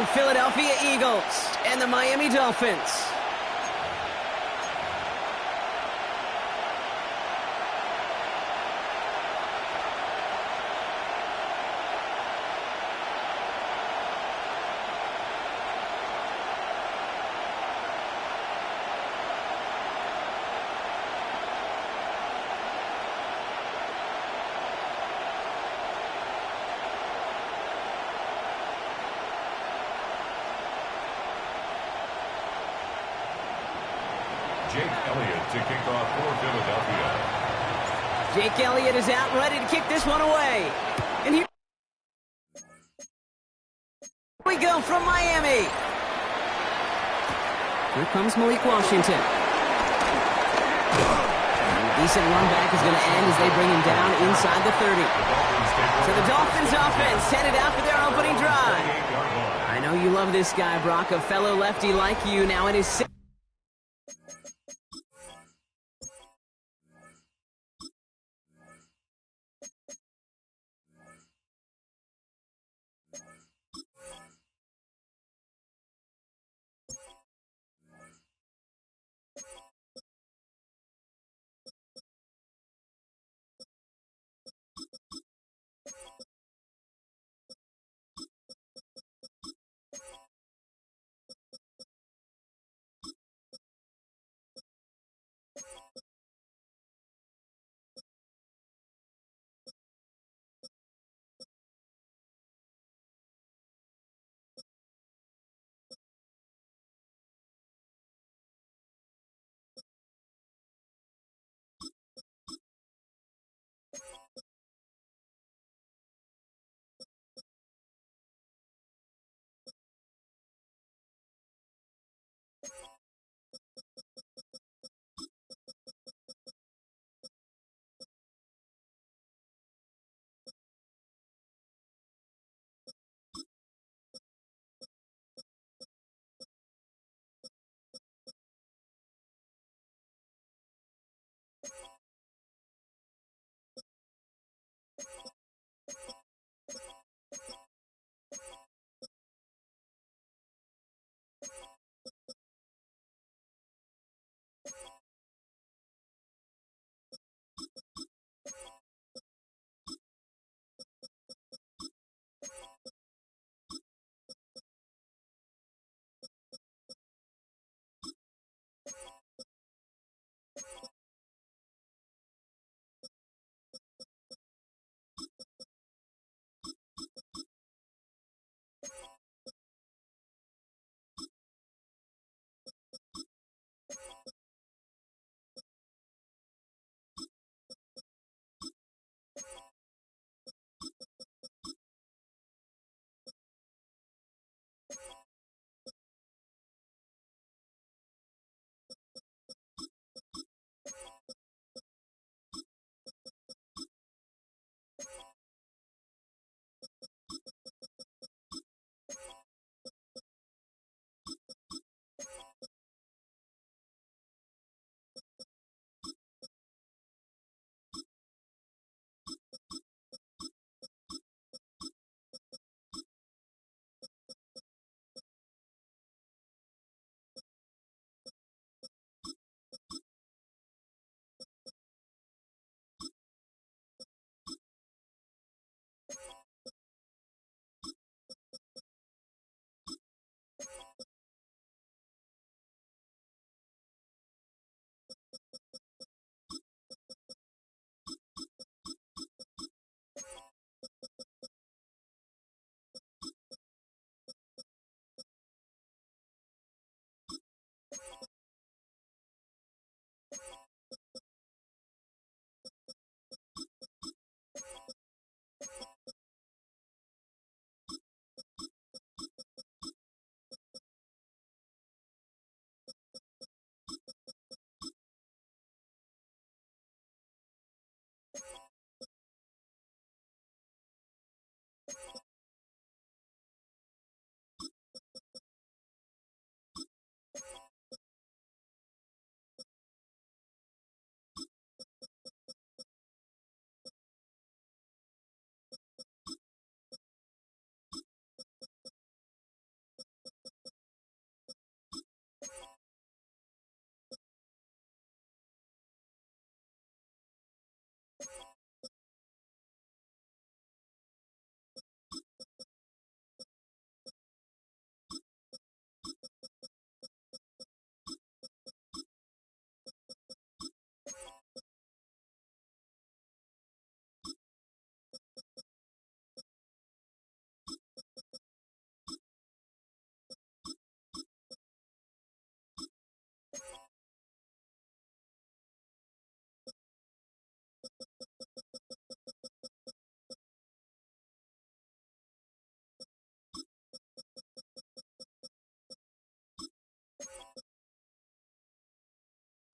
and Philadelphia Eagles and the Miami Dolphins. Jake Elliott to kick off for Philadelphia. Jake Elliott is out, ready to kick this one away. And here we go from Miami. Here comes Malik Washington. And a decent run back is going to end as they bring him down inside the 30. So the Dolphins offense headed out for their opening drive. I know you love this guy, Brock, a fellow lefty like you. Now it is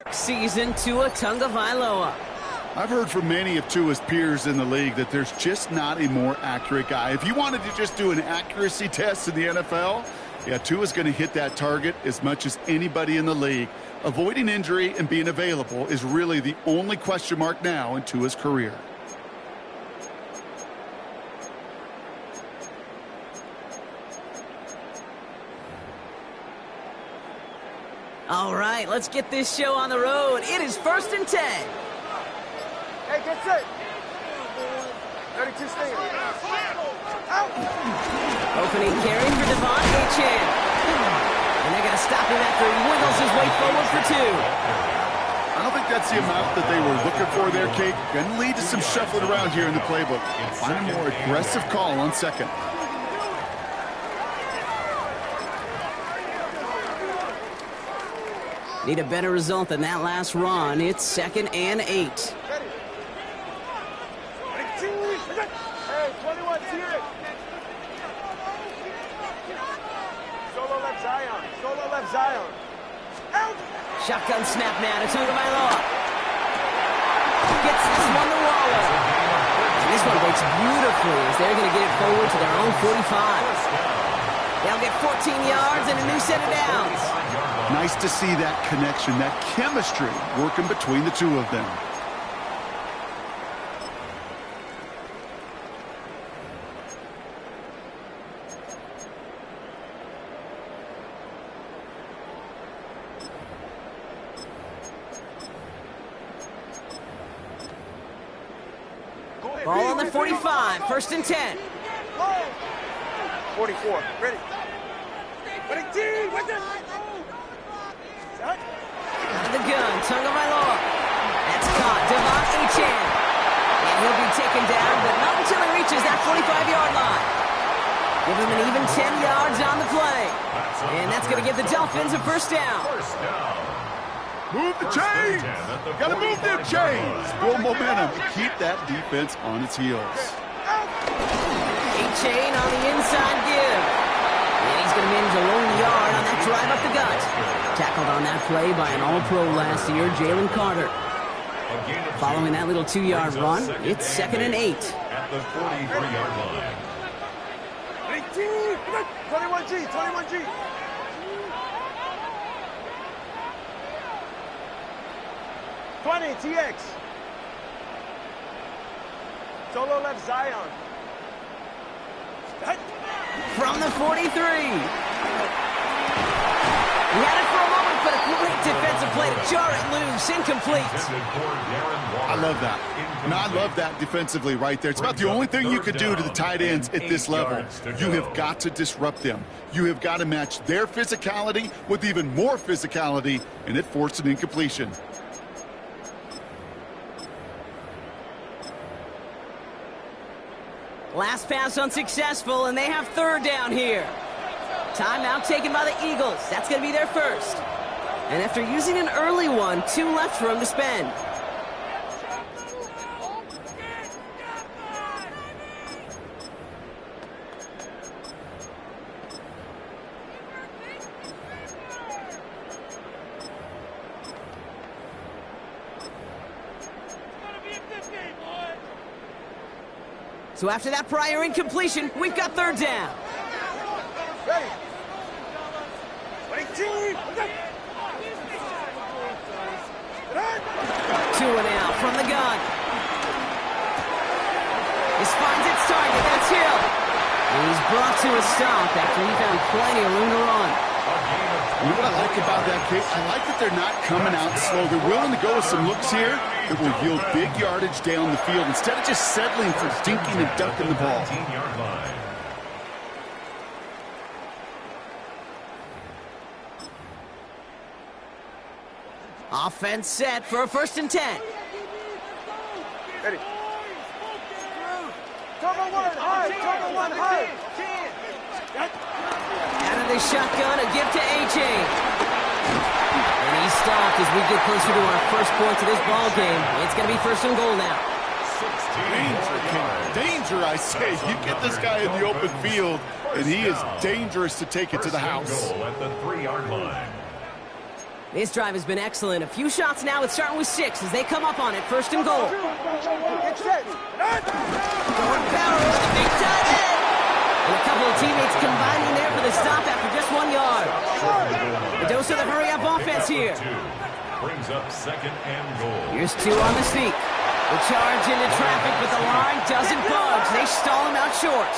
Season Tua Tagovailoa. I've heard from many of Tua's peers in the league that there's just not a more accurate guy. If you wanted to just do an accuracy test in the NFL, yeah, Tua's going to hit that target as much as anybody in the league. Avoiding injury and being available is really the only question mark now in Tua's career. All right, let's get this show on the road. It is 1st and 10. Hey, get set. 32 stay. Out. Opening carry for Devon Achane. And they're going to stop him after he wiggles his way forward for 2. I don't think that's the amount that they were looking for there, Kate. Going to lead to some shuffling around here in the playbook. Find a more aggressive call on second. Need a better result than that last run. It's 2nd and 8. Hey, 21, here. Solo left Zion. Solo left Zion. Out. Shotgun snap now to Tagovailoa. Gets this one to Waller. And this one breaks beautifully as they're going to get it forward to their own 45. They'll get 14 yards and a new set of downs. Nice to see that connection, that chemistry working between the two of them. Ball on the 45, 1st and 10. 44, ready. Out of the gun, Tagovailoa. That's caught, Devon Achane. And he'll be taken down, but not until he reaches that 45-yard line. Give him an even 10 yards on the play. And that's going to give the Dolphins a 1st down. Move the chains! Got to move them chains! Build momentum. Keep that defense on its heels. Achane on the inside give. And he's going to manage a lone yard on that drive up the gut. Tackled on that play by an All-Pro last year, Jalen Carter. Following that little 2-yard run, it's 2nd and 8. At the 43-yard line. 21G, 21G. 20, TX. Solo left Zion. From the 43. He had it for a moment, but a great defensive play to jar it loose. Incomplete. I love that. I love that defensively right there. It's about the only thing you could do to the tight ends at this level. You have got to disrupt them. You have got to match their physicality with even more physicality, and it forced an incompletion. Last pass unsuccessful, and they have 3rd down here. Timeout taken by the Eagles. That's going to be their 1st. And after using an early one, 2 left for him to spend. So after that prior incompletion, we've got 3rd down. Ready. 2 and out from the gun. This finds its target. That's Hill. And he's brought to a stop after he found plenty of room to run. You know what I like about that, Kate? I like that they're not coming out slow. They're willing to go with some looks here that will yield big yardage down the field instead of just settling for dinking and ducking the ball. Offense set for a 1st and 10. Ready. Cover 1, high, cover 1, high. Out of the shotgun, a give to Achane. And he's stopped as we get closer to our 1st points of this ball game. It's going to be 1st and goal now. Danger, I say. You get this guy in the open field, and he is dangerous to take it to the house. At the 3-yard line. This drive has been excellent. A few shots now. It's starting with 6 as they come up on it. First and goal. Get set. Going power with the big tight end. And a couple of teammates combining there for the stop after just 1 yard. The dose of the hurry-up offense here. Brings up second and goal. Here's 2 on the sneak. The charge into traffic, but the line doesn't budge. They stall him out short.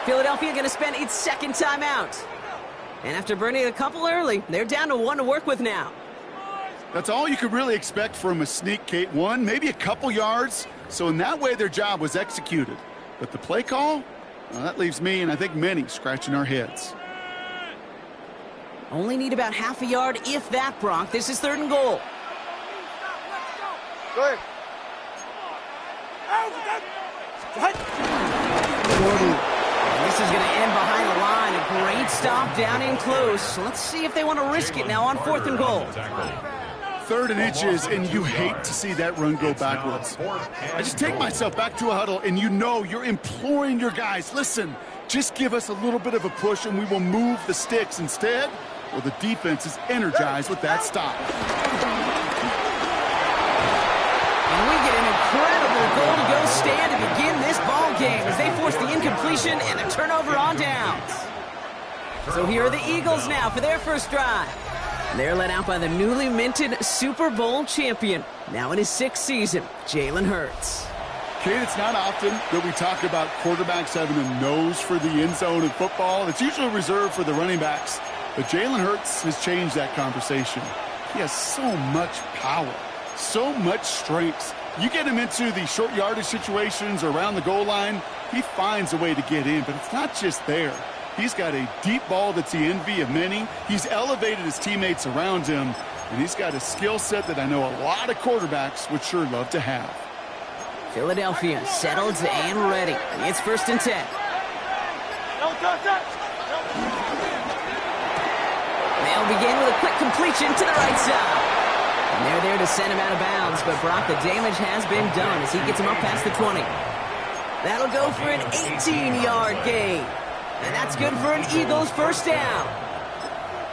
Philadelphia going to spend its second timeout. And after burning a couple early, they're down to 1 to work with now. That's all you could really expect from a sneak, Kate. 1, maybe a couple yards. So in that way, their job was executed. But the play call, well, that leaves me and I think many scratching our heads. Only need about half a yard, if that, Brock. This is 3rd and goal. Go ahead. And this is going to end behind the line. A great stop down in close. Let's see if they want to risk it now on 4th and goal. 3rd and inches, and you hate to see that run go backwards. I just take myself back to a huddle, and you know you're imploring your guys, listen, just give us a little bit of a push, and we will move the sticks instead. Well, the defense is energized with that stop. And we get an incredible goal-to-go stand to begin this ball game as they force the incompletion and the turnover on downs. So here are the Eagles now for their first drive. They're led out by the newly minted Super Bowl champion, now in his 6th season, Jalen Hurts. Kate, it's not often that we talk about quarterbacks having a nose for the end zone in football. It's usually reserved for the running backs. But Jalen Hurts has changed that conversation. He has so much power, so much strength. You get him into the short yardage situations or around the goal line, he finds a way to get in. But it's not just there. He's got a deep ball that's the envy of many. He's elevated his teammates around him. And he's got a skill set that I know a lot of quarterbacks would sure love to have. Philadelphia settled and ready. It's 1st and 10. They'll begin with a quick completion to the right side. And they're there to send him out of bounds, but Brock, the damage has been done as he gets him up past the 20. That'll go for an 18-yard gain. And that's good for an Eagles first down.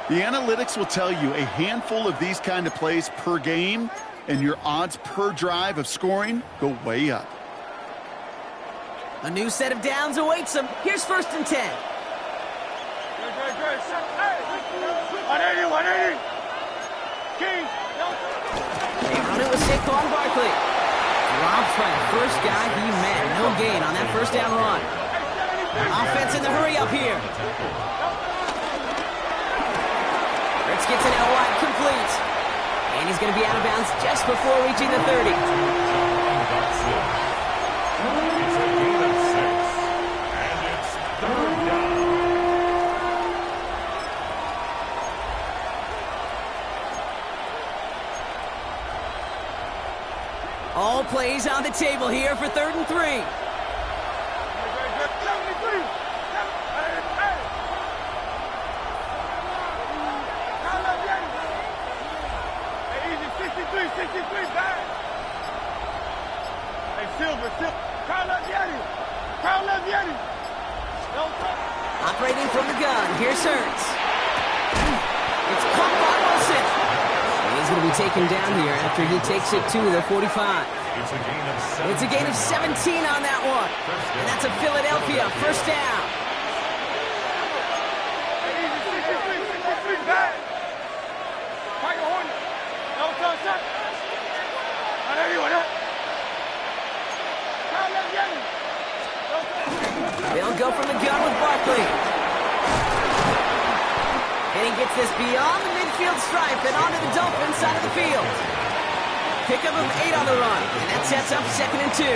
The analytics will tell you a handful of these kind of plays per game, and your odds per drive of scoring go way up. A new set of downs awaits them. Here's 1st and 10. 180. King. They run it with Saquon Barkley. Dropped by the first guy he met. No gain on that first down run. Offense in the hurry up here. Fritz gets it out wide, complete. And he's going to be out of bounds just before reaching the 30. It's a gain of 6, and it's 3rd down. All plays on the table here for 3rd and 3. Operating from the gun, here's Hurts. It's caught by Wilson. And he's going to be taken down here after he takes it to the 45. It's a gain of 17 on that one. And that's a Philadelphia first down. They'll go from the gun with Barkley. And he gets this beyond the midfield stripe and onto the Dolphins side of the field. Pickup of 8 on the run, and that sets up 2nd and 2.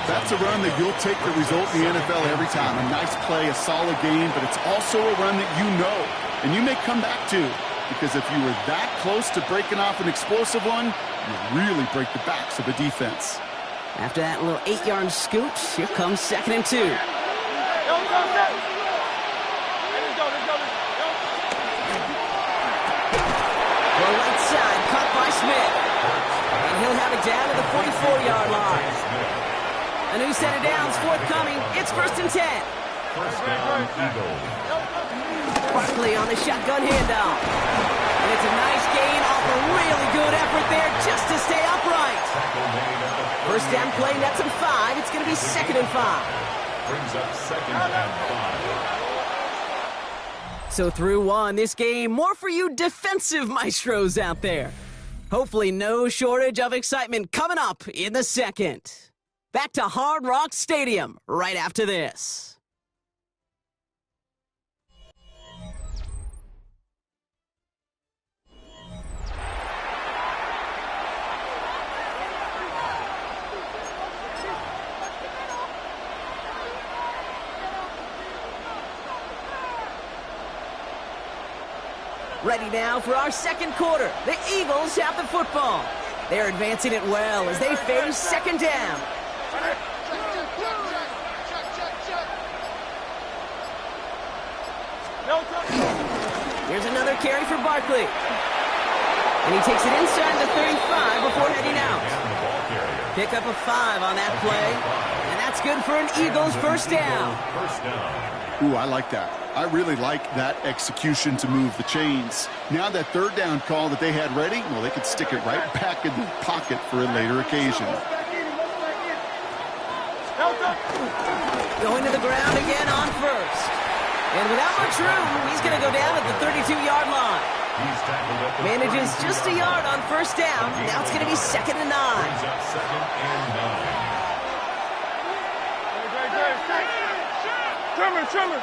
That's a run that you'll take the result in the NFL every time. A nice play, a solid game, but it's also a run that you know, and you may come back to, because if you were that close to breaking off an explosive one, you really break the backs of a defense. After that little 8-yard scoot, here comes 2nd and 2. Well, right side, caught by Smith. And he'll have it down to the 44-yard line. A new set of downs forthcoming. It's 1st and 10. First down, Eagles. Barkley on the shotgun handoff. And gets a nice gain off a really good effort there just to stay upright. First down play, nets him 5. It's going to be 2nd and 5. Brings up 2nd and 5. So through 1, this game, more for you defensive maestros out there. Hopefully no shortage of excitement coming up in the 2nd. Back to Hard Rock Stadium right after this. Ready now for our 2nd quarter. The Eagles have the football. They're advancing it well as they face 2nd down. Here's another carry for Barkley. And he takes it inside the 35 before heading out. Pick up a 5 on that play. And that's good for an Eagles first down. Ooh, I like that. I really like that execution to move the chains. Now that 3rd down call that they had ready, well, they could stick it right back in the pocket for a later occasion. Going to the ground again on 1st. And without much room, he's going to go down at the 32-yard line. Manages just a yard on 1st down. Now it's going to be 2nd and 9. Trimmer.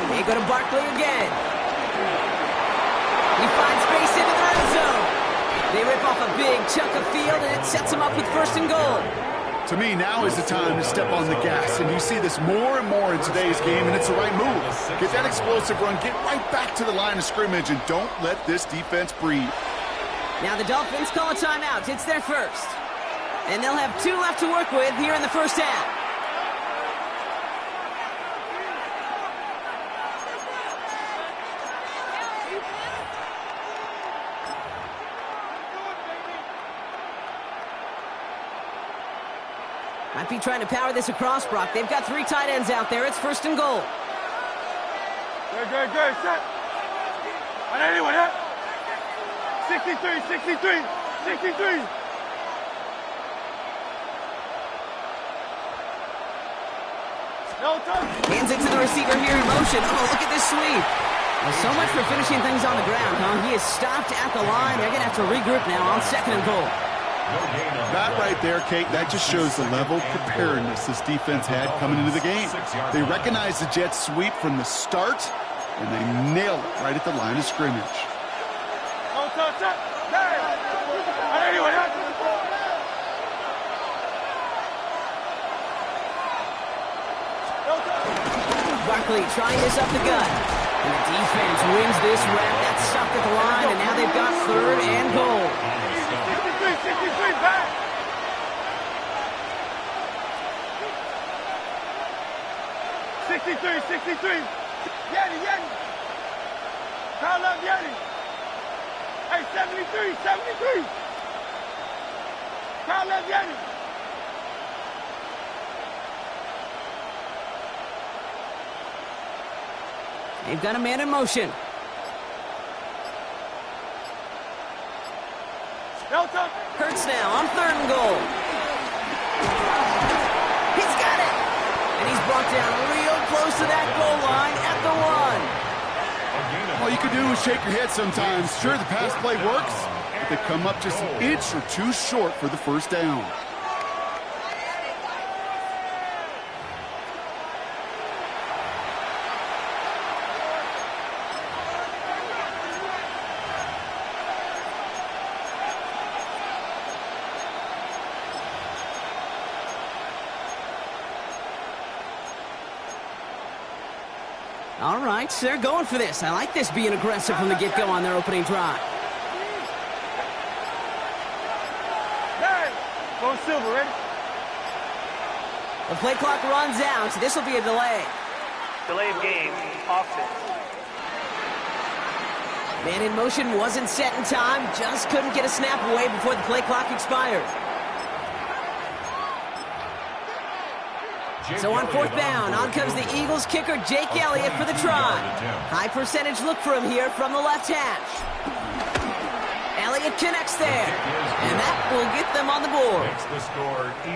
They go to Barkley again. He finds space into the red zone. They rip off a big chunk of field, and it sets him up with 1st and goal. To me, now is the time to step on the gas, and you see this more and more in today's game, and it's the right move. Get that explosive run, get right back to the line of scrimmage, and don't let this defense breathe. Now the Dolphins call a timeout. It's their first. And they'll have 2 left to work with here in the first half. Might be trying to power this across, Brock. They've got 3 tight ends out there. It's 1st and goal. Good. Set. On anyone, yeah? 63. No touch. Hands it to the receiver here in motion. Oh, look at this sweep. Well, so much for finishing things on the ground, huh? He is stopped at the line. They're going to have to regroup now on 2nd and goal. That right there, Kate, that just shows the level of preparedness this defense had coming into the game. They recognized the Jets' sweep from the start, and they nailed it right at the line of scrimmage. No touch. Hey. On anyone, yeah? Barkley trying this up the gut. And the defense wins this rep. That's stopped at the line, and now they've got 3rd and goal. 63 back. 63. Yeti. Call up Yeti. Hey, 73. Call up Yeti. They've got a man in motion. Hurts now on 3rd and goal. He's got it. And he's brought down real close to that goal line at the 1. All you can do is shake your head sometimes. Sure, the pass play works, but they come up just an inch or 2 short for the 1st down. All right, they're going for this. I like this being aggressive from the get-go on their opening drive. Go Silver, ready? The play clock runs out. This will be a delay. Delay of game, offense. Man in motion wasn't set in time, just couldn't get a snap away before the play clock expired. So on fourth down, on comes the Eagles kicker, Jake Elliott, for the try. High percentage look for him here from the left hash. Elliott connects there, and that will get them on the board.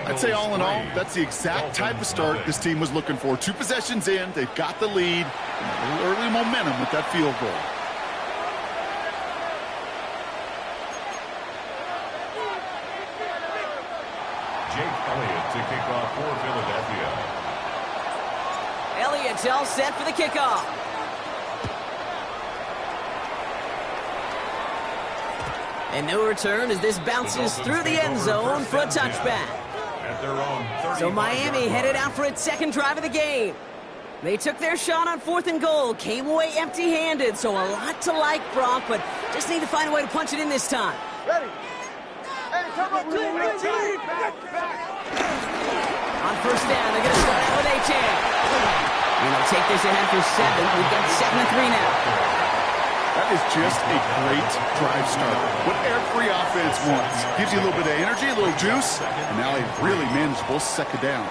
I'd say all in all, that's the exact type of start this team was looking for. 2 possessions in, they've got the lead, a little early momentum with that field goal. Jake Elliott to kick off for Philadelphia. Elliott's all set for the kickoff. And no return as this bounces through the end zone for a touchback. So Miami headed out for its second drive of the game. They took their shot on 4th and goal, came away empty-handed, so a lot to like, Brock, but just need to find a way to punch it in this time. Ready. Hey, Turbo 2, On first down, they're going to start out with Gtowncapp. And they'll take this ahead for 7. We've got 7-3 now. That is just a great drive start. What every offense wants. Gives you a little bit of energy, a little juice, and now a really manageable second down.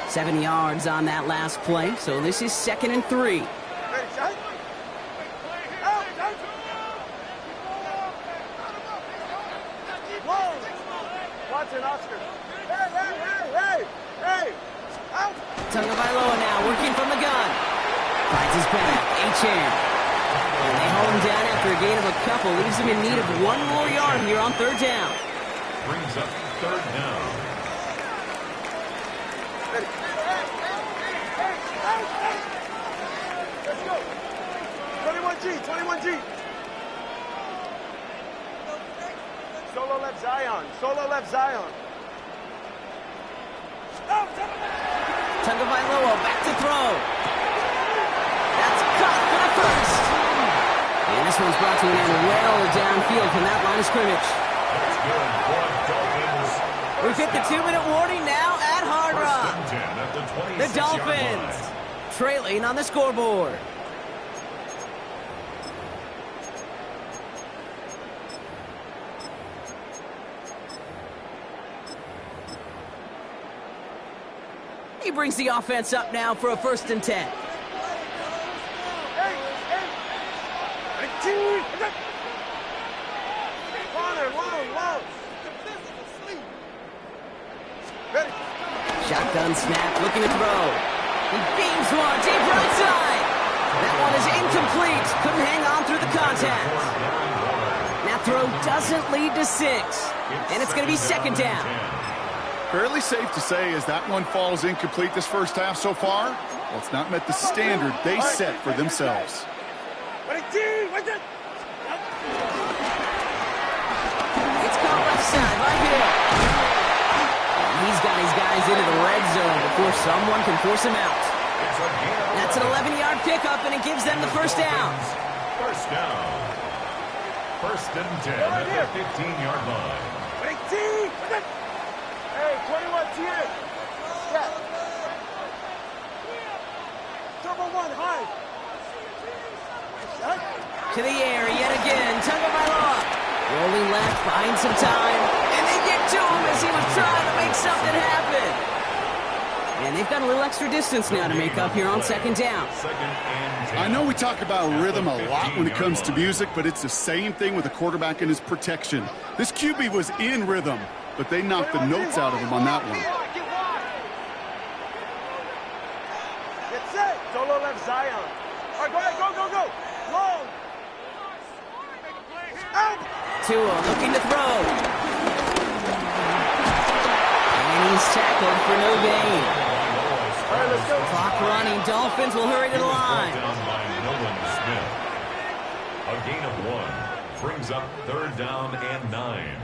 7 yards on that last play, so this is 2nd and 3. Ready, shot. Out, out. Whoa. Watson, Oscar. Hey. Out. Tagovailoa now working from the gun. Finds his back, Gtowncapp. And they hold him down after a gain of a couple. Leaves him in need of 1 more yard here on 3rd down. Brings up 3rd down. Ready. Let's go. 21G. Solo left Zion. Tagovailoa back to throw. That's caught for the first. And this one's brought to an end well downfield from that line of scrimmage. We've hit the 2-minute warning now at Hard Rock. The Dolphins trailing on the scoreboard. He brings the offense up now for a 1st and 10. Shotgun snap, looking to throw. He beams one, deep right side. That one is incomplete. Couldn't hang on through the contact. That throw doesn't lead to 6. And it's going to be 2nd down. Fairly safe to say as that one falls incomplete this first half so far, well, it's not met the standard they set for themselves. It's caught left side by Hill. He's got his guys into the red zone before someone can force him out. That's an 11-yard pickup, and it gives them the 1st down. 1st down. 1st and 10 at the 15-yard line. Hey, 21 here. Yeah. Turbo 1, high. To the air yet again. Tagovailoa. Rolling left, buying some time. And they get to him as he was trying to make something happen. And they've got a little extra distance now to make up here on 2nd down. I know we talk about rhythm a lot when it comes to music, but it's the same thing with a quarterback and his protection. This QB was in rhythm, but they knocked the notes out of him on that one. Get set. Solo left Zion. All right, go ahead. Go. Long. Out. Tua looking to throw. And he's tackled for no gain. All right, let's go. Clock running. Dolphins will hurry to the line. Down by Nolan Smith. A gain of 1 brings up 3rd down and 9.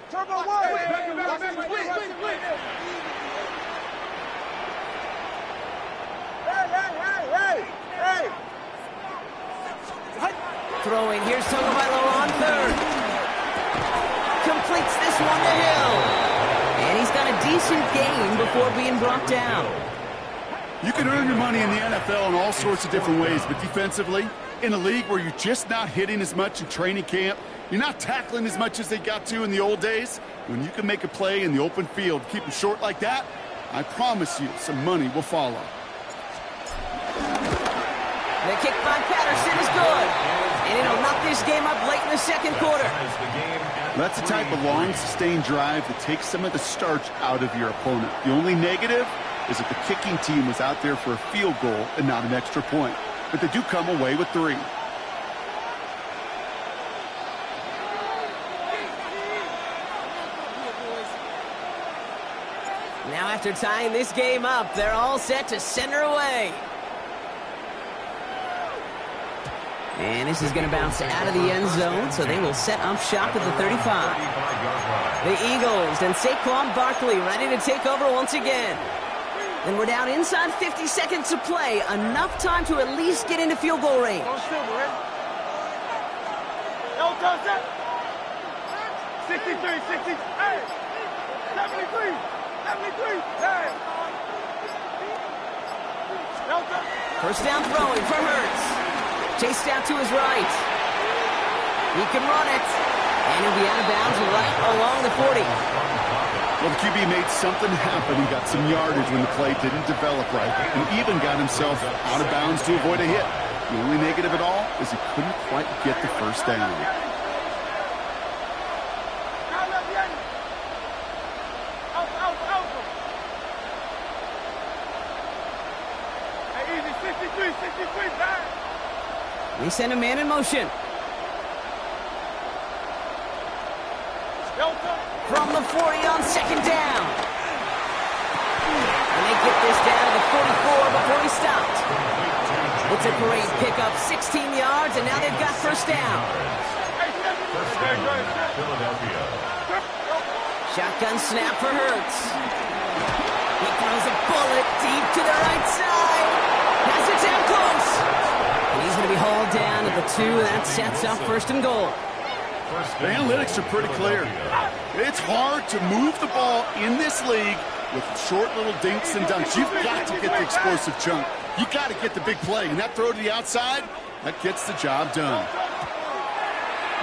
Turbo 1. Hey. Throwing. Here's Tagovailoa on 3rd. Completes this one to Hill. And he's got a decent gain before being brought down. You can earn your money in the NFL in all sorts of different ways, but defensively, in a league where you're just not hitting as much in training camp, you're not tackling as much as they got to in the old days, when you can make a play in the open field, keep them short like that, I promise you some money will follow. The kick by Patterson is good. And it'll knock this game up late in the second quarter. That's the type of long, sustained drive that takes some of the starch out of your opponent. The only negative is that the kicking team was out there for a field goal and not an extra point. But they do come away with 3. Now after tying this game up, they're all set to send her away. And this is going to bounce out of the end zone, so they will set up shop at the 35. The Eagles and Saquon Barkley ready to take over once again. And we're down inside 50 seconds to play. Enough time to at least get into field goal range. 63, 60, hey! 73, 73, hey! First down throwing for Hurts. Chased out to his right. He can run it. And he'll be out of bounds right along the 40. Well, the QB made something happen. He got some yardage when the play didn't develop right, and even got himself out of bounds to avoid a hit. The only negative at all is he couldn't quite get the first down. Hey, easy, 63, 63, back. They send a man in motion. From the 40 on second down. And they get this down to the 44 before he stopped. It's a great pickup, 16 yards, and now they've got first down. Shotgun snap for Hurts. He throws a bullet deep to the right side. Has it down close. And he's going to be hauled down at the 2. That sets up first and goal. The analytics are pretty clear. It's hard to move the ball in this league with short little dinks and dunks. You've got to get the explosive chunk. You've got to get the big play. And that throw to the outside, that gets the job done.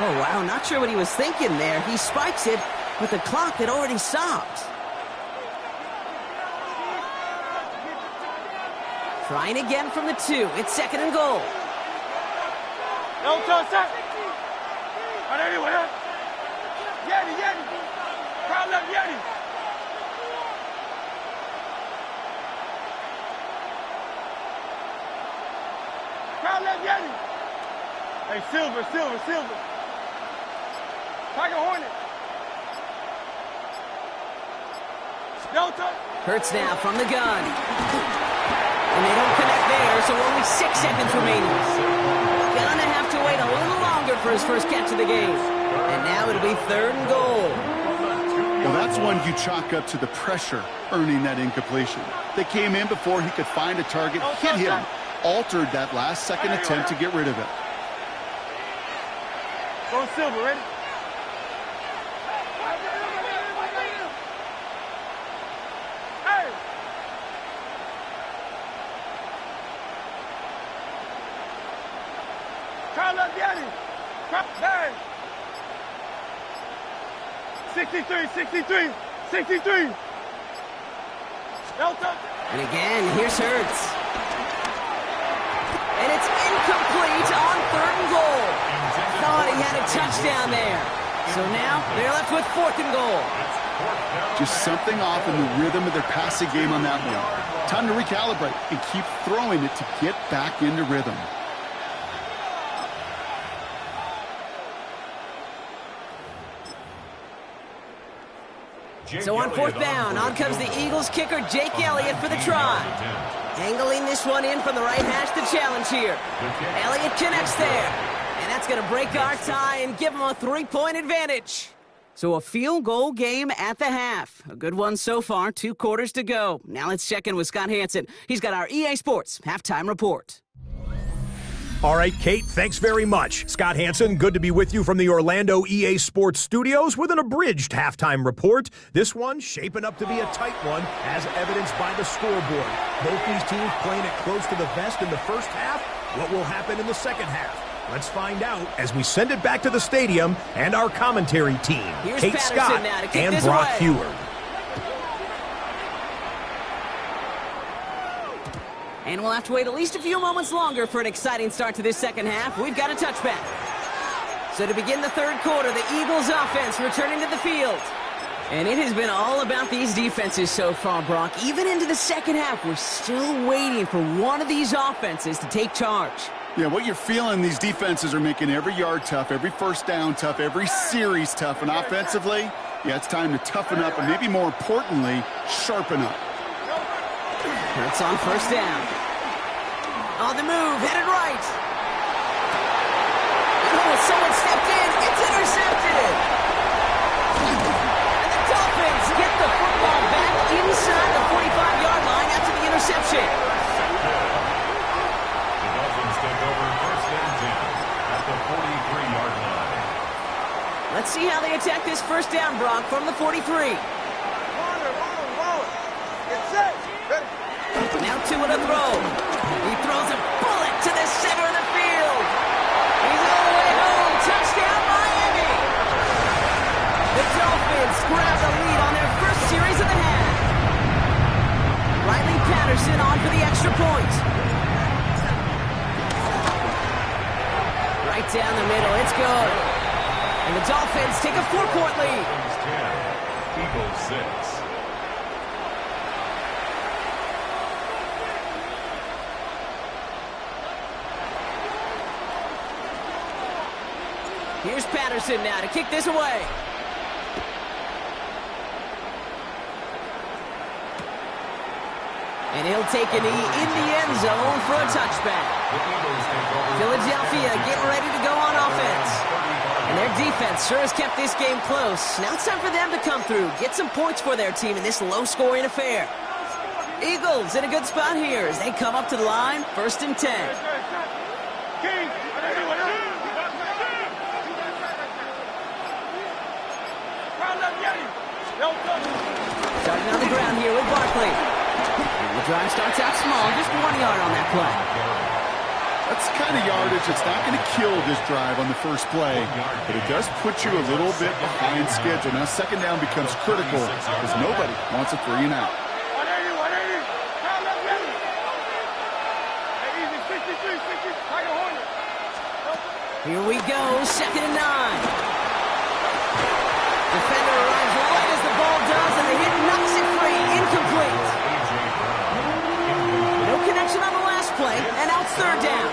Oh, wow. Not sure what he was thinking there. He spikes it, but the clock had already stopped. Trying again from the 2. It's second and goal. No touchdown. Yeti, Yeti. Crowd left Yeti. Crowd left Yeti. Hey, Silver. Tiger Hornet. Delta. Hurts now from the gun. And they don't connect there, so only 6 seconds remaining. Gonna have to wait a little longer for his first catch of the game. And now it'll be third and goal. Well, that's one you chalk up to the pressure earning that incompletion. They came in before he could find a target, hit him, altered that last-second attempt to get rid of it. Go Silver, ready? Hey! Crowd left Yeti. Bang! 63. Delta. And again, here's Hurts. And it's incomplete on third and goal. Thought he had a touchdown there. So now they're left with fourth and goal. Just something off in the rhythm of their passing game on that one. Time to recalibrate and keep throwing it to get back into rhythm. So on fourth down, on comes the Eagles kicker, Jake Elliott, for the try. Angling this one in from the right hash to challenge here. Elliott connects there. And that's going to break our tie and give them a 3-point advantage. So a field goal game at the half. A good one so far, 2 quarters to go. Now let's check in with Scott Hansen. He's got our EA Sports halftime report. All right, Kate, thanks very much. Scott Hansen, good to be with you from the Orlando EA Sports Studios with an abridged halftime report. This one shaping up to be a tight one, as evidenced by the scoreboard. Both these teams playing it close to the vest in the first half. What will happen in the second half? Let's find out as we send it back to the stadium and our commentary team, Here's Kate Patterson Scott now to kick and this Brock away. Hewer. And we'll have to wait at least a few moments longer for an exciting start to this second half. We've got a touchback. So to begin the third quarter, the Eagles offense returning to the field. And it has been all about these defenses so far, Brock. Even into the second half, we're still waiting for one of these offenses to take charge. Yeah, what you're feeling, these defenses are making every yard tough, every first down tough, every series tough. And offensively, yeah, it's time to toughen up and maybe more importantly, sharpen up. It's on first down. On the move, headed right. Oh, someone stepped in. It's intercepted. And the Dolphins get the football back inside the 45-yard line after the interception. The Dolphins take over first and 10 at the 43-yard line. Let's see how they attack this first down, Brock, from the 43. Get set. Ready. Now two in a throw. He throws a bullet to the center of the field. He's all the way home. Touchdown, Miami. The Dolphins grab the lead on their first series of the half. Riley Patterson on for the extra point. Right down the middle. It's good. And the Dolphins take a 4-point lead. Dolphins 10, Eagles 6. Here's Patterson now to kick this away. And he'll take a knee in the end zone for a touchback. Philadelphia getting ready to go on offense. And their defense sure has kept this game close. Now it's time for them to come through, get some points for their team in this low-scoring affair. Eagles in a good spot here as they come up to the line, first and 10. Starting on the ground here with Barkley. And the drive starts out small, just 1 yard on that play. That's the kind of yardage that's not going to kill this drive on the first play, but it does put you a little bit behind schedule. Now second down becomes critical because nobody wants a 3 and out. Here we go, second and 9. Defender arrives right as the ball does, and the hit knocks it free. Incomplete. No connection on the last play, and now it's third down.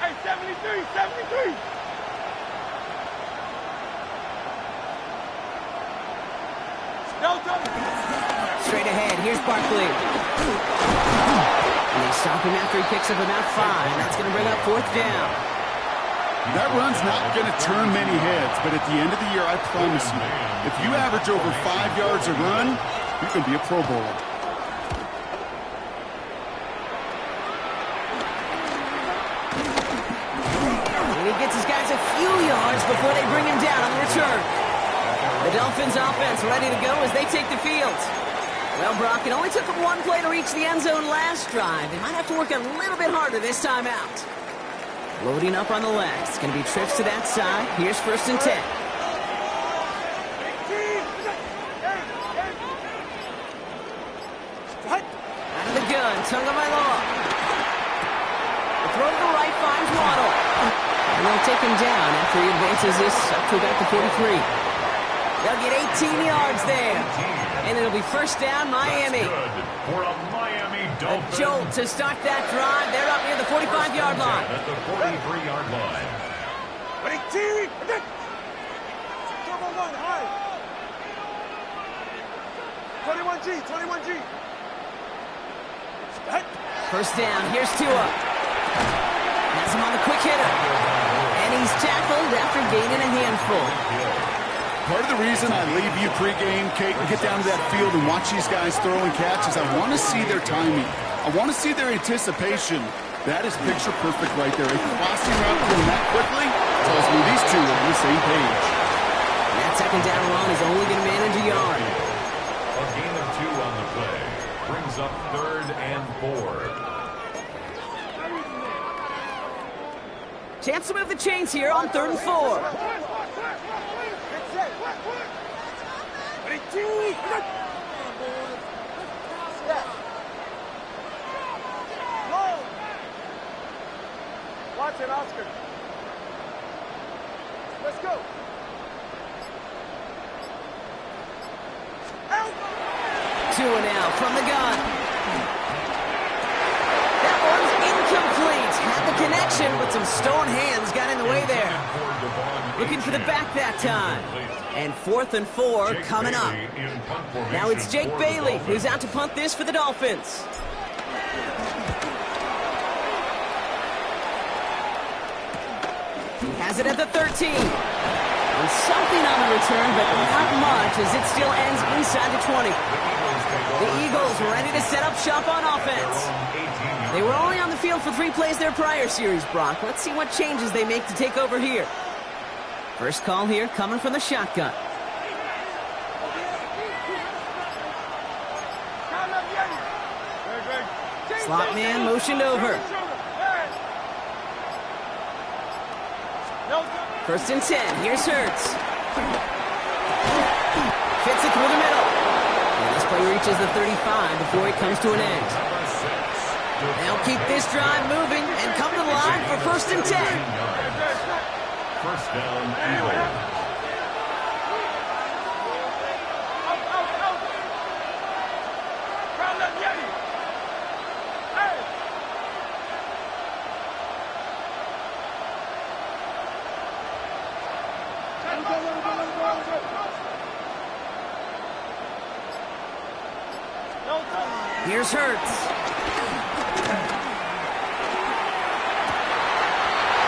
Hey, 73. Straight ahead, here's Barkley. And they stop him after he picks up about 5. That's going to bring up fourth down. That run's not going to turn many heads, but at the end of the year, I promise you, if you average over 5 yards a run, you can be a Pro Bowler. And he gets his guys a few yards before they bring him down on the return. The Dolphins offense ready to go as they take the field. Well, Brock, it only took them 1 play to reach the end zone last drive. They might have to work a little bit harder this time out. Loading up on the left. It's going to be trips to that side. Here's first and 10. Out of the gun, Tagovailoa. The throw to the right finds Waddle. And they'll take him down after he advances this up to about the 43. They'll get 18 yards there. And it'll be first down, Miami. For a Miami A jolt to start that drive. They're up near the 45-yard line. At the 43-yard line. 21G. First down, here's Tua. Has him on the quick hitter. And he's tackled after gaining a handful. Part of the reason I leave you pregame, Kate, and get down to that field and watch these guys throw and catch is I want to see their timing. I want to see their anticipation. That is picture perfect right there. A crossing route coming that quickly tells me these two are on the same page. And that second down run is only going to manage a yard. A gain of 2 on the play brings up 3rd and 4. Chance to move the chains here on 3rd and 4. Watch it, Oscar. Let's go. Tua now from the gun. That one's incomplete. Had the connection, but some stone hands got in the way there. Looking for the back that time. And 4th and 4 coming up. Now it's Jake Bailey who's out to punt this for the Dolphins. He has it at the 13. And something on the return, but not much as it still ends inside the 20. The Eagles ready to set up shop on offense. They were only on the field for 3 plays their prior series, Brock. Let's see what changes they make to take over here. First call here coming from the shotgun. Slot man motioned over. 1st and 10. Here's Hurts. Fits it through the middle. And this play reaches the 35 before it comes to an end. They'll keep this drive moving and come to the line for 1st and 10. 1st down, Eagles. Here's Hurts.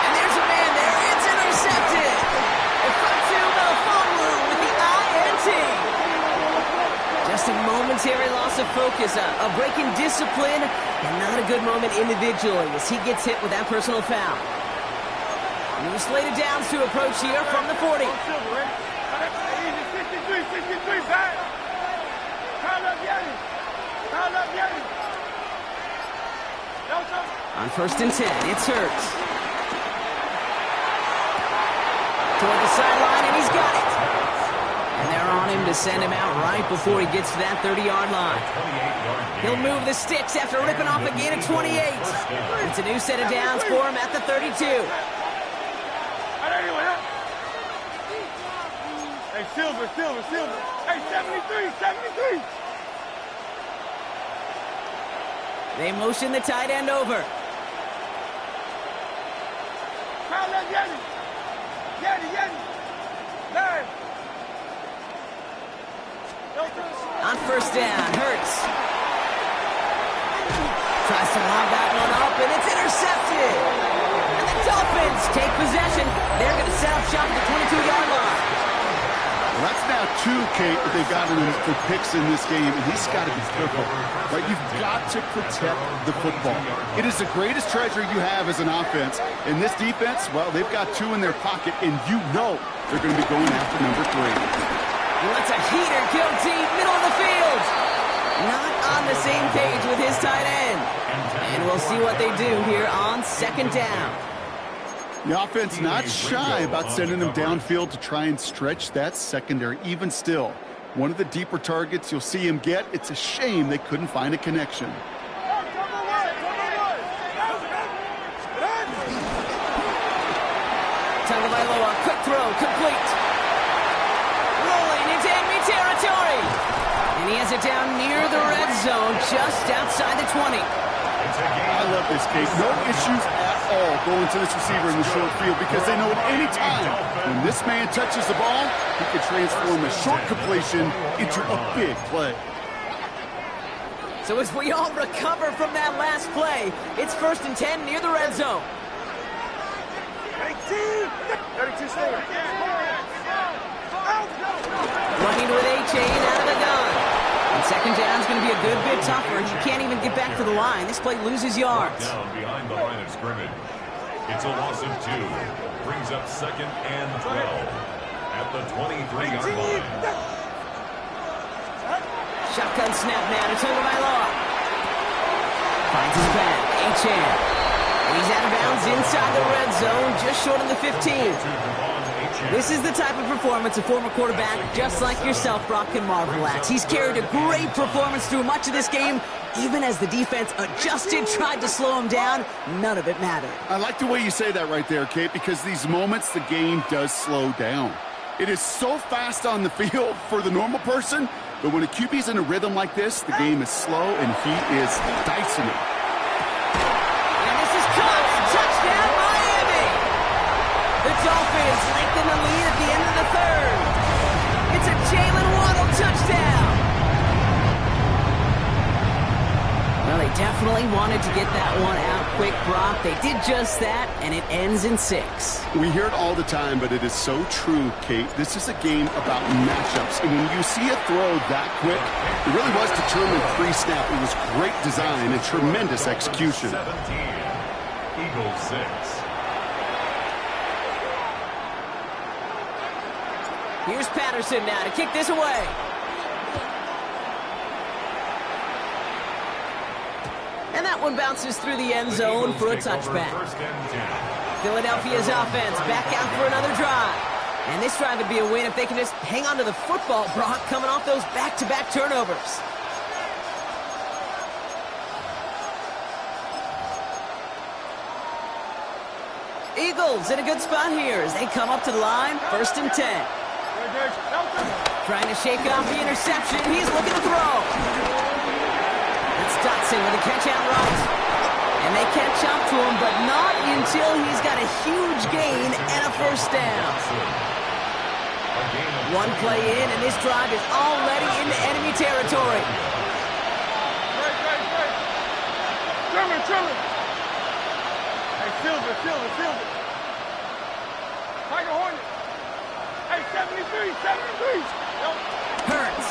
And there's a man there. It's intercepted. The front two will follow with the INT. Just a momentary loss of focus, a break in discipline, and not a good moment individually as he gets hit with that personal foul. New slated downs to approach here from the 40. On 1st and 10, it's Hurts. Toward the sideline, and he's got it. And they're on him to send him out right before he gets to that 30-yard line. He'll move the sticks after ripping off a gain of 28. It's a new set of downs for him at the 32. Hey, Silver. Hey, 73. They motion the tight end over. On 1st down, Hurts. Tries to lob that one up, and it's intercepted. And the Dolphins take possession. They're going to set up shop at the 22-yard line. Well, that's now 2, Kate, that they've gotten him for picks in this game, and he's got to be careful. Right? You've got to protect the football. It is the greatest treasure you have as an offense. In this defense, well, they've got 2 in their pocket, and you know they're going to be going after number 3. He lets a heater go deep, middle of the field. Not on the same page with his tight end. And we'll see what they do here on 2nd down. The offense not shy about sending them downfield to try and stretch that secondary. Even still, one of the deeper targets you'll see him get. It's a shame they couldn't find a connection. Tagovailoa, quick throw, complete. Rolling into enemy territory. And he has it down near the red zone, just outside the 20. I love this, Kate. No issues at all going to this receiver in the short field because they know at any time when this man touches the ball, he can transform a short completion into a big play. So as we all recover from that last play, it's 1st and 10 near the red zone. 32 Slinger. chain out of the gun. And second down's going to be a good bit tougher. He can't even get back to the line. This play loses yards. Down behind the line of scrimmage. It's a loss of 2. Brings up second and 12 at the 23-yard line. Shotgun snap now to Tagovailoa. Finds his back. Achane. He's out of bounds inside the red zone, just short of the 15. This is the type of performance a former quarterback, just like yourself, Brock, can marvel at. He's carried a great performance through much of this game. Even as the defense adjusted, tried to slow him down, none of it mattered. I like the way you say that right there, Kate, because these moments the game does slow down. It is so fast on the field for the normal person, but when a QB's in a rhythm like this, the game is slow and he is dicing it. And this is caught. Touchdown, Miami! The Dolphins lengthen the lead at the end of the third. It's a Jalen Waddle touchdown. Well, they definitely wanted to get that one out quick, Brock. They did just that, and it ends in 6. We hear it all the time, but it is so true, Kate. This is a game about matchups, and when you see a throw that quick, it really was determined pre-snap. It was great design and tremendous execution. 17. Eagles 6. Here's Patterson now to kick this away. And that one bounces through the end zone for a touchback. Philadelphia's offense back out for another drive. And this drive would be a win if they can just hang on to the football, Brock, coming off those back-to-back turnovers. Eagles in a good spot here as they come up to the line, 1st and 10. Trying to shake off the interception. He's looking to throw. It's Dotson with a catch out right. And they catch up to him, but not until he's got a huge gain and a first down. One play in, and this drive is already into enemy territory. Trimmer. Hey, Silver. Tiger Hornet. Hey, 73. Hurts.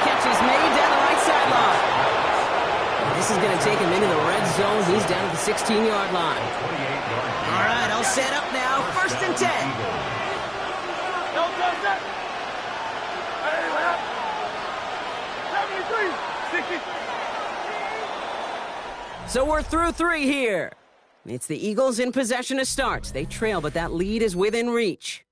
Catch is made down the right sideline. This is going to take him into the red zone. He's down at the 16-yard line. All right, I'll set up now. 1st and 10. So we're through 3 here. It's the Eagles in possession to start. They trail, but that lead is within reach.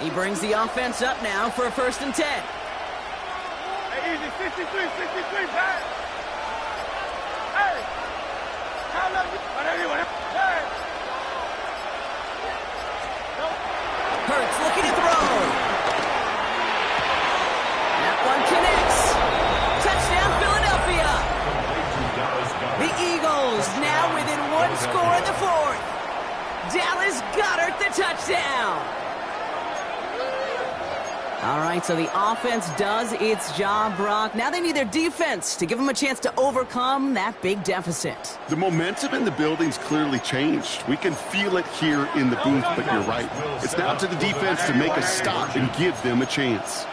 He brings the offense up now for a 1st and 10. Hey, easy, 63, pass. Hey, how long you? Hey. Hurts looking to throw. That one connects. Touchdown, Philadelphia. The Eagles now within 1 score in the 4th. Dallas Goedert the touchdown. All right, so the offense does its job, Brock. Now they need their defense to give them a chance to overcome that big deficit. The momentum in the building's clearly changed. We can feel it here in the booth, but you're right. It's now to the defense to make a stop and give them a chance.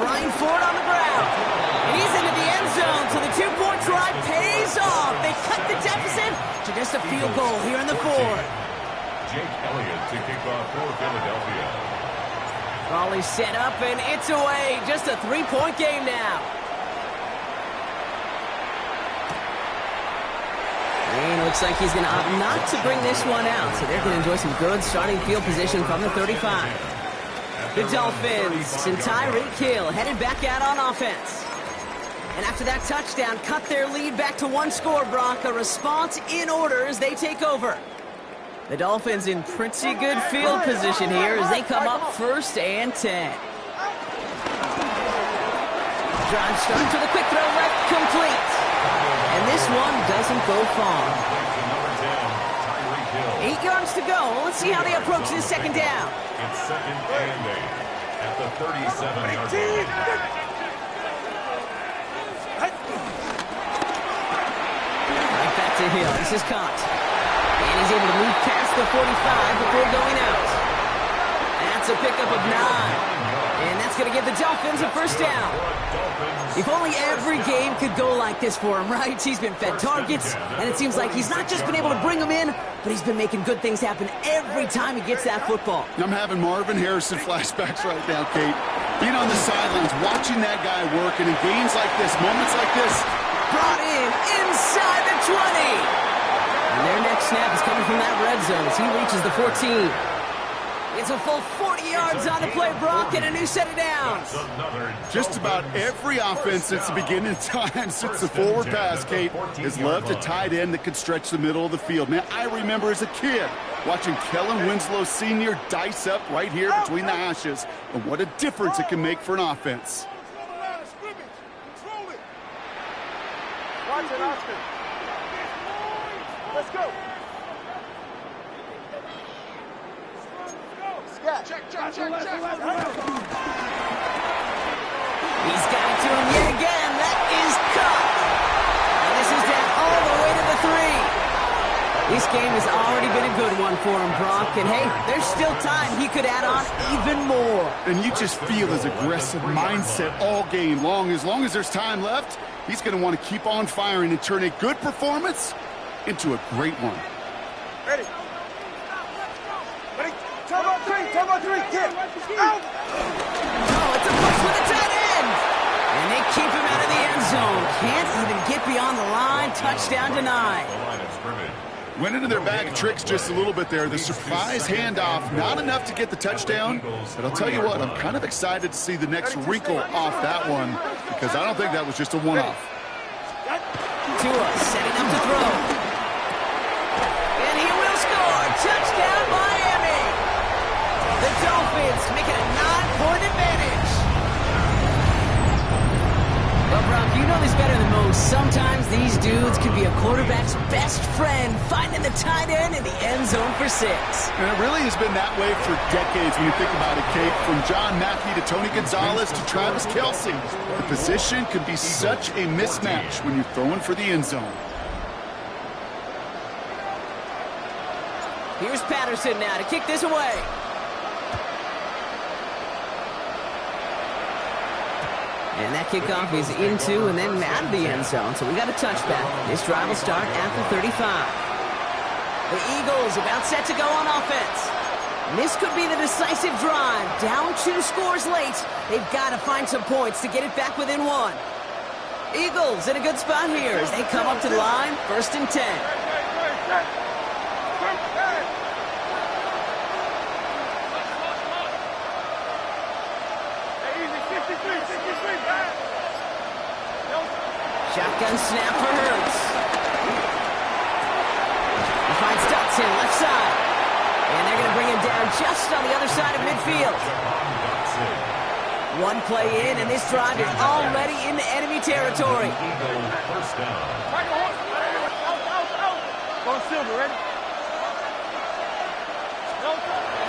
Flying forward on the ground. And he's into the end zone, so the 2-point try pays off. They cut the deficit to just a field goal here in the 4th. Jake Elliott to kick off for Philadelphia. Raleigh set up, and it's away. Just a 3-point game now. And it looks like he's going to opt not to bring this one out, so they're going to enjoy some good starting field position from the 35. The Dolphins and Tyreek Hill headed back out on offense. And after that touchdown, cut their lead back to 1 score, Brock. A response in order as they take over. The Dolphins in pretty good field position here as they come up 1st and 10. Drive start to the quick throw left, complete. And this one doesn't go far. 8 yards to go. Let's see how they approach this 2nd down. It's 2nd and 8 at the 37-yard line. Right back to Hill. This is caught. And he's able to move past the 45 before going out. That's a pickup of 9. And that's going to give the Dolphins a 1st down. If only every game could go like this for him, right? He's been fed targets, and it seems like he's not just been able to bring them in, but he's been making good things happen every time he gets that football. I'm having Marvin Harrison flashbacks right now, Kate. Being on the sidelines, watching that guy work, and in games like this, moments like this. Brought in inside the 20. And their next snap is coming from that red zone as he reaches the 14. It's a full 40 yards on the play, Brock, and a new set of downs. Just about every offense since the beginning of time, since the forward pass, Kate, has loved a tight end that can stretch the middle of the field. Man, I remember as a kid watching Kellen Winslow Sr. dice up right here between the hashes, and what a difference it can make for an offense. Watch it, Austin. Let's go. Check. He's got it to him yet again. That is caught. And this is down all the way to the 3. This game has already been a good one for him, Brock. And hey, there's still time. He could add on even more. And you just feel his aggressive mindset all game long. As long as there's time left, he's going to want to keep on firing and turn a good performance into a great one. Ready. Turn on 3, get out! Oh, it's a push with a tight end! And they keep him out of the end zone. Can't even get beyond the line. Touchdown denied. Went into their bag of tricks just a little bit there. The surprise handoff, not enough to get the touchdown. But I'll tell you what, I'm kind of excited to see the next wrinkle off that one because I don't think that was just a one-off. Tua setting up to throw. And he will score. Touchdown, Miami! The Dolphins making a 9-point advantage. Well, Brock, you know this better than most. Sometimes these dudes can be a quarterback's best friend, finding the tight end in the end zone for 6. And it really has been that way for decades when you think about it, Kate. From John Mackey to Tony Gonzalez to Travis Kelce. The position can be such a mismatch when you're throwing for the end zone. Here's Patterson now to kick this away. And that kickoff is into and then out of the end zone. So we got a touchback. This drive will start at the 35. The Eagles about set to go on offense. And this could be the decisive drive. Down 2 scores late. They've got to find some points to get it back within 1. Eagles in a good spot here as they come up to the line. 1st and 10. Shotgun snap for Hurts. He finds Dotson left side. And they're going to bring him down just on the other side of midfield. 1 play in, and this drive is already into enemy territory.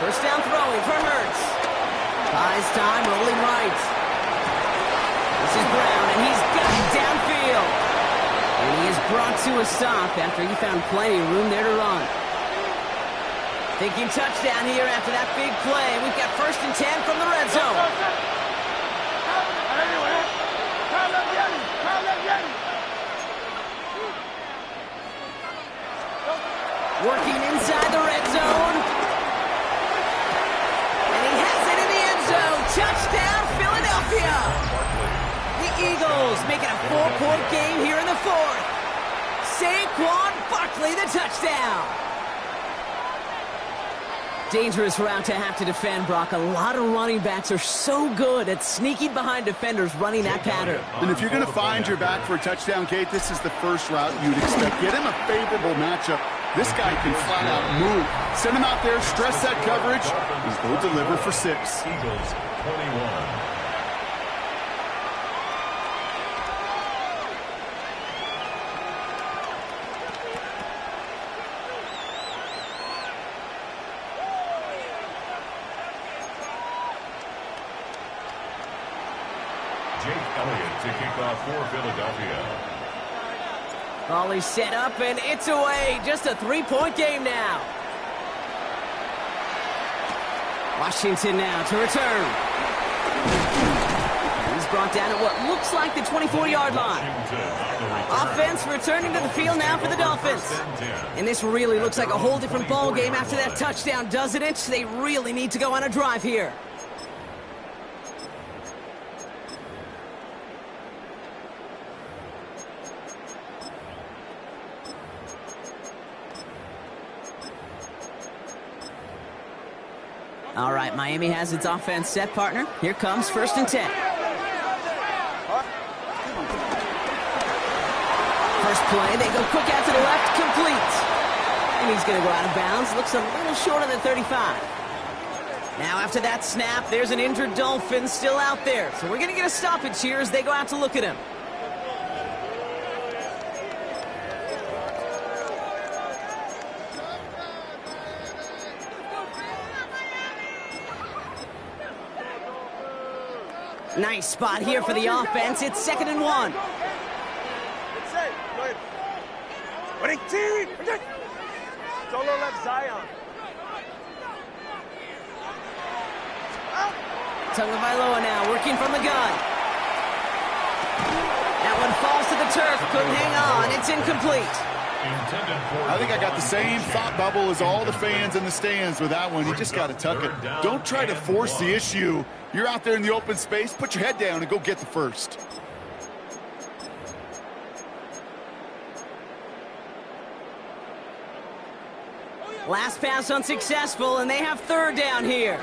First down throwing for Hurts. Buys time, rolling right. This is Brown, and he's got it downfield. And he is brought to a stop after he found plenty of room there to run. Thinking touchdown here after that big play. We've got 1st and 10 from the red zone. Working inside the red zone. And he has it in the end zone. Touchdown, Philadelphia. The Eagles making a 4-point game here in the 4th. Saquon Barkley, the touchdown. Dangerous route to have to defend, Brock. A lot of running backs are so good at sneaking behind defenders running that pattern. And if you're going to find your back for a touchdown, Kate, this is the first route you'd expect. Get him a favorable matchup This guy can flat out move. Send him out there, stress that coverage, and go deliver for 6. Eagles 21. To kick off for Philadelphia. Volley set up, and it's away. Just a 3-point game now. Washington now to return. He's brought down at what looks like the 24-yard line. Offense returning to the field now for the Dolphins. And this really looks like a whole different ball game after that touchdown, doesn't it? They really need to go on a drive here. All right, Miami has its offense set, partner. Here comes 1st and 10. First play, they go quick out to the left, complete. And he's going to go out of bounds. Looks a little short of the 35. Now after that snap, there's an injured Dolphin still out there. So we're going to get a stoppage here as they go out to look at him. Nice spot here for the offense. It's 2nd and 1. Solo left Zion. Tagovailoa now working from the gun. That one falls to the turf. Couldn't hang on. It's incomplete. I think I got the same thought bubble as all the fans in the stands with that one. You just got to tuck it. Don't try to force the issue. You're out there in the open space. Put your head down and go get the first. Last pass unsuccessful, and they have 3rd down here.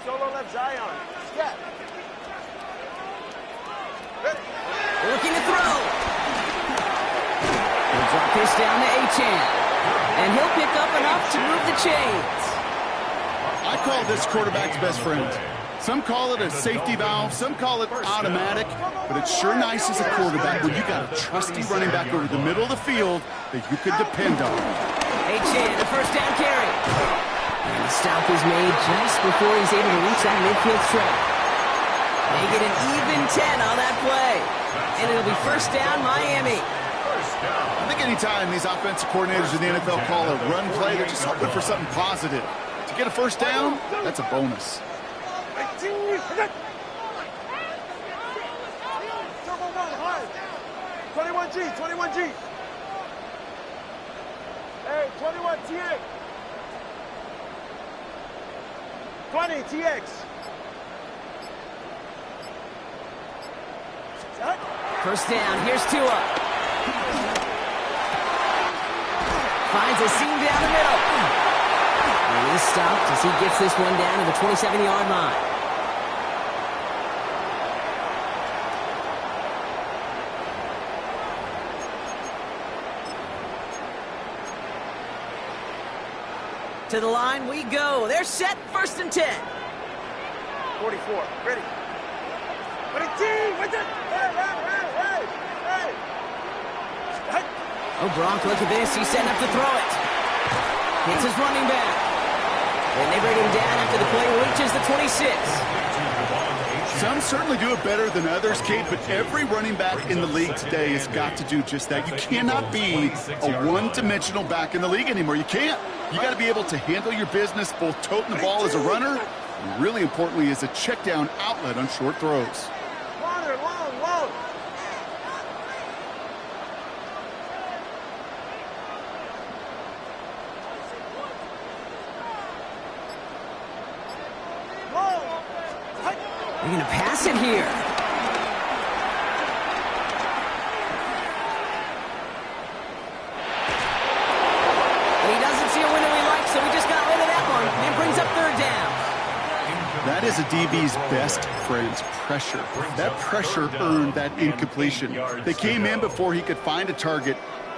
Solo left Zion. Step. Looking to throw. He'll drop this down to Achan. And he'll pick up enough to move the chains. I call this quarterback's best friend. Some call it a safety valve, some call it automatic, but it's sure nice as a quarterback when you got a trusty running back over the middle of the field that you could depend on. Achan, the 1st down carry. And the stop is made just before he's able to reach that midfield strike. They get an even 10 on that play. And it'll be 1st down, Miami. I think anytime these offensive coordinators in the NFL call a run play, they're just hoping for something positive. To get a 1st down, that's a bonus. 21G. Hey, 21 TX. 20 TX. First down, here's Tua. Finds a seam down the middle. And he's stopped as he gets this one down to the 27-yard line. To the line we go. They're set, 1st and 10. 44, ready. 22, with it. Hey. Oh, Brock, look at this. He's setting up to throw it. Hits his running back. And they bring him down after the play reaches the 26. Some certainly do it better than others, Kate, but every running back in the league today has got to do just that. You cannot be a one-dimensional back in the league anymore. You can't. You got to be able to handle your business, both toting the ball as a runner, and really importantly, as a check-down outlet on short throws. Long. They're going to pass it here. And he doesn't see a window he likes, so he just got rid of that one and brings up 3rd down. That is a DB's best friend, pressure. That pressure earned that incompletion. They came in before he could find a target,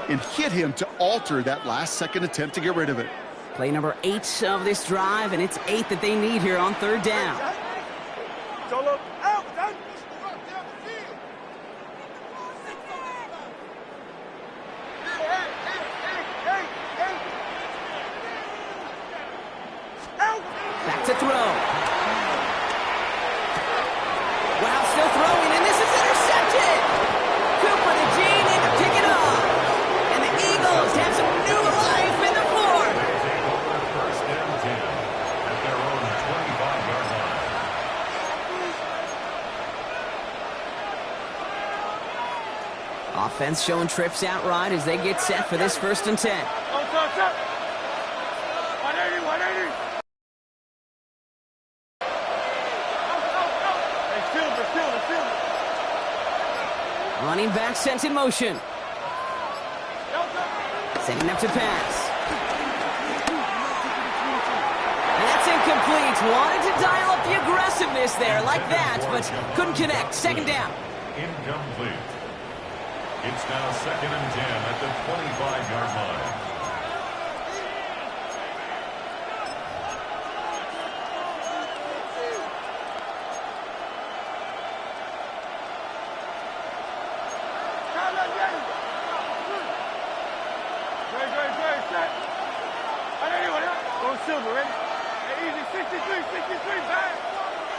and hit him to alter that last-second attempt to get rid of it. Play number 8 of this drive, and it's 8 that they need here on 3rd down. Solo, out, done. Back to throw. Wow, still throwing, and this is intercepted. Cooper to Gene in to pick it off. And the Eagles have some new life in the 4th. First and 10 at their own 25-yard line. Offense showing trips outright as they get set for this 1st and 10. 180, 180. Running back sent in motion. Setting up to pass. And that's incomplete. Wanted to dial up the aggressiveness there like that, but couldn't connect. 2nd down. Incomplete. It's now 2nd and 10 at the 25-yard line.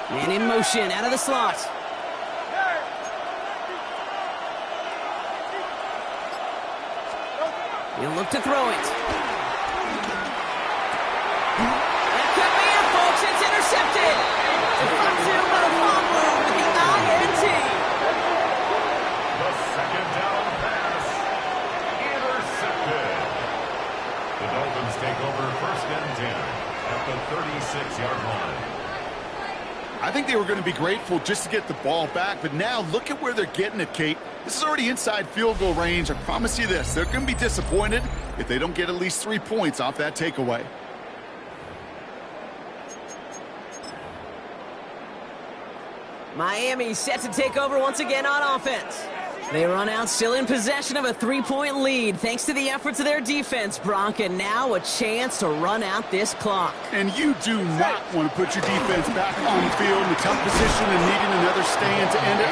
Man in motion, out of the slot. He'll look to throw it. That could be it, folks. It's intercepted. Defensive with a fumble with the INT. The 2nd down pass. Intercepted. The Dolphins take over 1st and 10 at the 36-yard line. I think they were going to be grateful just to get the ball back, but now look at where they're getting it, Kate. This is already inside field goal range. I promise you this, they're going to be disappointed if they don't get at least 3 points off that takeaway. Miami set to take over once again on offense. They run out still in possession of a 3-point lead thanks to the efforts of their defense, Brock, and now a chance to run out this clock. And you do not want to put your defense back on the field in a tough position and needing another stand to end it.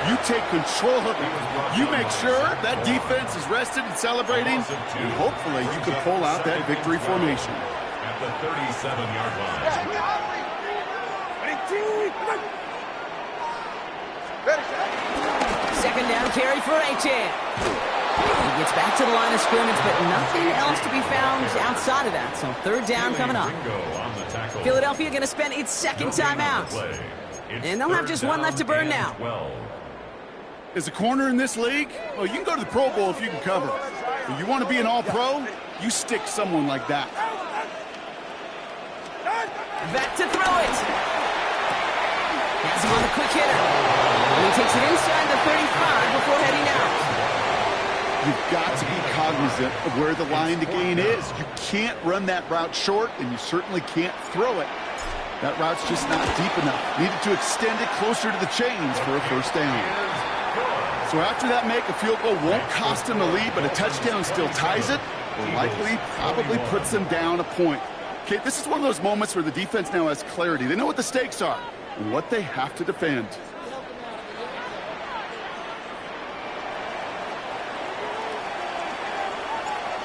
You take control of it. You make sure that defense is rested and celebrating, and hopefully you can pull out that victory formation. At the 37-yard line. 2nd down carry for Achane. He gets back to the line of scrimmage, but nothing else to be found outside of that. So 3rd down coming up. Philadelphia going to spend its 2nd timeout. And they'll have just 1 left to burn now. As a corner in this league, well, you can go to the Pro Bowl if you can cover. If you want to be an all-pro, you stick someone like that. Back to throw it. Has him on the quick hitter. And he takes it inside the 35 before heading out. You've got to be cognizant of where the line to gain is. You can't run that route short, and you certainly can't throw it. That route's just not deep enough. Needed to extend it closer to the chains for a 1st down. So after that make, a field goal won't cost them the lead, but a touchdown still ties it, or likely probably puts them down a point. Okay, this is one of those moments where the defense now has clarity. They know what the stakes are and what they have to defend.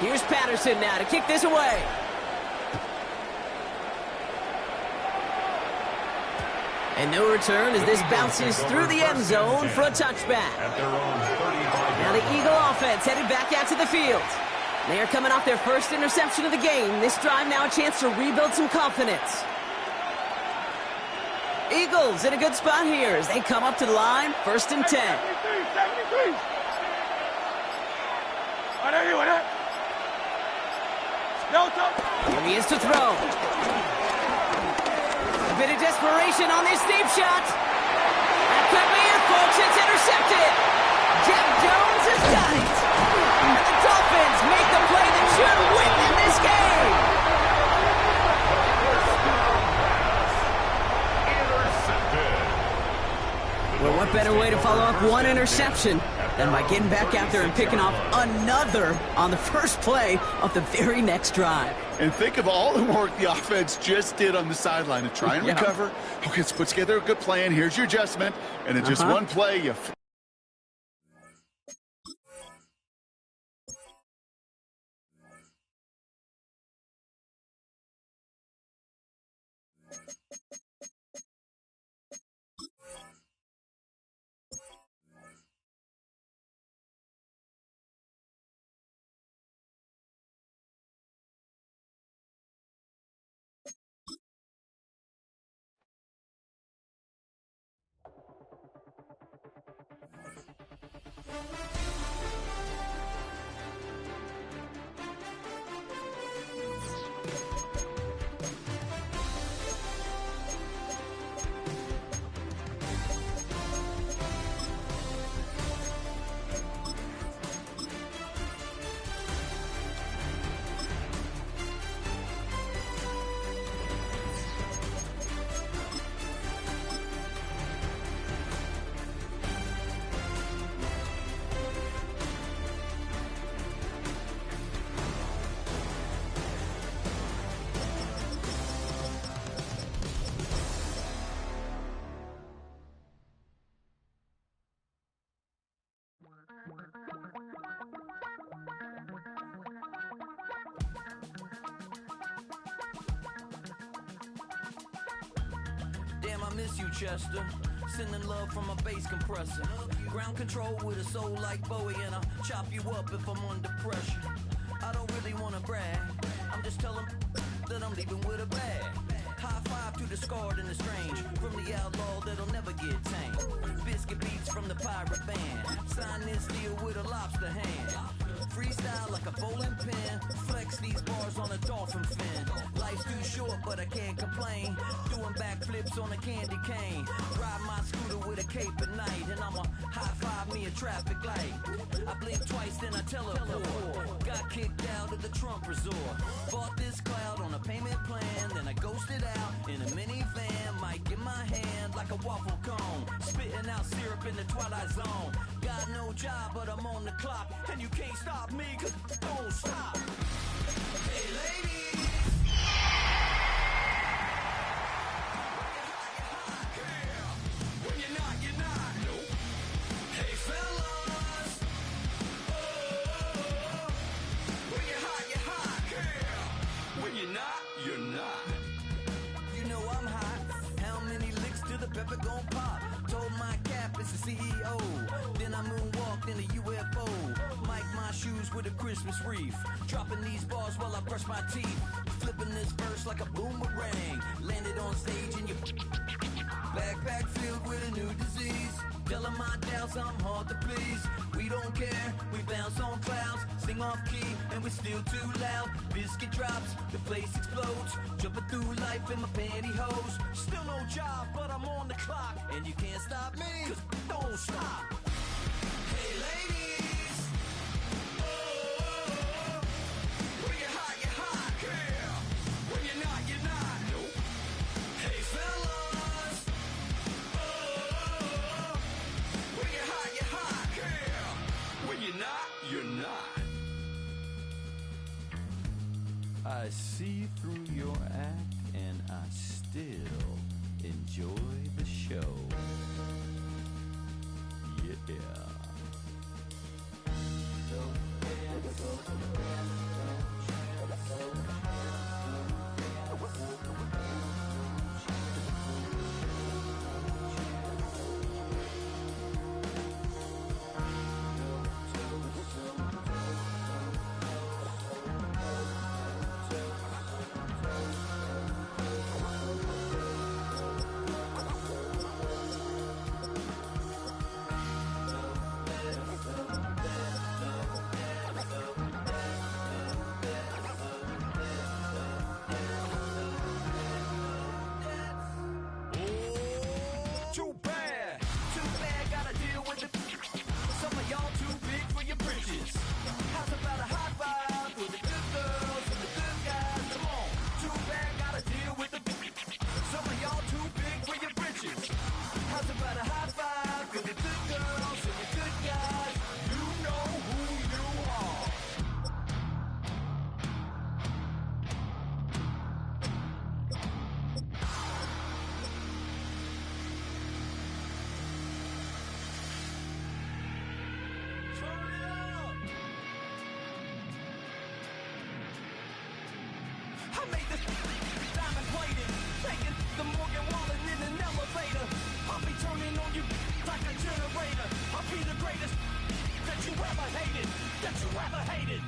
Here's Patterson now to kick this away. And no return as this bounces through the end zone for a touchback. Now the Eagle offense headed back out to the field. They are coming off their 1st interception of the game. This drive now a chance to rebuild some confidence. Eagles in a good spot here as they come up to the line, 1st and 10. 73. Here he is to throw. A bit of desperation on this deep shot. That could be it, folks. It's intercepted. Jeff Jones has got it. And the Dolphins make the play that should win them this game. Well, what better way to follow up one interception Then by getting back out there and picking off another on the first play of the very next drive. And think of all the work the offense just did on the sideline to try and recover. Okay, let's put together a good plan. Here's your adjustment. And in just one play, you... Damn, I miss you, Chester. Sending love from a bass compressor. Ground control with a soul like Bowie, and I'll chop you up if I'm under pressure. I don't really wanna brag. I'm just telling that I'm leaving with a bag. High five to the scarred and the strange. From the outlaw that'll never get tamed. Biscuit beats from the pirate band. Sign this deal with a lobster hand. Freestyle like a bowling pin. Flex these bars on a dolphin fin. Life's too short, but I can't complain. Doing backflips on a candy cane. Ride my scooter with a cape at night. And I'ma high five me a traffic light. I blink twice, then I teleport. Got kicked out of the Trump resort. Bought this cloud on a payment plan. Then I ghosted out in a minivan. Mic in my hand like a waffle cone. Spitting out syrup in the twilight zone. Got no job, but I'm on the clock. And you can't stop me, cause don't stop. Hey ladies, when you're not, you're not. Nope. Hey fellas, oh, when you're hot, yeah. When you're not, you're not. You know I'm hot. How many licks till the pepper gon' pop? Told my cap it's the CEO. Then I moonwalked in a UFO. Mic my shoes with a Christmas wreath. Dropping these bars while I brush my teeth. Flipping this verse like a boomerang. Landed on stage in your backpack filled with a new disease. Telling my doubts I'm hard to please. We don't care, we bounce on clouds. Sing off key and we're still too loud. Biscuit drops, the place explodes. Jumping through life in my pantyhose. Still no job, but I'm on the clock. And you can't stop me, cause don't stop. Hey ladies, oh, when you're hot, yeah. When you're not, you're not. Nope. Hey fellas, oh, when you're hot, yeah. When you're not, you're not. I see through your act and I still enjoy the show. Yeah. I made this diamond plated, taking the Morgan Wallen in an elevator. I'll be turning on you like a generator. I'll be the greatest that you ever hated, that you ever hated.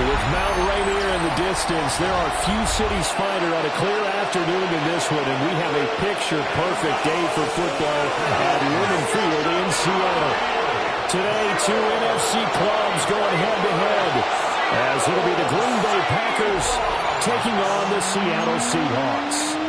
With Mount Rainier in the distance, there are few cities finer on a clear afternoon than this one, and we have a picture-perfect day for football at Lumen Field in Seattle. Today, two NFC clubs going head-to-head, as it'll be the Green Bay Packers taking on the Seattle Seahawks.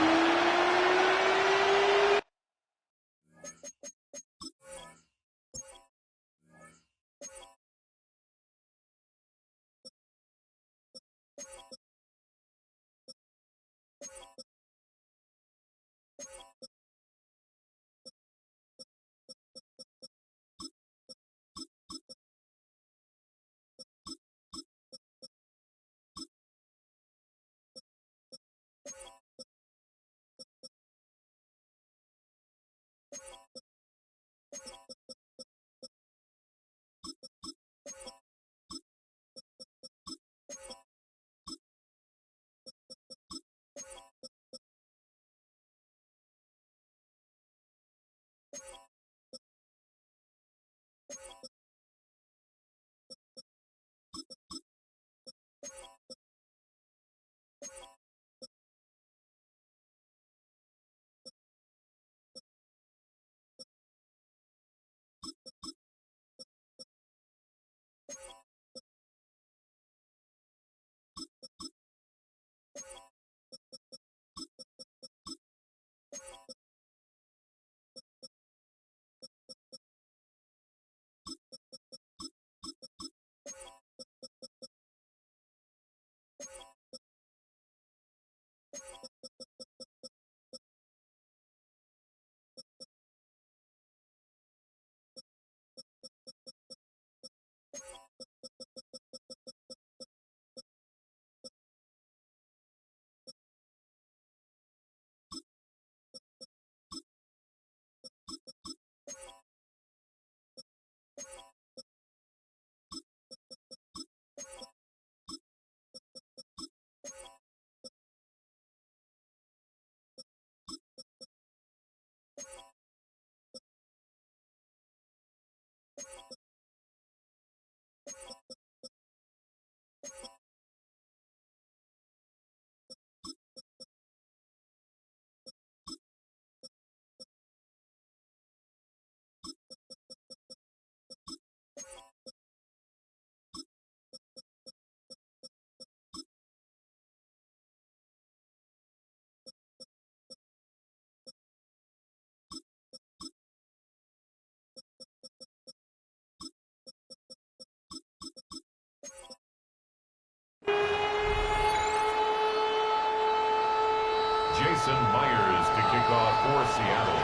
Jason Myers to kick off for Seattle.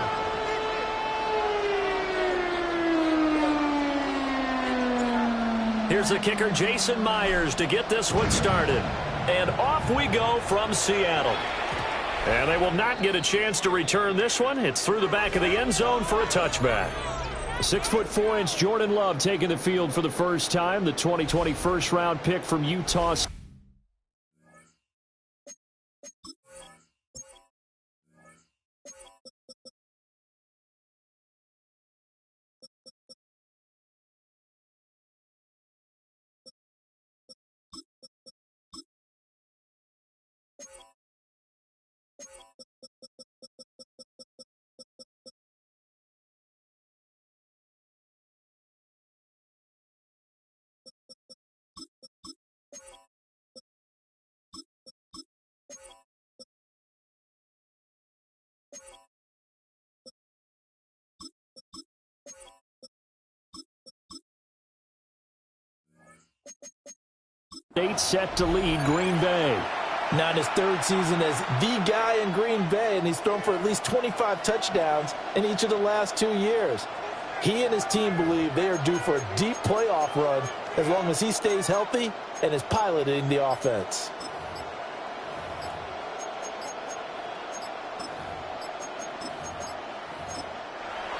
Here's the kicker, Jason Myers, to get this one started. And off we go from Seattle. And they will not get a chance to return this one. It's through the back of the end zone for a touchback. 6'4" Jordan Love taking the field for the first time. The 2020 first-round pick from Utah. State set to lead Green Bay. Now in his third season as the guy in Green Bay, and he's thrown for at least 25 touchdowns in each of the last 2 years. He and his team believe they are due for a deep playoff run as long as he stays healthy and is piloting the offense.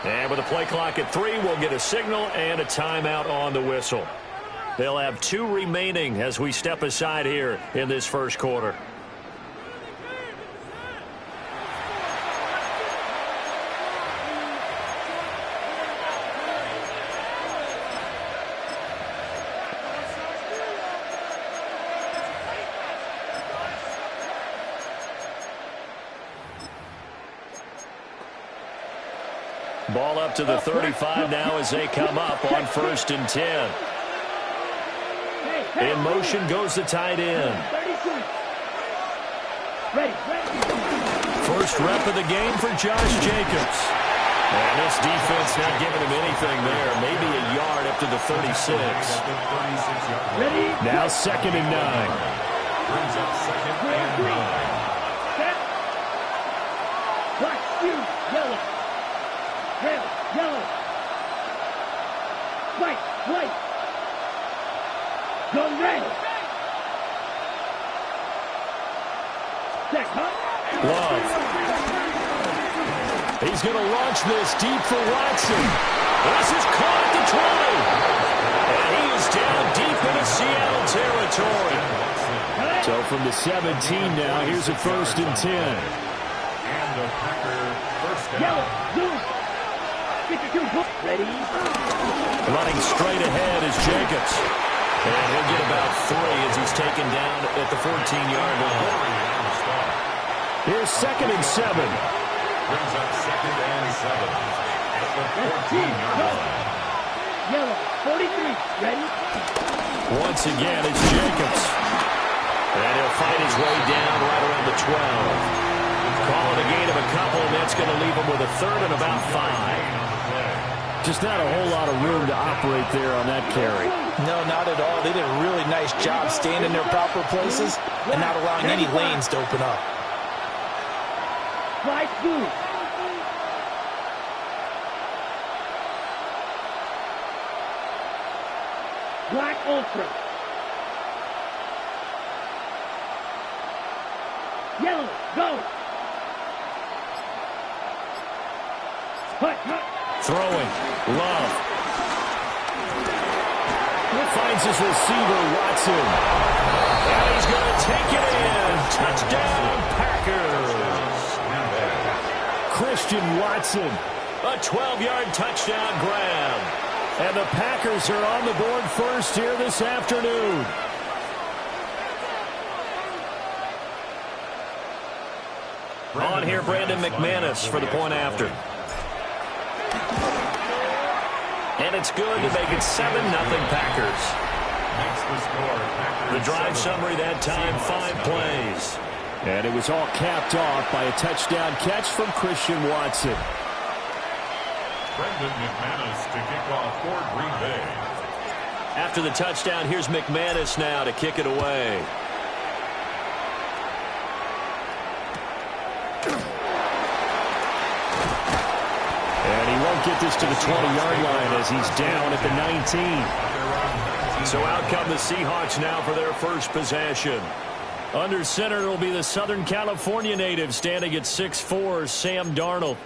And with a play clock at 3, we'll get a signal and a timeout on the whistle. They'll have 2 remaining as we step aside here in this first quarter. Ball up to the 35 now as they come up on 1st and 10. In motion goes the tight end. First rep of the game for Josh Jacobs. And this defense not giving him anything there. Maybe a yard up to the 36. Now 2nd and 9. Brings up 2nd and 9. Yellow. Red, yellow. White, white. Go red. Check, huh? Love. He's going to launch this deep for Watson. This is caught at the 20. And he is down deep into Seattle territory. So from the 17 now, here's a 1st and 10. And the Packer first down. Yellow, blue. Ready? Running straight ahead is Jacobs. And he'll get about 3 as he's taken down at the 14-yard line. Here's 2nd and 7. Brings up 2nd and 7 at the 14-yard line. Yellow, 43. Ready? Once again, it's Jacobs. And he'll fight his way down right around the 12. Calling a gain of a couple, and that's going to leave him with a 3rd and about 5. Just not a whole lot of room to operate there on that carry. No, not at all. They did a really nice job staying in their proper places and not allowing any lanes to open up. White, blue. Black ultra. Yellow, go. Hut, hut. Throwing. Love. Finds his receiver, Watson. And he's going to take it in. Touchdown, Packers. Christian Watson. A 12-yard touchdown grab. And the Packers are on the board first here this afternoon. On here, Brandon McManus for the point after. And it's good to make it 7-0 Packers. Makes the score. Packers The drive 7. summary that time, 5 plays. And it was all capped off by a touchdown catch from Christian Watson. Brendan McManus to kick off for Green Bay. After the touchdown, here's McManus now to kick it away. And he won't get this to the 20-yard line as he's down at the 19. So out come the Seahawks now for their first possession. Under center will be the Southern California native standing at 6'4", Sam Darnold.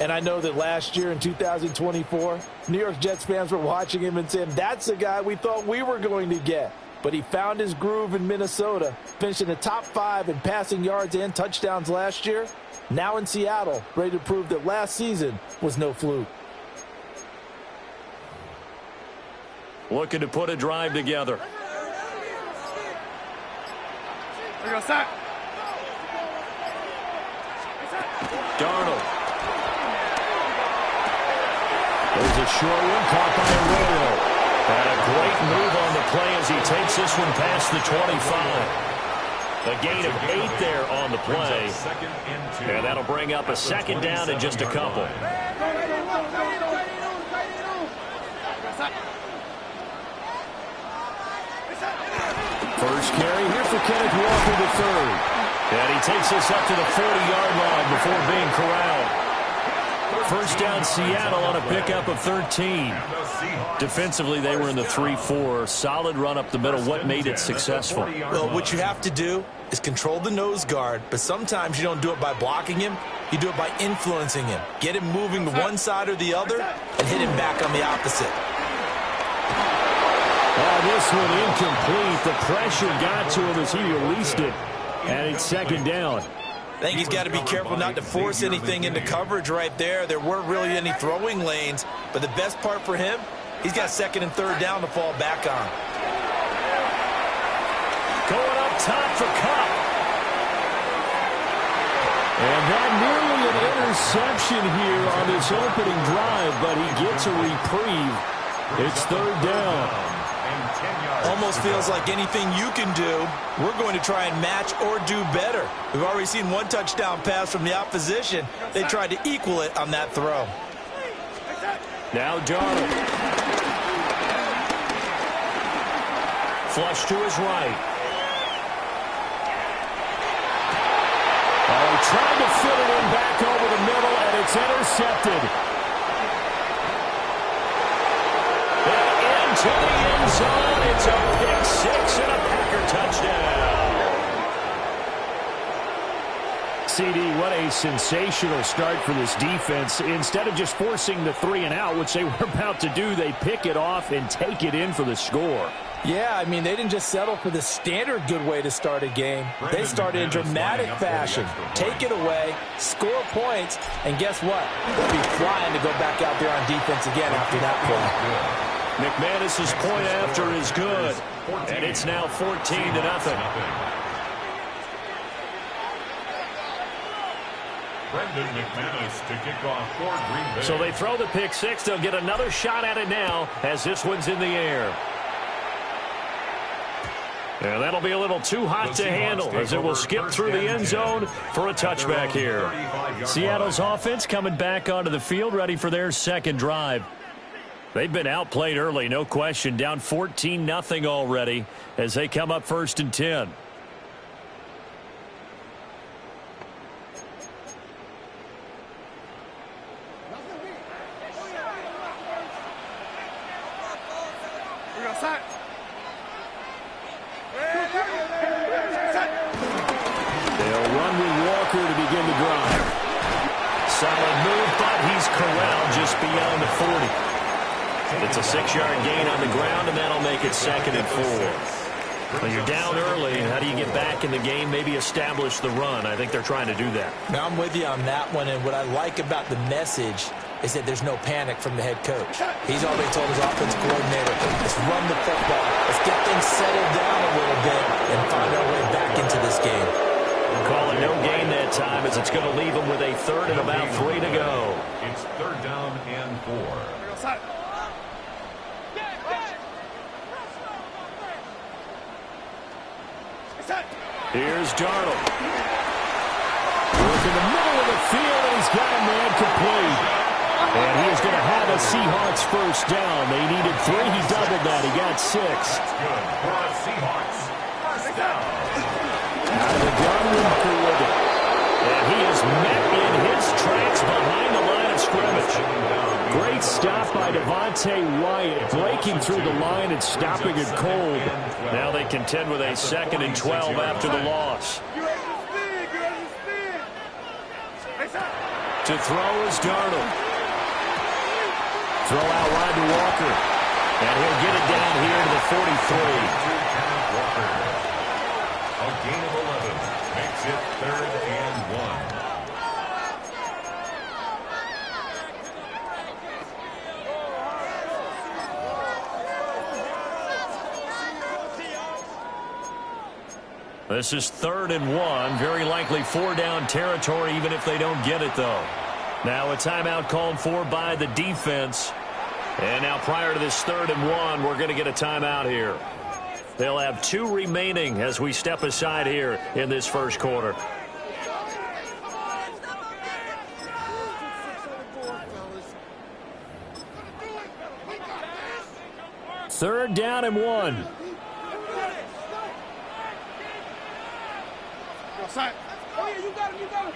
And I know that last year in 2024, New York Jets fans were watching him and saying, that's the guy we thought we were going to get. But he found his groove in Minnesota, finishing the top 5 in passing yards and touchdowns last year. Now in Seattle, ready to prove that last season was no fluke. Looking to put a drive together. Darnold. There's a short one caught by Arroyo. And a great move on the play as he takes this one past the 25. A gain of 8 there on the play. And that'll bring up a 2nd down in just a couple. First carry here for Kenneth Walker the third. And he takes us up to the 40-yard line before being corralled. First down Seattle on a pickup of 13. Defensively, they were in the 3-4. Solid run up the middle. What made it successful? Well, what you have to do is control the nose guard, but sometimes you don't do it by blocking him. You do it by influencing him. Get him moving to one side or the other and hit him back on the opposite. This one incomplete. The pressure got to him as he released it. And it's second down. I think he's got to be careful not to force anything into coverage right there. There weren't really any throwing lanes, but the best part for him, he's got second and third down to fall back on. Going up top for Kupp. And that nearly an interception here on this opening drive, but he gets a reprieve. It's third down. Almost feels like anything you can do, we're going to try and match or do better. We've already seen one touchdown pass from the opposition. They tried to equal it on that throw. Now Darnold. Flush to his right. Oh, he tried to fit it in back over the middle, and it's intercepted. To the end zone. It's a pick six and a Packer touchdown. CD, what a sensational start for this defense. Instead of just forcing the 3 and out, which they were about to do, they pick it off and take it in for the score. Yeah, I mean, they didn't just settle for the standard good way to start a game. They started in dramatic fashion. Take it away, score points, and guess what? They'll be flying to go back out there on defense again after that play. McManus's point after is good, and it's now 14-0. Brendan McManus to kick off for Green Bay. So they throw the pick six. They'll get another shot at it now as this one's in the air. And that'll be a little too hot to handle as it will skip through the end zone for a touchback here. Seattle's offense coming back onto the field, ready for their second drive. They've been outplayed early, no question. Down 14-0 already as they come up 1st and 10. They'll run with Walker to begin the drive. Solid move, but he's corralled just beyond the 40. It's a 6-yard gain on the ground, and that'll make it 2nd and 4. When you're down early, how do you get back in the game, maybe establish the run? I think they're trying to do that. Now, I'm with you on that one, and what I like about the message is that there's no panic from the head coach. He's already told his offensive coordinator, let's run the football, let's get things settled down a little bit, and find our way back into this game. Call it no gain that time as it's going to leave them with a third and about 3 to go. It's third down and 4. Here's Darnold. Work in the middle of the field, and he's got a man complete. And he is going to have a Seahawks first down. They needed 3. He doubled that. He got 6. Good for a Seahawks first down. Out of the gun with Ford. And he is met in his tracks behind the line of scrimmage. Great stop by Devontae Wyatt, breaking through the line and stopping it cold. Now they contend with a 2nd and 12 after the loss. To throw is Darnold. Throw out wide to Walker. And he'll get it down here to the 43. A gain of 11 makes it 3rd and 1. This is 3rd and 1. Very likely 4-down territory, even if they don't get it, though. Now a timeout called for by the defense. And now prior to this 3rd and 1, we're going to get a timeout here. They'll have 2 remaining as we step aside here in this first quarter. Third down and 1. Outside. Oh, yeah, you got him, you got him.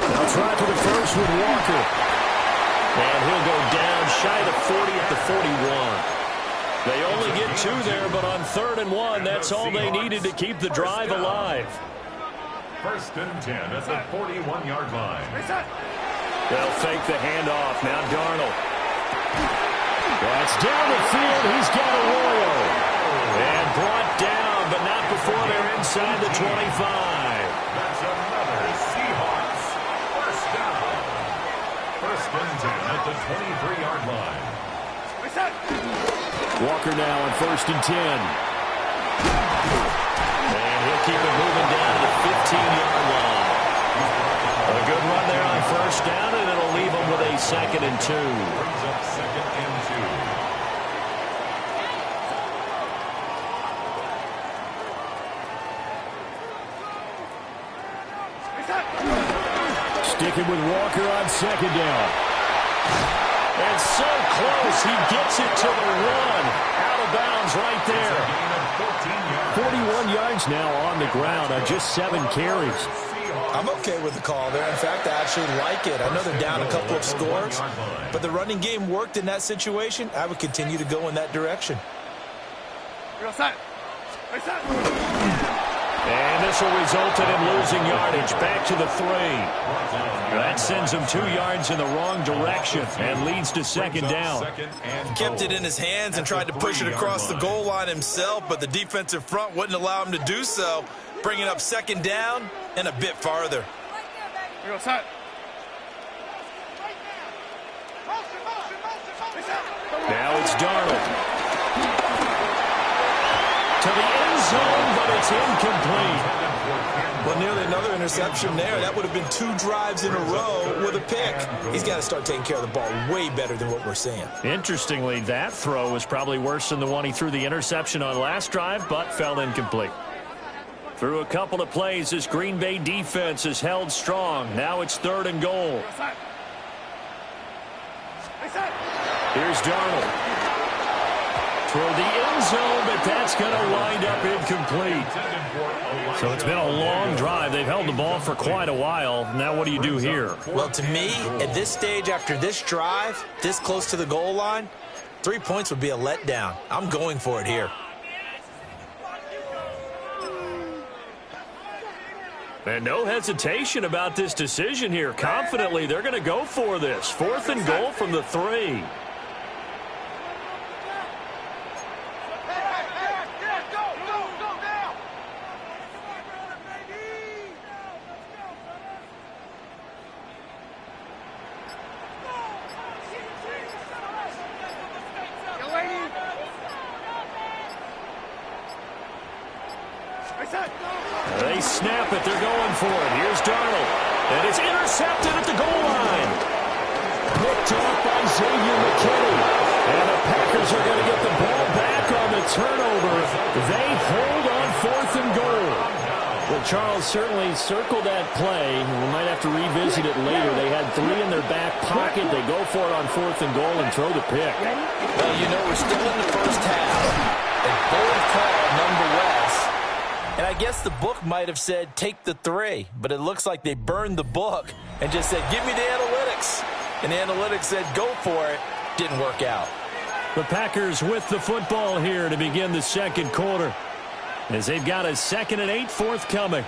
They'll try for the first with Walker. And he'll go down shy of 40 at the 41. They only get 2 there, but on 3rd and 1, that's all they needed to keep the drive alive. 1st and 10 at the 41-yard line. They'll fake the handoff. Now Darnold. That's down the field. He's got Arroyo. And brought down, but not before they're inside the 25. That's another Seahawks first down. 1st and 10 at the 23-yard line. Walker now on 1st and 10. And he'll keep it moving down to the 15-yard line. A good run there on 1st down, and it'll leave them with a 2nd and 2. Brings up 2nd and 2. Sticking with Walker on 2nd down. And so close, he gets it to the 1. Out of bounds right there. 41 yards now on the ground on just 7 carries. I'm okay with the call there. In fact, I actually like it. I know they're down a couple of scores, but the running game worked in that situation. I would continue to go in that direction. And this will result in him losing yardage. Back to the 3. That sends him 2 yards in the wrong direction and leads to 2nd down. He kept it in his hands and tried to push it across the goal line himself, but the defensive front wouldn't allow him to do so, bringing up 2nd down and a bit farther. Now it's Darnold. To the end zone, but it's incomplete. Well, nearly another interception there. That would have been 2 drives in a row with a pick. He's got to start taking care of the ball way better than what we're seeing. Interestingly, that throw was probably worse than the one he threw the interception on last drive, but fell incomplete. Through a couple of plays, this Green Bay defense is held strong. Now it's 3rd and goal. Here's Darnold. Toward the end zone, but that's going to wind up incomplete. So it's been a long drive. They've held the ball for quite a while. Now what do you do here? Well, to me, at this stage after this drive, this close to the goal line, 3 points would be a letdown. I'm going for it here. And no hesitation about this decision here. Confidently, they're going to go for this. 4th and goal from the 3. They snap it. They're going for it. Here's Darnold. And it's intercepted at the goal line. Picked off by Xavier McKinney. And the Packers are going to get the ball back on the turnover. They hold on 4th and goal. Well, Charles, certainly circle that play. We might have to revisit it later. They had 3 in their back pocket. They go for it on 4th and goal and throw the pick. Well, you know, we're still in the first half. A bold call nonetheless. And I guess the book might have said take the 3, but it looks like they burned the book and just said, give me the analytics. And the analytics said, go for it. Didn't work out. The Packers with the football here to begin the 2nd quarter, as they've got a 2nd and 8 forthcoming.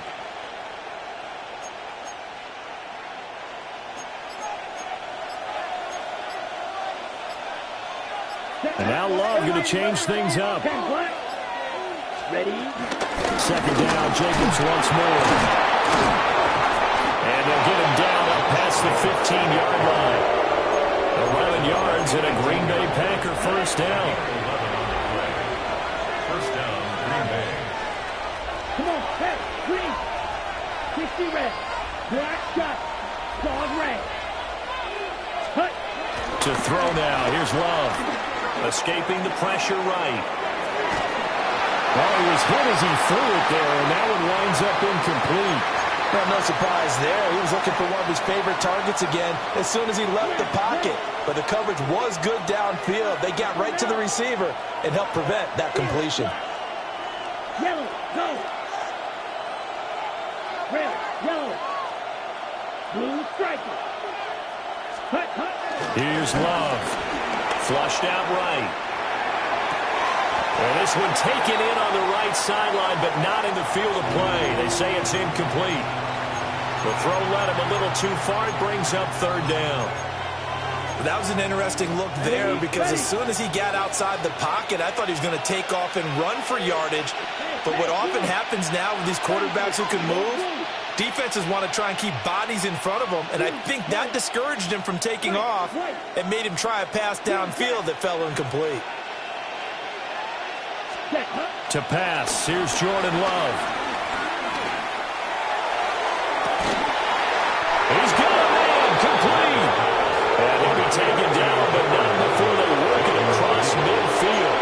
And now Love going to change things up. Ready? 2nd down, Jacobs once more. And they'll get him down up past the 15-yard line. 11 yards and a Green Bay Packer first down. First down, Green Bay. Come on, hey, green. 60 red. Black shot. Dog red. Hut. To throw now, here's Love. Escaping the pressure right. Well, he was hit as he threw it there, and that one winds up incomplete. Well, no surprise there. He was looking for one of his favorite targets again as soon as he left the pocket. But the coverage was good downfield. They got right to the receiver and helped prevent that completion. Yellow, go. Red, yellow. Blue, striker. Cut, cut. Here's Love. Flushed out right. And this one taken in on the right sideline, but not in the field of play. They say it's incomplete. The throw led him a little too far. It brings up third down. That was an interesting look there because as soon as he got outside the pocket, I thought he was going to take off and run for yardage. But what often happens now with these quarterbacks who can move, defenses want to try and keep bodies in front of them, and I think that discouraged him from taking off and made him try a pass downfield that fell incomplete. To pass, here's Jordan Love. He's got a man, complete. And he'll be taken down, but not before they work it across midfield.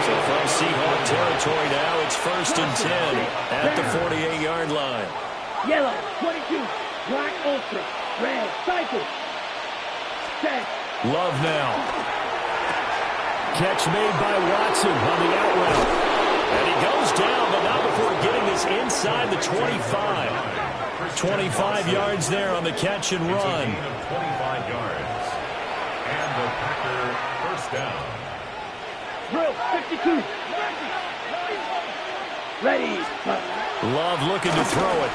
So from Seahawk territory now, it's 1st and 10 at the 48-yard line. Yellow, 22. Black, ultra. Red, cycle. Set. Love now. Catch made by Watson on the out route. And he goes down, but not before getting this inside the 25. 25 yards there on the catch and run. 25 yards. And the Packer first down. Drill, 52. Ready. Love looking to throw it.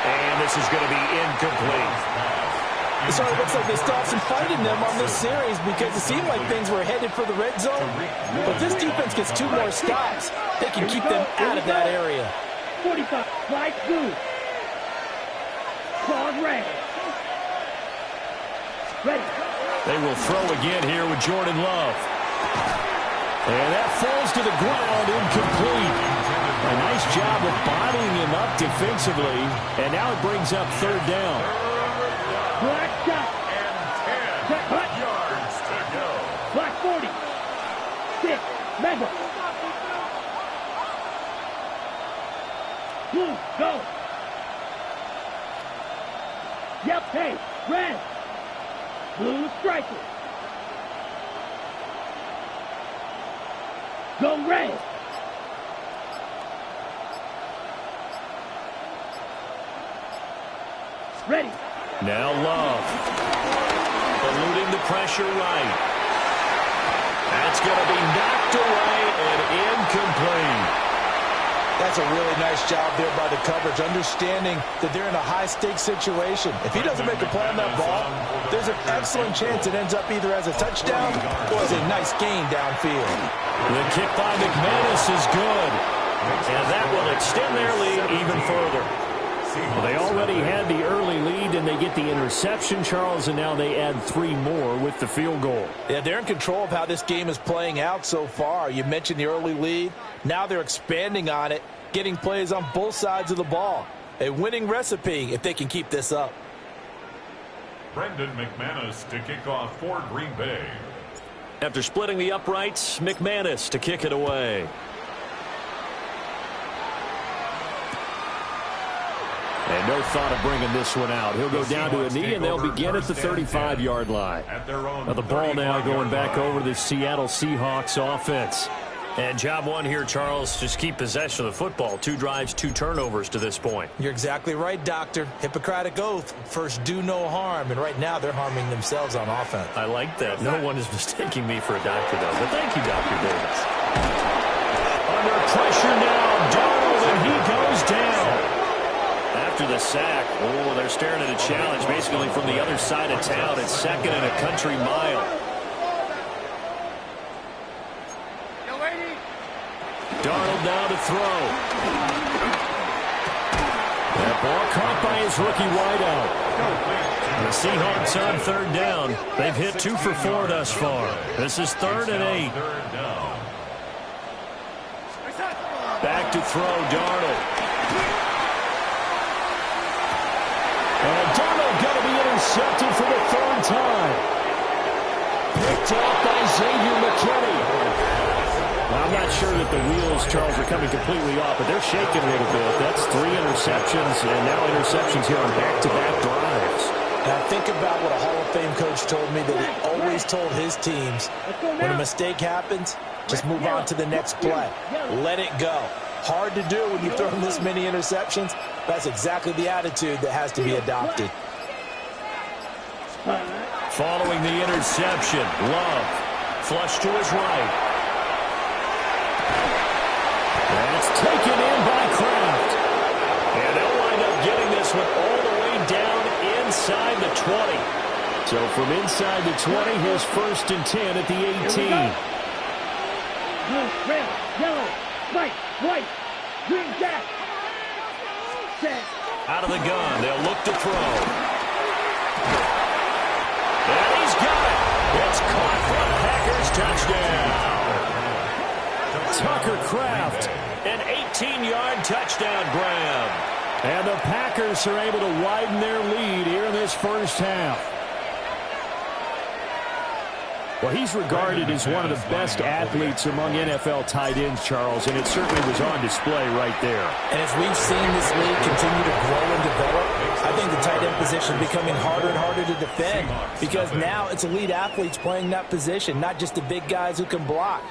And this is going to be incomplete. So it looks like they stopped some fighting them on this series because it seemed like things were headed for the red zone. But this defense gets 2 more stops. They can keep them out of that area. 45, flag blue. Claws red. Ready. They will throw again here with Jordan Love. And that falls to the ground, incomplete. A nice job of bodying him up defensively. And now it brings up third down. Black shot. And 10 yards to go. Black 40. 6. Mega. Blue, go. Yep, hey, red. Blue striker. Go red. Ready. Now Love. Eluding the pressure right. That's going to be knocked away and incomplete. That's a really nice job there by the coverage, understanding that they're in a high-stakes situation. If he doesn't make a play on that ball, there's an excellent chance it ends up either as a touchdown or as a nice gain downfield. The kick by McManus is good. And that will extend their lead even further. Well, they already had the early lead, and they get the interception, Charles, and now they add 3 more with the field goal. Yeah, they're in control of how this game is playing out so far. You mentioned the early lead. Now they're expanding on it, getting plays on both sides of the ball. A winning recipe if they can keep this up. Brendan McManus to kick off for Green Bay. After splitting the uprights, McManus to kick it away. And no thought of bringing this one out. He'll go down to a knee, and they'll begin at the 35-yard line. Now the ball now going back over to the Seattle Seahawks offense. And job one here, Charles, just keep possession of the football. 2 drives, 2 turnovers to this point. You're exactly right, Doctor. Hippocratic oath, first do no harm. And right now they're harming themselves on offense. I like that. No one is mistaking me for a doctor, though. But thank you, Dr. Davis. Under pressure now, Darnold, and he goes down. After the sack, oh, they're staring at a challenge basically from the other side of town. It's 2nd and a country mile. Darnold now to throw. That ball caught by his rookie wideout. The Seahawks on 3rd down. They've hit 2 for 4 thus far. This is 3rd and 8. Back to throw, Darnold. And Darnold going to be intercepted for the 3rd time. Picked up by Xavier McKinney. Well, I'm not sure that the wheels, Charles, are coming completely off, but they're shaking a little bit. That's 3 interceptions, and now interceptions here on back-to-back drives. Now think about what a Hall of Fame coach told me, that he always told his teams, when a mistake happens, just move on to the next play. Let it go. Hard to do when you've thrown this many interceptions. That's exactly the attitude that has to be adopted. Following the interception, Love flush to his right. That's taken in by Kraft. And they'll wind up getting this one all the way down inside the 20. So from inside the 20, here's 1st and 10 at the 18. Blue, red, yellow, white, green, jack. Set. Out of the gun, they'll look to throw. And he's got it. It's caught for a Packers touchdown. Tucker Kraft, an 18-yard touchdown grab. And the Packers are able to widen their lead here in this first half. Well, he's regarded as one of the best athletes among NFL tight ends, Charles, and it certainly was on display right there. And as we've seen this league continue to grow and develop, I think the tight end position is becoming harder and harder to defend, because now it's elite athletes playing that position, not just the big guys who can block.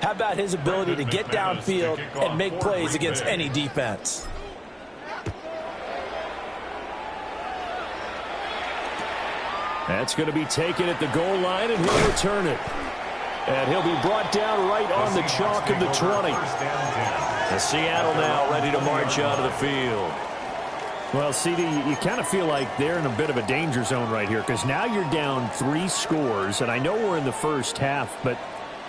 How about his ability to get downfield and make plays against any defense? That's going to be taken at the goal line, and he'll return it. And he'll be brought down right on the chalk of the 20. And Seattle now ready to march out of the field. Well, CD, you kind of feel like they're in a bit of a danger zone right here, because now you're down 3 scores, and I know we're in the first half, but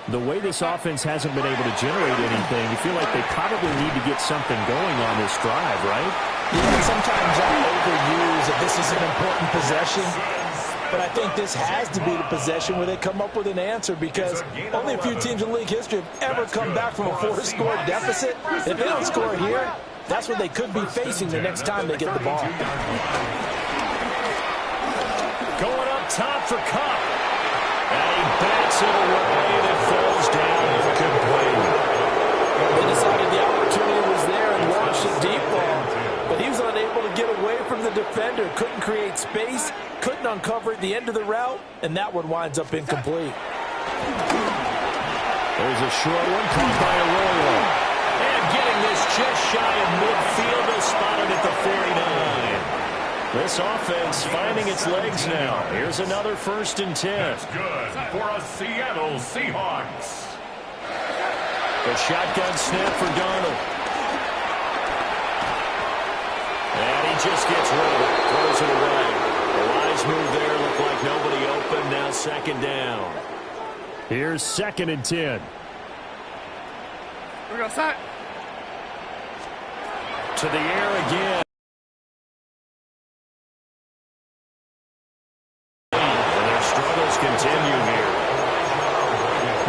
the way this offense hasn't been able to generate anything, you feel like they probably need to get something going on this drive, right? Yeah, sometimes I overuse that this is an important possession, but I think this has to be the possession where they come up with an answer, because only a few teams in league history have ever come back from a 4-score deficit. If they don't score here, that's what they could be facing the next time they get the ball. Going up top for Kupp. And he bats it away, and it falls down incomplete. They decided the opportunity was there and launched a deep ball, but he was unable to get away from the defender, couldn't create space, couldn't uncover at the end of the route, and that one winds up incomplete. There's a short one caught by Arroyo. And getting this just shy of midfield, they spotted at the 49. This offense finding its legs now. Here's another 1st and 10. That's good for a Seattle Seahawks. The shotgun snap for Donald. And he just gets rid of it. Throws it away. A wise move there. Looked like nobody open. Now 2nd down. Here's 2nd and 10. We go side. To the air again. Continue here.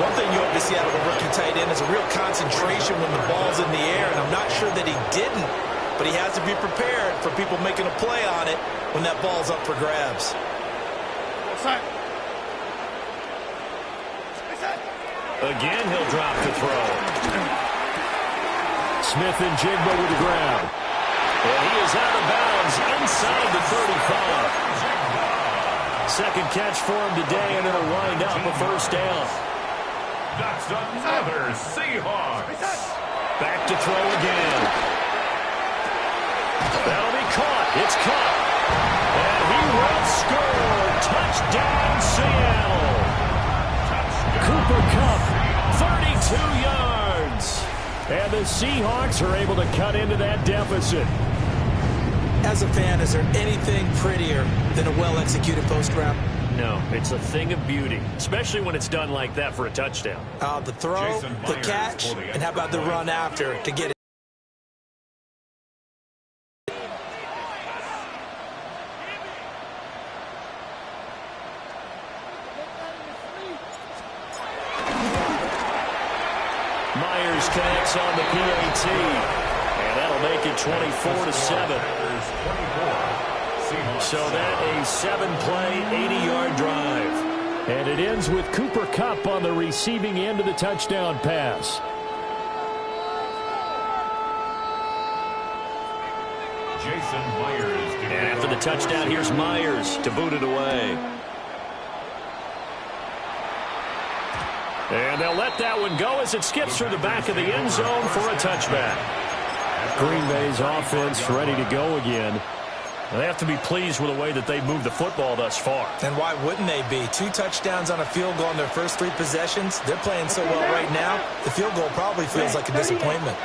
One thing you hope to see out of a rookie tight end is a real concentration when the ball's in the air, and I'm not sure that he didn't, but he has to be prepared for people making a play on it when that ball's up for grabs. Again, he'll drop the throw. Smith and Jigba with the ground. And he is out of bounds inside the 35. Second catch for him today, and it'll wind up a 1st down. That's another Seahawks. Back to throw again. That'll be caught. It's caught. And he will score. Touchdown, Seattle. Cooper Kupp, 32 yards. And the Seahawks are able to cut into that deficit. As a fan, is there anything prettier than a well-executed post route? No, it's a thing of beauty, especially when it's done like that for a touchdown. The throw, the catch, and how about the run after to get it? Myers connects on the PAT, and that'll make it 24-7. So that a 7-play, 80-yard drive. And it ends with Cooper Kupp on the receiving end of the touchdown pass. Jason Myers. And after the touchdown, here's Myers to boot it away. And they'll let that one go as it skips through the back of the end zone for a touchback. Green Bay's offense ready to go again. They have to be pleased with the way that they've moved the football thus far. And why wouldn't they be? 2 touchdowns on a field goal in their first 3 possessions. They're playing so well right now, the field goal probably feels like a disappointment.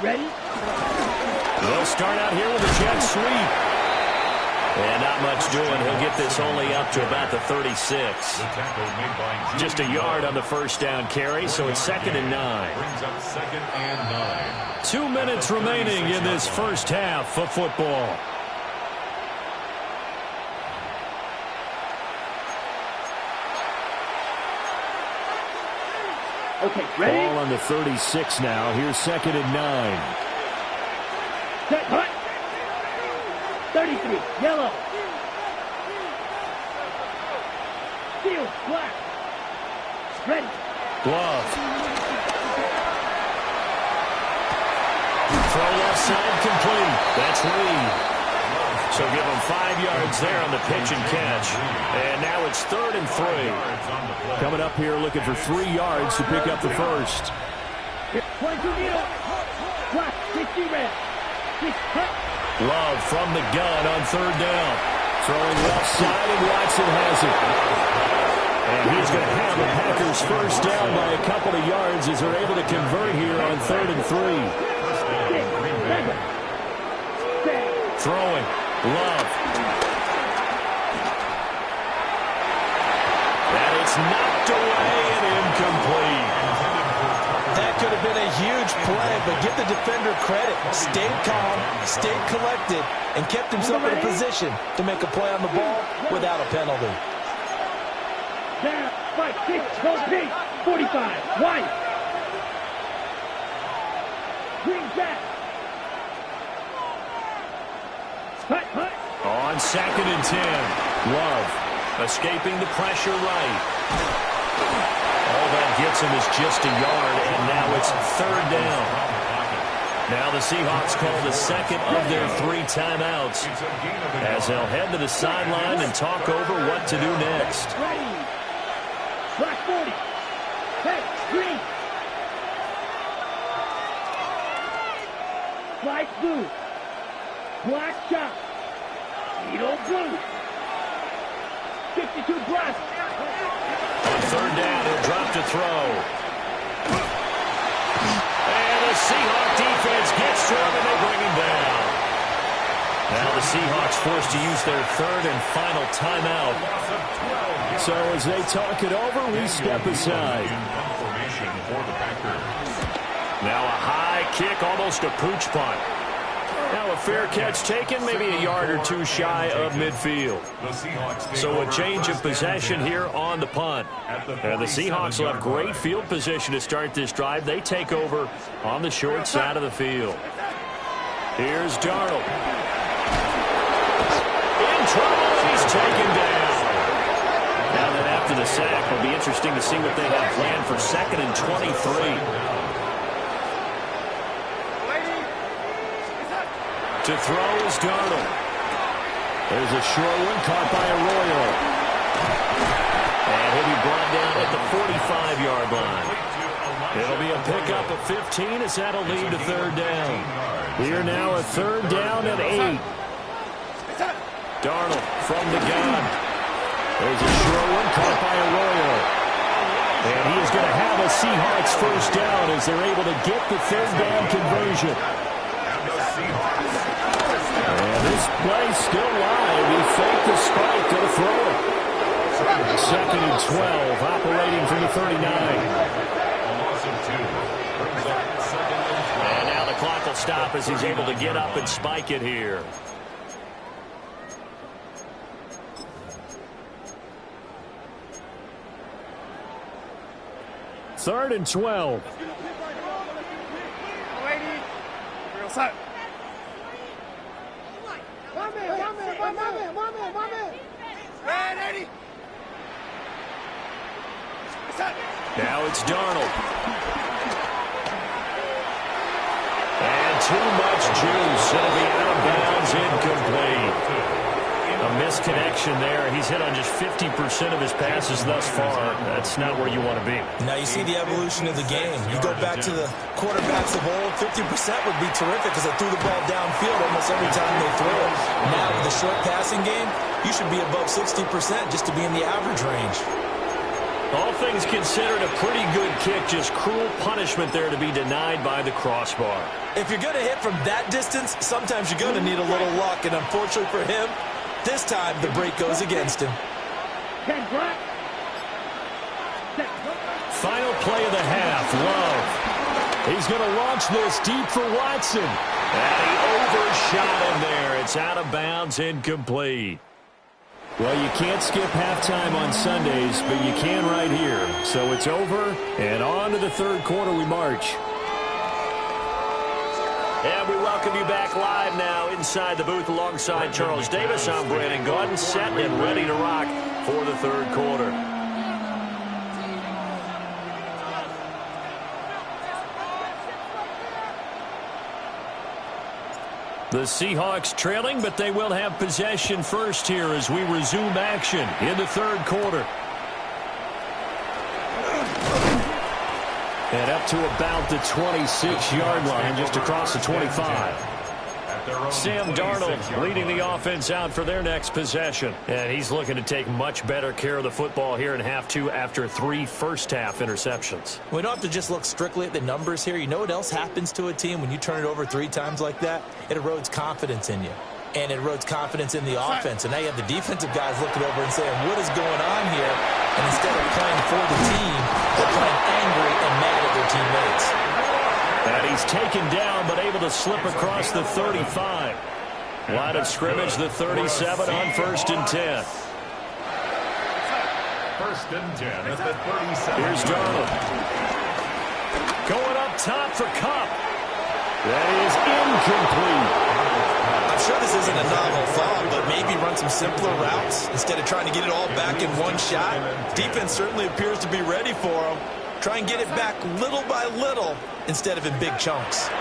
Ready? They'll start out here with a jet sweep. And not much doing. He'll get this only up to about the 36. Just a yard on the first down carry, so it's 2nd and 9. Brings up 2nd and 9. 2 minutes remaining in this first half of football. Okay, ready? Ball on the 36 now. Here's 2nd and 9. Set, hut. 33, yellow. Field, black. Ready. Glove. Throw left side complete. That's Reed. So give him 5 yards there on the pitch and catch. And now it's 3rd and 3. Coming up here looking for 3 yards to pick up the first. 22 needle. Black, 60 red. 6 hut. Love from the gun on 3rd down. Throwing left side, and Watson has it. And he's going to have the Packers first down by a couple of yards as they're able to convert here on 3rd and 3. Throwing. Love. And it's knocked away and incomplete. That could have been a huge play, but give the defender credit. Stayed calm, stayed collected, and kept himself in a position to make a play on the ball without a penalty. Down, 5, 6, go deep. 45, white. Green back. Hut, hut. On 2nd and 10. Love escaping the pressure right. All that gets him is just a yard, and now it's 3rd down. Now the Seahawks call the 2nd of their 3 timeouts as they'll head to the sideline and talk over what to do next. Ready. Black 40. Hey, green. Black blue. Black shot. Needle blue. 52 black. On 3rd down, he'll drop to throw. And the Seahawk defense gets to him, and they bring him down. Now the Seahawks forced to use their 3rd and final timeout. So as they talk it over, we step aside. Now a high kick, almost a pooch punt. Now a fair catch taken, maybe a yard or 2 shy of midfield. So a change of possession here on the punt. And the Seahawks will have great field position to start this drive. They take over on the short side of the field. Here's Darnold. In trouble, he's taken down. Now then after the sack, it'll be interesting to see what they have planned for 2nd and 23. To throw is Darnold. There's a short one caught by Arroyo. And he'll be brought down at the 45-yard line. It'll be a pickup of 15 as that'll lead to 3rd down. Here now a 3rd down and 8. Darnold from the gun. There's a short one caught by Arroyo. And he is going to have a Seahawks first down as they're able to get the 3rd down conversion. And this play still live. He faked the spike to the throw it. 2nd and 12, operating from the 39. And now the clock will stop as he's able to get up and spike it here. Third and 12. Ready? Now it's Darnold. And too much juice. It'll be out of bounds, incomplete. A misconnection there. He's hit on just 50% of his passes thus far. That's not where you want to be. Now you see the evolution of the game. You go back to the quarterbacks of old, 50% would be terrific because they threw the ball downfield almost every time they threw it. Now with the short passing game, you should be above 60% just to be in the average range. All things considered, a pretty good kick. Just cruel punishment there to be denied by the crossbar. If you're going to hit from that distance, sometimes you're going to need a little luck. And unfortunately for him, this time the break goes against him. Final play of the half. Love. He's going to launch this deep for Watson. And he overshot him there. It's out of bounds, incomplete. Well, you can't skip halftime on Sundays, but you can right here. So it's over, and on to the third quarter we march. And we welcome you back live now inside the booth alongside Charles Davis. I'm Brandon Gaudin, set and ready to rock for the third quarter. The Seahawks trailing, but they will have possession first here as we resume action in the third quarter. And up to about the 26-yard line, just across the 25. Sam Darnold leading the offense out for their next possession. And he's looking to take much better care of the football here in half two after 3 first-half interceptions. We don't have to just look strictly at the numbers here. You know what else happens to a team when you turn it over 3 times like that? It erodes confidence in you. And it erodes confidence in the offense. And now you have the defensive guys looking over and saying, what is going on here? And instead of playing for the team, they're playing angry and mad at their teammates. And he's taken down, but able to slip across the 35. Line of scrimmage, the 37 on 1st and 10. 1st and 10 at the 37. Here's Darnold. Going up top for Kupp. That is incomplete. I'm sure this isn't a novel thought, but maybe run some simpler routes instead of trying to get it all back in one shot. Defense certainly appears to be ready for him. Try and get it back little by little instead of in big chunks. And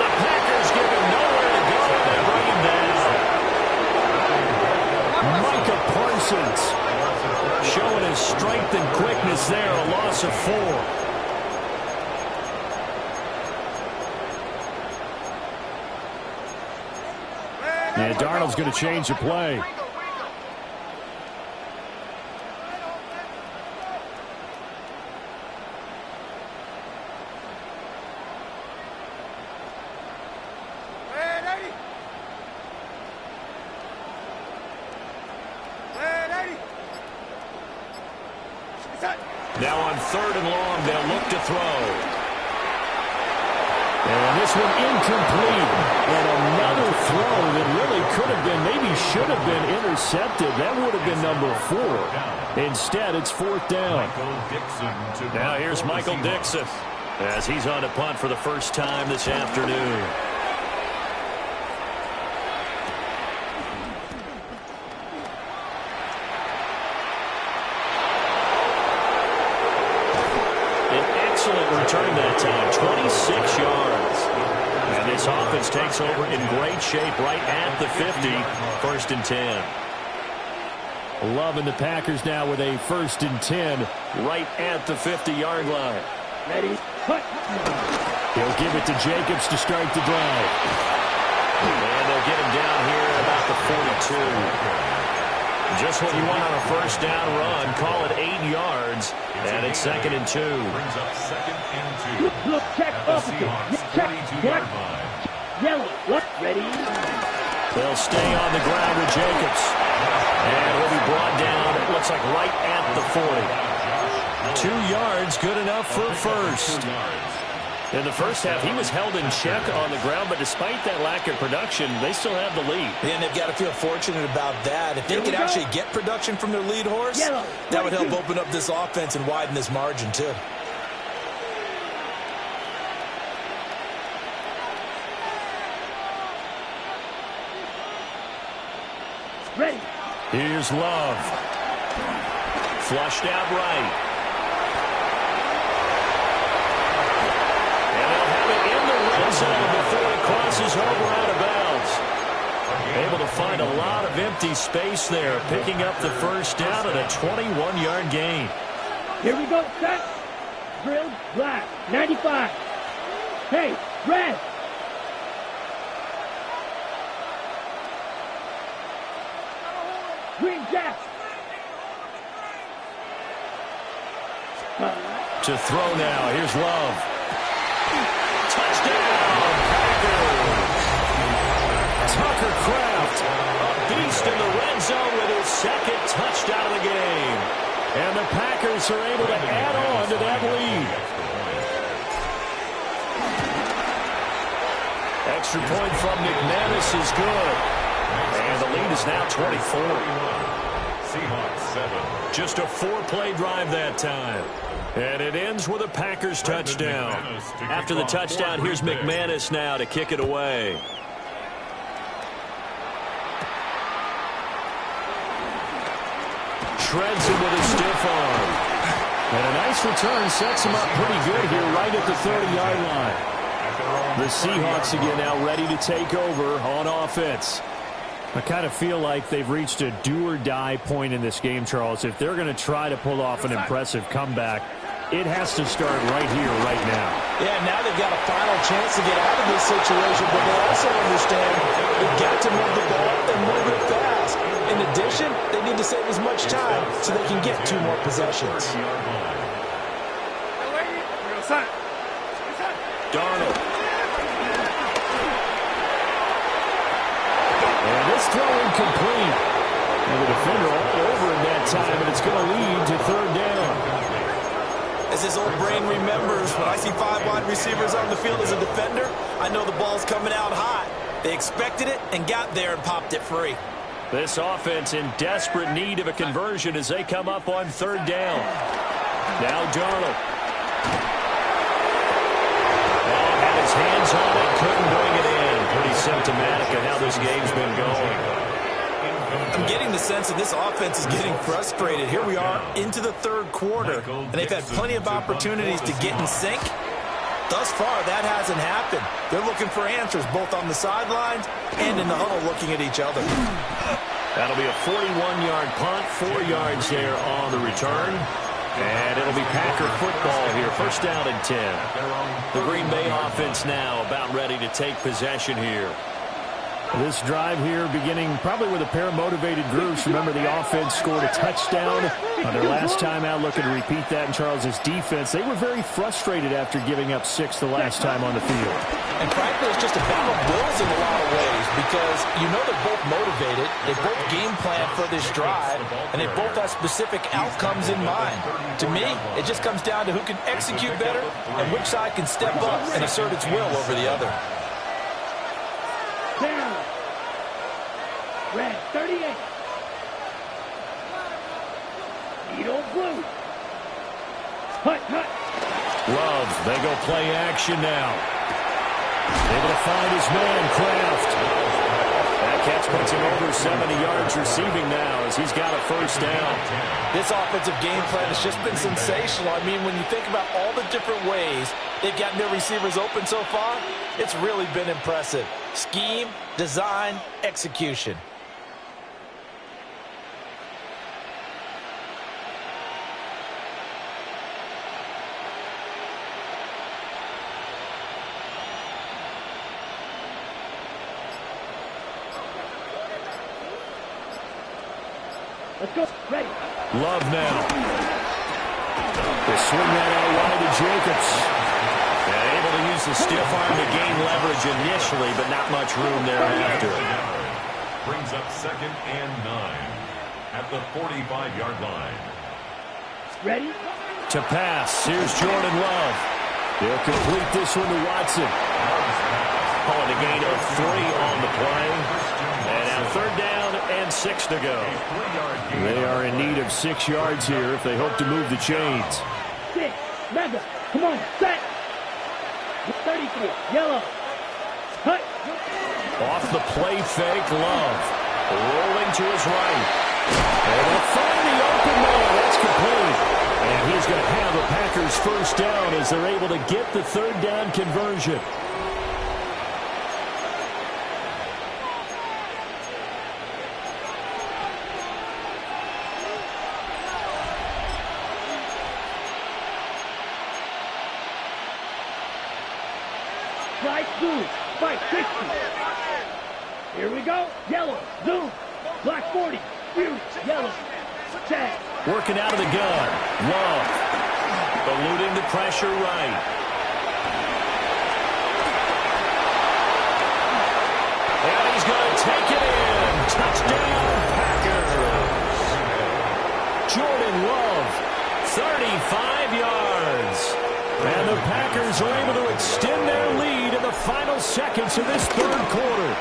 the Packers give him nowhere to go. They bring him down. Micah Parsons showing his strength and quickness there. A loss of 4. And Darnold's going to change the play. Now on 3rd and long, they'll look to throw. And this one incomplete. And another throw that really could have been, maybe should have been intercepted. That would have been number 4. Instead, it's 4th down. Now here's Michael Dixon as he's on to punt for the first time this afternoon. Return that time, 26 yards. And this offense takes over in great shape right at the 50, 1st and 10. Loving the Packers now with a 1st and 10 right at the 50-yard line. Ready, put. He'll give it to Jacobs to start the drive. And they'll get him down here at about the 42. Just what you want on a 1st down run. Call it 8 yards. And it's 2nd and 2. Brings up 2nd and 2. Look, check, opposite. Check, black. Yellow, left, ready. They'll stay on the ground with Jacobs. And he'll be brought down, it looks like right at the 40. 2 yards, good enough for a first. In the first half, he was held in check on the ground, but despite that lack of production, they still have the lead. And they've got to feel fortunate about that. If they could actually get production from their lead horse, that would help open up this offense and widen this margin, too. Ready. Here's Love. Flushed out right. And they'll have it in the red zone before it crosses over out of bounds. Able to find a lot of empty space there, picking up the first down and a 21-yard gain. Here we go, set. Drilled, black, 95. Hey, red. Green jack. To throw now, here's Love. Touchdown, Packers! Tucker Kraft, a beast in the red zone with his second touchdown of the game. And the Packers are able to add on to that lead. Extra point from McManus is good. And the lead is now 24. Seahawks 7. Just a 4-play drive that time. And it ends with a Packers touchdown. After the touchdown, here's McManus now to kick it away. Shreds him with a stiff arm. And a nice return sets him up pretty good here right at the 30-yard line. The Seahawks again now ready to take over on offense. I kind of feel like they've reached a do-or-die point in this game, Charles. If they're going to try to pull off an impressive comeback, it has to start right here, right now. Yeah, now they've got a final chance to get out of this situation, but they also understand they've got to move the ball and move it fast. In addition, they need to save as much time so they can get 2 more possessions. Darnold. And this throw incomplete. And the defender all over him that time, and it's going to lead to 3rd down. As his old brain remembers, when I see 5 wide receivers on the field as a defender, I know the ball's coming out hot. They expected it and got there and popped it free. This offense in desperate need of a conversion as they come up on 3rd down. Now Darnold. Oh, had his hands on it, couldn't bring it in. Pretty symptomatic of how this game's been going. I'm getting the sense that this offense is getting frustrated. Here we are into the 3rd quarter, and they've had plenty of opportunities to get in sync. Thus far, that hasn't happened. They're looking for answers both on the sidelines and in the huddle looking at each other. That'll be a 41-yard punt, 4 yards there on the return. And it'll be Packer football here, 1st down and 10. The Green Bay offense now about ready to take possession here. This drive here beginning probably with a pair of motivated groups. Remember, the offense scored a touchdown on their last time out. Looking to repeat that in Charles's defense. They were very frustrated after giving up 6 the last time on the field. And frankly, it's just a battle of wills in a lot of ways because you know they're both motivated. They both game plan for this drive, and they both have specific outcomes in mind. To me, it just comes down to who can execute better and which side can step up and assert its will over the other. Down. Red, 38. Needle blue. Hut, hut. Love, they go play action now. Able to find his man, Kraft. That catch puts him over 70 yards receiving now as he's got a 1st down. This offensive game plan has just been sensational. I mean, when you think about all the different ways they've gotten their receivers open so far, it's really been impressive. Scheme, design, execution. Let's go. Ready. Love now. They swing that out wide to Jacobs. And able to use the stiff arm to gain leverage initially, but not much room thereafter. Brings up 2nd and 9 at the 45-yard line. Ready. To pass. Here's Jordan Love. He'll complete this one to Watson. Calling a gain of 3 on the play. And now 3rd down and 6 to go. They are in need of 6 yards here if they hope to move the chains. 6. Mega. Come on. Set. 33. Yellow. Hut. Off the play fake, Love. Rolling to his right. And they'll find the open man. That's complete. And he's going to have the Packers first down as they're able to get the third down conversion. Right, zoom. Fight, 60. Here we go. Yellow, zoom. Black 40. Huge, yellow. Tag. Working out of the gun. Love. Eluding the pressure right. And he's going to take it in. Touchdown, Packers. Jordan Love, 35 yards. And the Packers are able to extend their lead in the final seconds of this third quarter.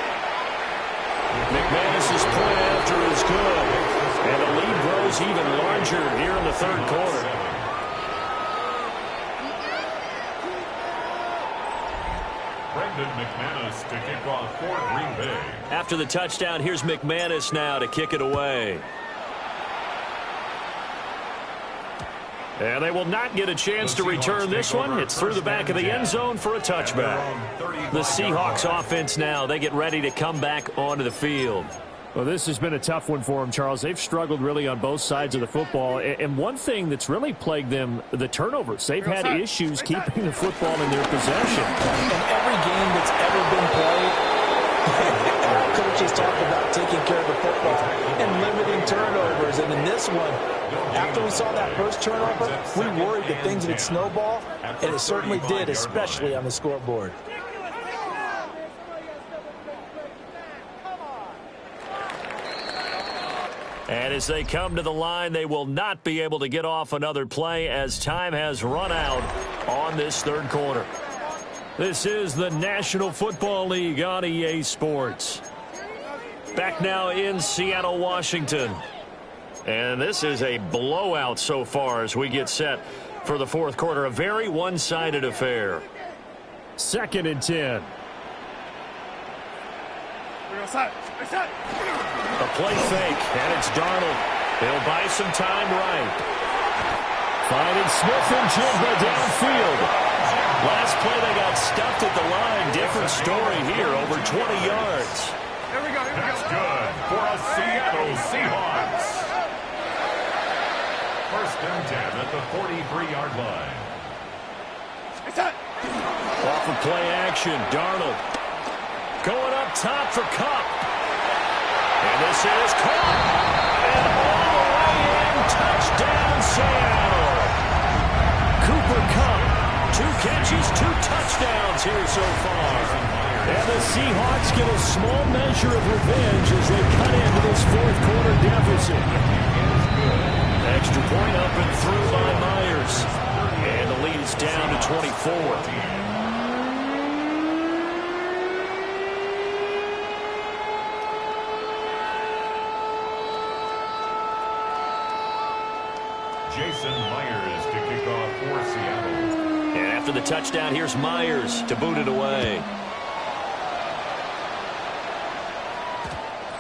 McManus's point after is good. And the lead grows even larger here in the third quarter. Brendan McManus to kick off for Green Bay. After the touchdown, here's McManus now to kick it away. And they will not get a chance to return this one. It's through the back of the end zone for a touchback. The Seahawks offense now, they get ready to come back onto the field. Well, this has been a tough one for them, Charles. They've struggled really on both sides of the football. And one thing that's really plagued them, the turnovers. They've had issues keeping the football in their possession. In every game that's ever been played, coaches talk about taking care of the football and limiting turnovers. And in this one, after we saw that first turnover, we worried that things would snowball, and it certainly did, especially on the scoreboard. And as they come to the line, they will not be able to get off another play as time has run out on this third quarter. This is the National Football League on EA Sports. Back now in Seattle, Washington. And this is a blowout so far as we get set for the fourth quarter. A very one-sided affair. 2nd and 10. A play fake, and it's Darnold. They'll buy some time right. Finding Smith and Jigba downfield. Last play they got stuffed at the line. Different story here, over 20 yards. Here we go. That's good for a Seattle Seahawks. 1st and 10 at the 43-yard line. Off of play action, Darnold. Going up top for Kupp. And this is caught. And all the way in. Touchdown, Seattle. Cooper Kupp. 2 catches, 2 touchdowns here so far. And the Seahawks get a small measure of revenge as they cut into this fourth quarter deficit. Extra point up and through by Myers. And the lead is down to 24. Jason Myers to kick off for Seattle. And after the touchdown, here's Myers to boot it away.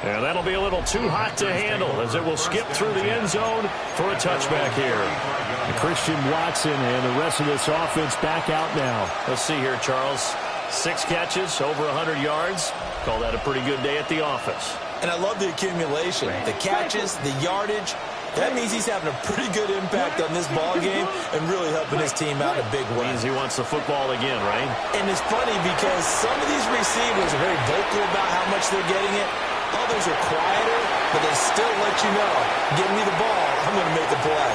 And that'll be a little too hot to handle as it will skip through the end zone for a touchback here. And Christian Watson and the rest of this offense back out now. Let's see here, Charles. 6 catches, over 100 yards. Call that a pretty good day at the office. And I love the accumulation, the catches, the yardage. That means he's having a pretty good impact on this ball game and really helping his team out in a big way. Means he wants the football again, right? And it's funny because some of these receivers are very vocal about how much they're getting it. Others are quieter, but they still let you know, give me the ball, I'm going to make the play.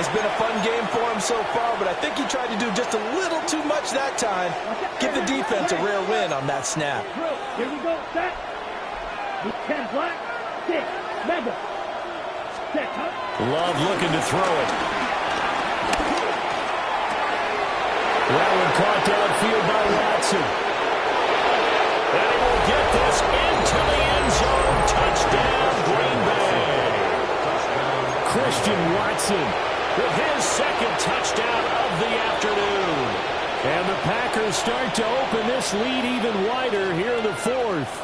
It's been a fun game for him so far, but I think he tried to do just a little too much that time. Give the defense a rare win on that snap. Here we go, set. 10 black, 6, mega. Set, Love looking to throw it. That one caught downfield by Watson. And he will get this into the end zone. Touchdown, Green Bay. Christian Watson with his 2nd touchdown of the afternoon. And the Packers start to open this lead even wider here in the 4th.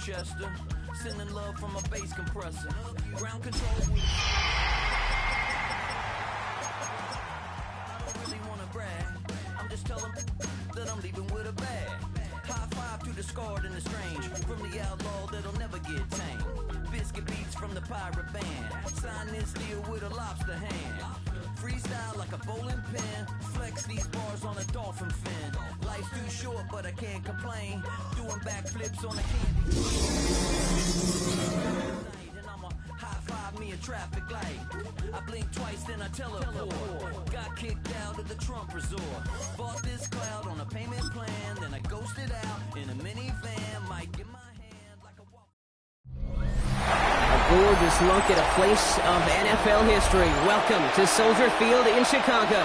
Chester. Sending love from a bass compressor. Ground control with... I don't really wanna brag. I'm just telling that I'm leaving with a bag. High five to the scarred and the strange. From the outlaw that'll never get tamed. Biscuit beats from the pirate band. Sign this deal with a lobster hand. Freestyle like a bowling pin. Flex these bars on a dolphin fin. Life's too short, but I can't complain. Doing backflips on a candy. And I'ma high five me a traffic light. I blink twice, then I teleport. Got kicked out of the Trump resort. Bought this cloud on a payment plan. Then I ghosted out in a minivan. Might get my hand like a walk. Gorgeous look at a place of NFL history. Welcome to Soldier Field in Chicago.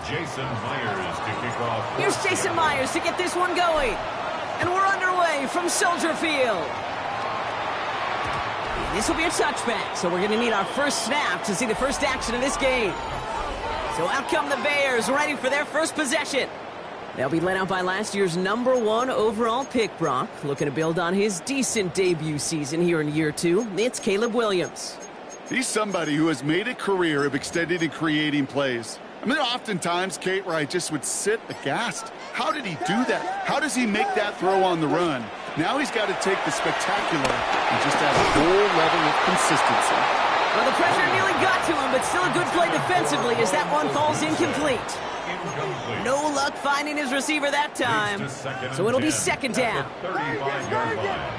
Jason Myers to kick off. Here's Jason Myers to get this one going. And we're underway from Soldier Field. This will be a touchback, so we're going to need our first snap to see the first action of this game. So out come the Bears, ready for their first possession. They'll be led out by last year's #1 overall pick, Brock. Looking to build on his decent debut season here in year 2. It's Caleb Williams. He's somebody who has made a career of extending and creating plays. I mean, there are oftentimes, Kate, where I just would sit aghast. How did he do that? How does he make that throw on the run? Now he's got to take the spectacular and just add a whole level of consistency. Well, the pressure nearly got to him, but still a good play defensively as that one falls incomplete. No luck finding his receiver that time. So it'll be second down. 35-yard line.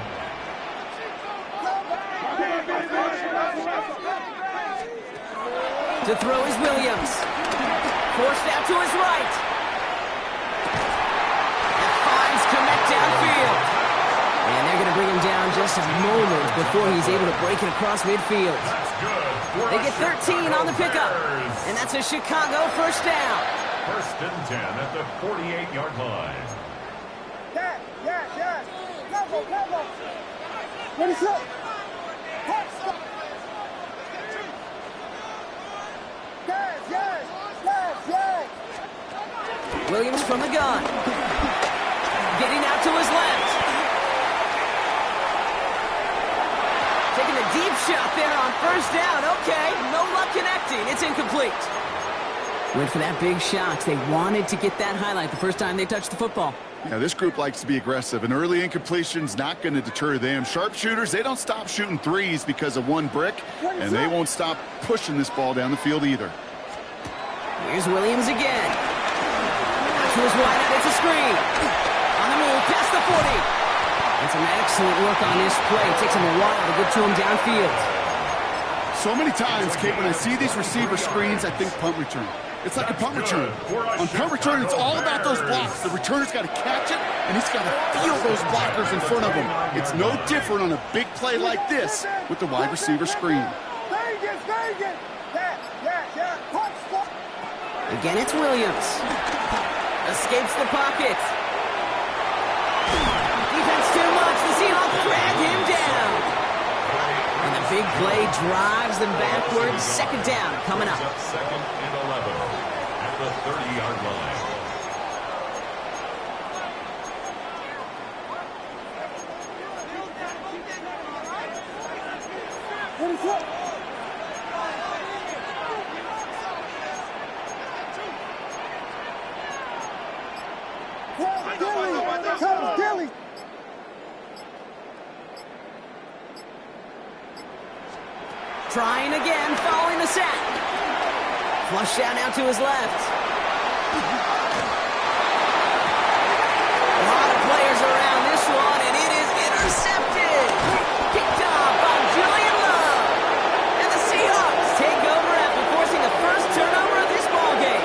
To throw is Williams. Forced out to his right. And finds Kmet downfield. And they're going to bring him down just a moment before he's able to break it across midfield. They get 13 on the pickup. And that's a Chicago first down. First and 10 at the 48-yard line. Yeah. Level. What is up? Yes. Williams from the gun. Getting out to his left. Taking a deep shot there on first down. Okay, no luck connecting. It's incomplete. Went for that big shot. They wanted to get that highlight the first time they touched the football. Yeah, this group likes to be aggressive. An early incompletion's not going to deter them. Sharpshooters, they don't stop shooting threes because of one brick, and they won't stop pushing this ball down the field either. Here's Williams again. To his wide out, it's a screen. On the move, past the 40. And some excellent work on this play. It takes him a while to get to him downfield. So many times, Kate, when I see these receiver screens, I think punt return. It's like a punt return. On punt return, it's all about those blocks. The returner's got to catch it, and he's got to feel those blockers in front of him. It's no different on a big play like this with the wide receiver screen. Again, it's Williams. Escapes the pocket. Defense too much. The Seahawks drag him down. And the big play drives them backwards. Second down coming up. Second and 11 at the 30-yard line. What is up? Dilly. Trying again, following the sack. Flush out now to his left. A lot of players around this one, and it is intercepted. Picked off by Julian Love. And the Seahawks take over after forcing the first turnover of this ballgame.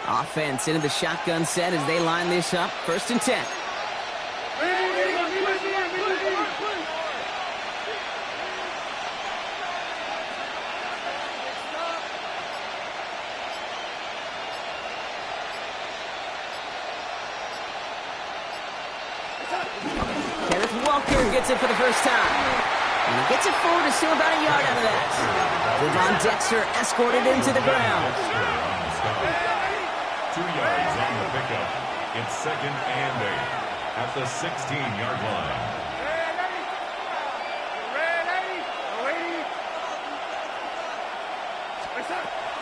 Offense into the shotgun set as they line this up. First and 10. Kenneth Walker gets it for the first time. And he gets it forward to still about a yard out of that. Devon Dexter escorted into the ground. 2 yards on the pickup. It's second and 8 at the 16-yard line.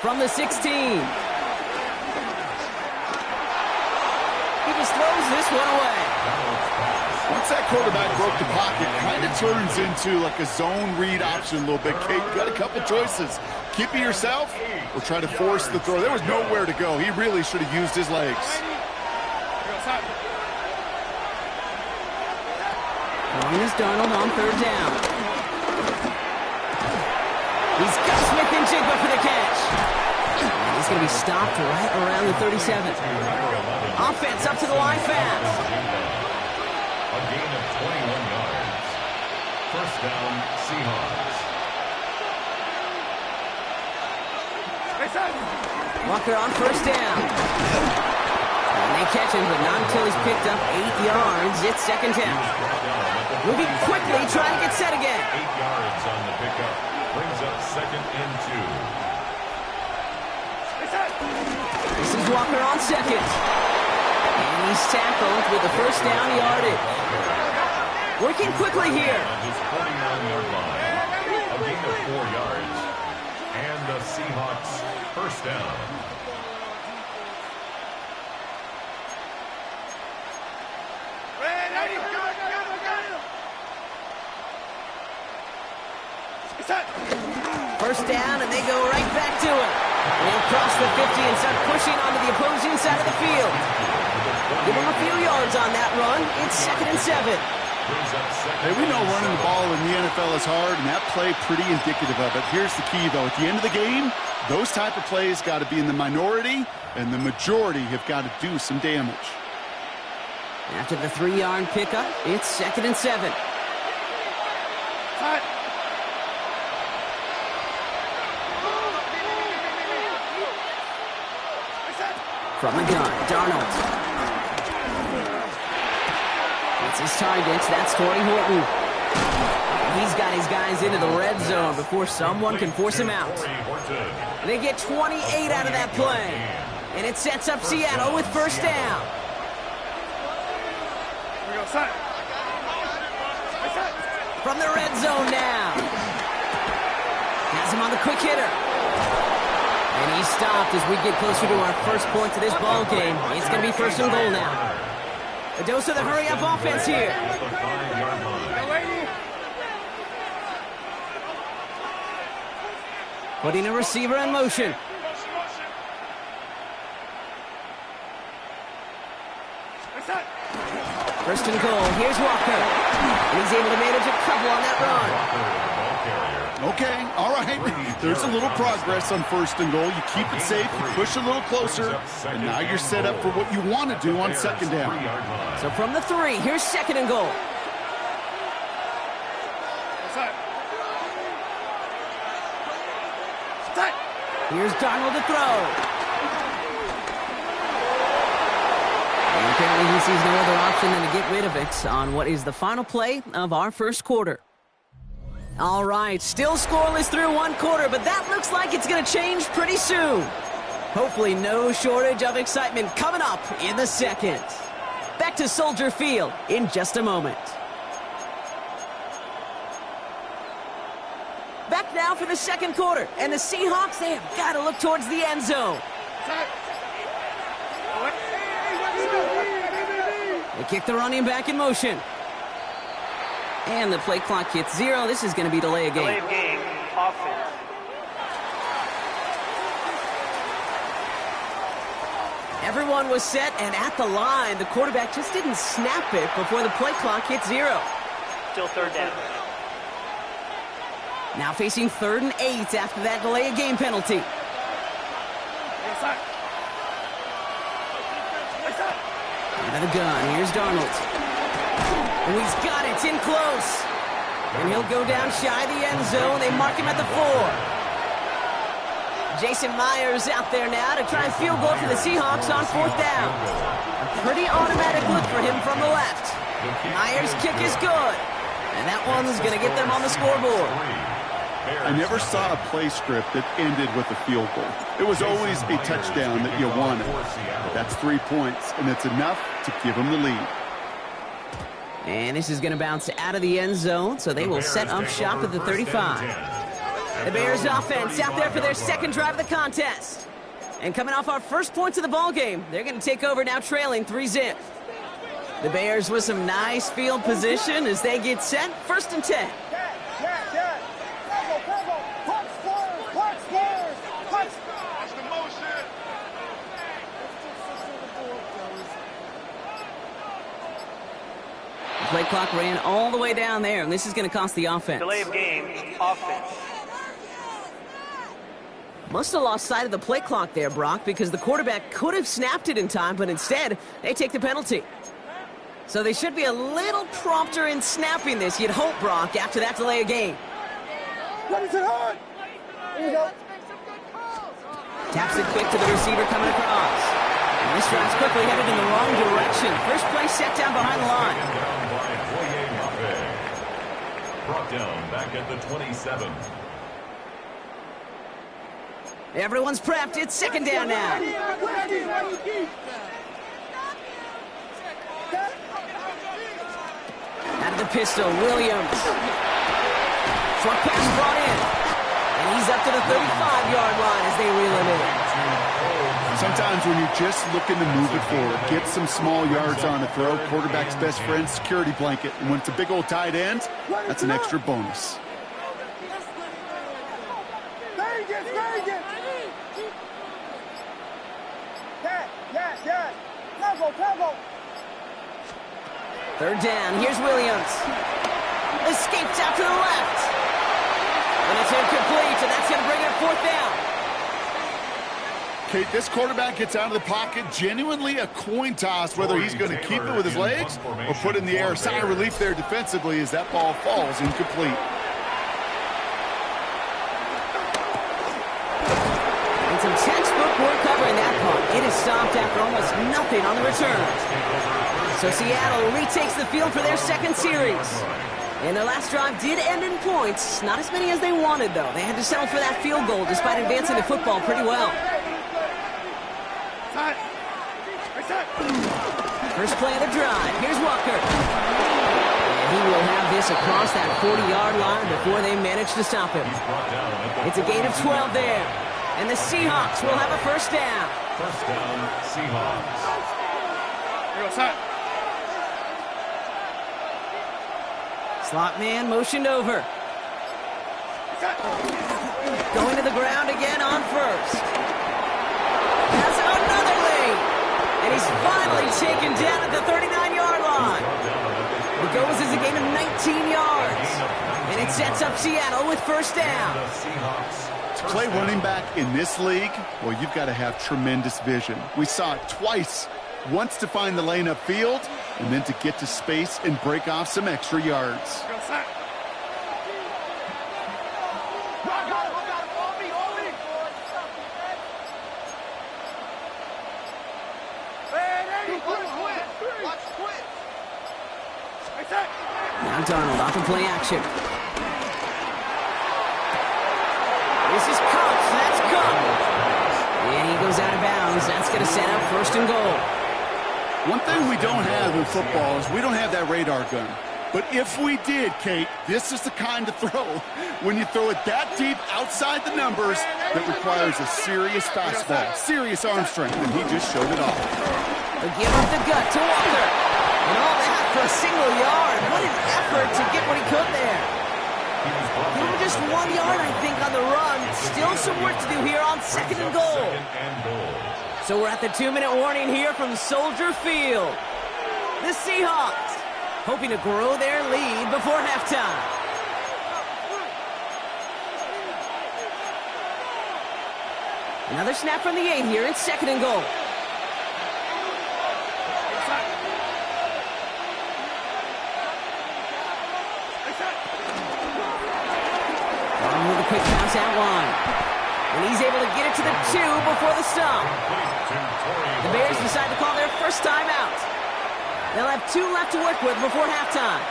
From the 16. He just throws this one away. Once that quarterback broke the pocket, kind of turns into like a zone read option a little bit. Kate, you got a couple choices. Keep it yourself or try to force the throw. There was nowhere to go. He really should have used his legs. Long as Darnold on third down. He's got Smith in Jigba for the catch. And he's going to be stopped right around the 37. Offense up to the line fast. A gain of 21 yards. First down, Seahawks. Walker on first down. And they catch him, but not until he's picked up 8 yards. It's second down. Moving quickly, trying to get set again. 8 yards on the pickup. Brings up second and 2. This is Walker on second. And he's tackled with the first down yardage. Working quickly here. On his 49-yard line. A gain of 4 yards. And the Seahawks first down. First down, and they go right back to it. They'll cross the 50 and start pushing onto the opposing side of the field. Give them a few yards on that run. It's second and 7. Hey, we know running the ball in the NFL is hard, and that play pretty indicative of it. Here's the key, though. At the end of the game, those type of plays got to be in the minority, and the majority have got to do some damage. After the 3-yard pickup, it's second and 7. From the gun, Darnold. It's his targets. That's Torrey Horton. He's got his guys into the red zone before someone can force him out. They get 28 out of that play. And it sets up Seattle with first down. From the red zone now. Has him on the quick hitter. And he's stopped as we get closer to our first point to this ball game. It's going to be first and goal now. A dose of the hurry-up offense here. Putting a receiver in motion. First and goal. Here's Walker. And he's able to manage a couple on that run. Okay, all right. There's a little progress on first and goal. You keep it safe, you push a little closer, and now you're set up for what you want to do on second down. So from the 3, here's second and goal. Here's Darnold to throw. And apparently he sees no other option than to get rid of it on what is the final play of our first quarter. All right, still scoreless through one quarter, but that looks like it's going to change pretty soon. Hopefully no shortage of excitement coming up in the second. Back to Soldier Field in just a moment. Back now for the second quarter, and the Seahawks, they have got to look towards the end zone. They kick the running back in motion. And the play clock hits 0. This is going to be delay of game. Delay of game, offense. Everyone was set and at the line. The quarterback just didn't snap it before the play clock hit 0. Still third down. Now facing 3rd and 8 after that delay of game penalty. Out of the gun, here's Darnold. And he's got it in close. And he'll go down shy of the end zone. They mark him at the 4. Jason Myers out there now to try and field goal for the Seahawks on 4th down. A pretty automatic look for him from the left. Myers' kick is good. And that one's going to get them on the scoreboard. I never saw a play script that ended with a field goal. It was always a touchdown that you wanted. That's 3 points, and it's enough to give them the lead. And this is going to bounce out of the end zone, so they will set up shop at the 35. The Bears offense out there for their second drive of the contest. And coming off our first points of the ball game, they're going to take over now trailing 3-0. The Bears with some nice field position as they get set, 1st and 10. The play clock ran all the way down there, and this is going to cost the offense. Delay of game, offense. Must have lost sight of the play clock there, Brock, because the quarterback could have snapped it in time, but instead, they take the penalty. So they should be a little prompter in snapping this, you'd hope, Brock, after that delay of game. What is it hard? Here you go. Taps it quick to the receiver coming across. And this drive's quickly headed in the wrong direction. First play set down behind the line. Brought down back at the 27. Everyone's prepped. It's second down now. Out of the pistol, Williams. Short pass brought in. And he's up to the 35-yard line as they reel him in. Sometimes when you're just looking to move it forward, get some small yards on a throw, quarterback's best friend, security blanket. And when it's a big old tight end, that's an extra bonus. Third down, here's Williams. Escapes out to the left. And it's incomplete, and that's going to bring it up fourth down. Kate, this quarterback gets out of the pocket, genuinely a coin toss, whether he's going to keep it with his legs or put it in the air. Sigh of relief there defensively as that ball falls incomplete. And some textbook work covering that punt. It is stopped after almost nothing on the return. So Seattle retakes the field for their second series. And their last drive did end in points. Not as many as they wanted, though. They had to settle for that field goal despite advancing the football pretty well. First play of the drive. Here's Walker. And he will have this across that 40-yard line before they manage to stop him. It's a gain of 12 there. And the Seahawks will have a first down. First down, Seahawks. Here goes Hut. Slot man motioned over. Going to the ground again on first. That's another lead. And he's finally taken down at the 39-yard line. It goes as a gain of 19 yards. And it sets up Seattle with first down. To play running back in this league, well, you've got to have tremendous vision. We saw it twice. Once to find the lane upfield, and then to get to space and break off some extra yards. Now Darnold off in play action. This is Cox. That's Cook. And he goes out of bounds. That's going to set up first and goal. One thing we don't have in football is we don't have that radar gun. But if we did, Kate, this is the kind of throw when you throw it that deep outside the numbers that requires a serious fastball, serious arm strength, and he just showed it off. They give up the gut to Walker. And all that for a single yard. What an effort to get what he could there. Give him just 1 yard, I think, on the run. Still some work to do here on second and goal. So we're at the 2-minute warning here from Soldier Field. The Seahawks hoping to grow their lead before halftime. Another snap from the 8 here. It's second and goal. With a quick pass out line. And he's able to get it to the 2 before the stop. The Bears decide to call their first timeout. They'll have 2 left to work with before halftime.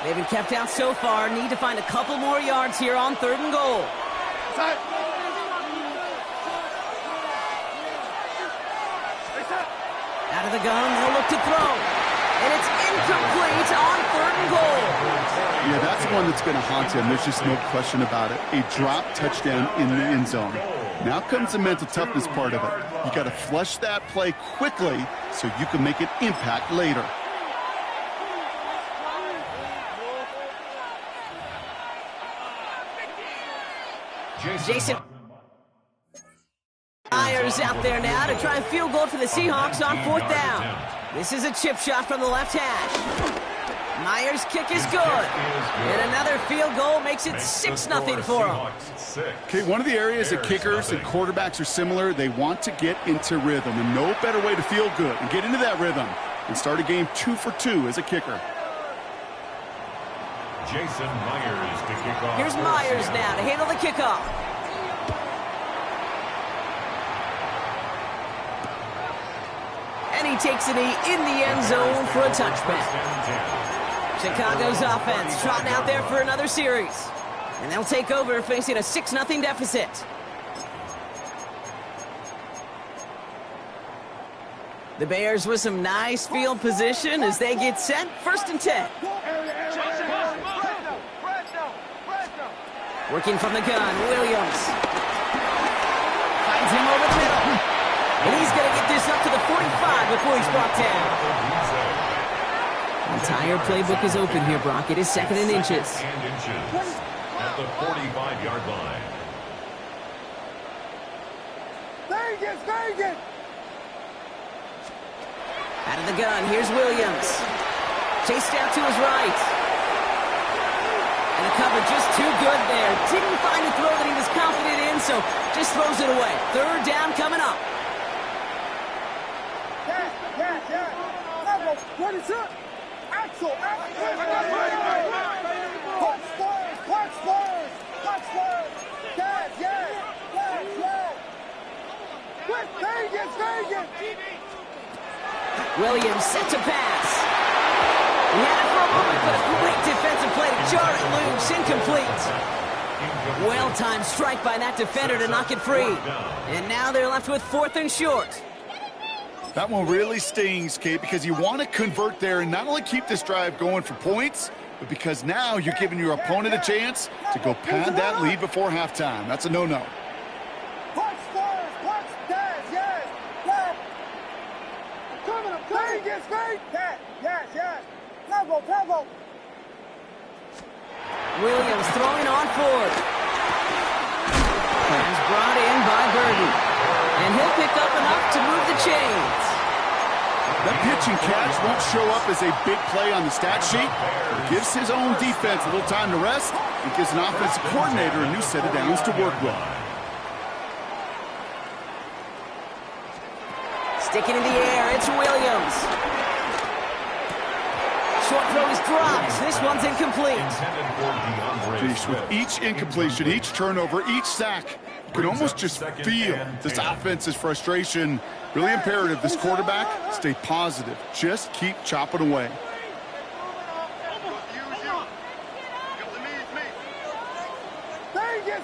They've been kept out so far. Need to find a couple more yards here on third and goal. Out of the gun, they'll look to throw. And it's incomplete on third and goal. Yeah, that's one that's going to haunt him. There's just no question about it. A drop touchdown in the end zone. Now comes the mental toughness part of it. You got to flush that play quickly so you can make an impact later. Jason Myers out there now to try and field goal for the Seahawks on fourth down. This is a chip shot from the left hash. Myers' kick is good. And another field goal makes it 6-0 for them. Okay, one of the areas that kickers and quarterbacks are similar, they want to get into rhythm. And no better way to feel good and get into that rhythm and start a game 2 for 2 as a kicker. Jason Myers to kick off. Here's Myers now to handle the kickoff. And he takes a knee in the end zone for a touchback. Chicago's offense trotting out there for another series. And they'll take over facing a 6-0 deficit. The Bears with some nice field position as they get set. 1st and 10. Working from the gun, Williams. Finds him over the middle. And he's going to get this up to the 45 before he's brought down. The entire playbook is open here, Brock. It is 2nd and inches. At the 45-yard line. Vegas! Out of the gun, here's Williams. Chased out to his right. And the cover just too good there. Didn't find a throw that he was confident in, so just throws it away. 3rd down coming up. What is up? Axel! Vegas! Williams set to pass. He had it for a moment, but a great defensive play to jar it loose. Incomplete. Well-timed strike by that defender to knock it free. And now they're left with 4th and short. That one really stings, Kate, because you want to convert there and not only keep this drive going for points, but because now you're giving your opponent a chance to go pad that lead before halftime. That's a no-no. Williams throwing on forward. Pass brought in by Burden. And he'll pick up enough to move the chains. That pitch and catch won't show up as a big play on the stat sheet, but it gives his own defense a little time to rest and gives an offensive coordinator a new set of downs to work with. Sticking in the air, it's Williams. Short throw is dropped. This one's incomplete. Jeez, with each incompletion, each turnover, each sack, you can almost just feel this offense's frustration. Really imperative this quarterback stay positive. Just keep chopping away. Vegas!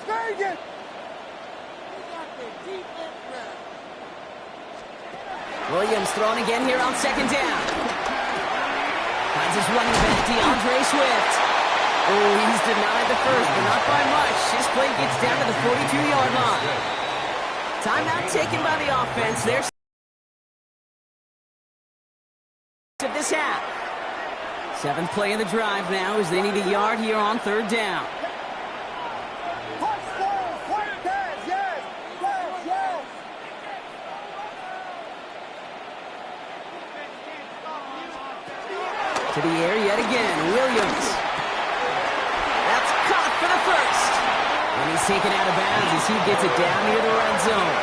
Williams throwing again here on 2nd down. Finds his running back, DeAndre Swift. Oh, he's denied the first, but not by much. His play gets down to the 42-yard line. Timeout taken by the offense. There's of this half. 7th play of the drive now as they need a yard here on 3rd down. To the air yet again, Williams. That's caught for the first. And he's taken out of bounds as he gets it down near the red zone.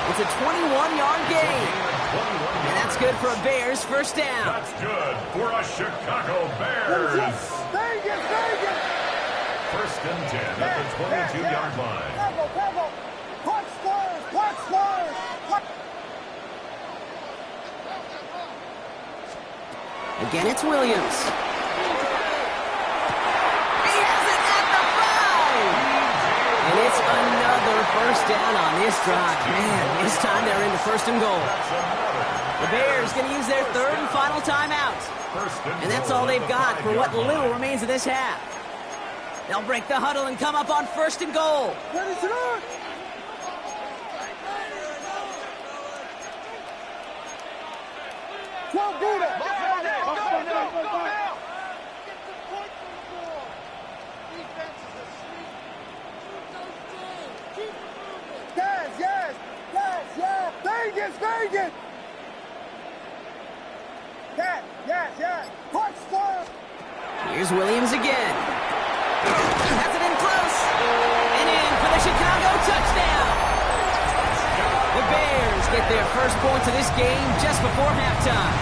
It's a 21-yard gain. And that's good for a Bears 1st down. That's good for a Chicago Bears. Vegas! 1st and 10 at the 22-yard line. Punch Spurs! Again, it's Williams. He has it at the 5! And it's another 1st down on this drive. Man, this time they're into 1st and goal. The Bears going to use their 3rd and final timeout. And that's all they've got for what little remains of this half. They'll break the huddle and come up on 1st and goal. Ready to run! Vegas! Yes! Punch Spurs! Here's Williams again. Has it in close. And in for the Chicago touchdown. The Bears get their first points of this game just before halftime.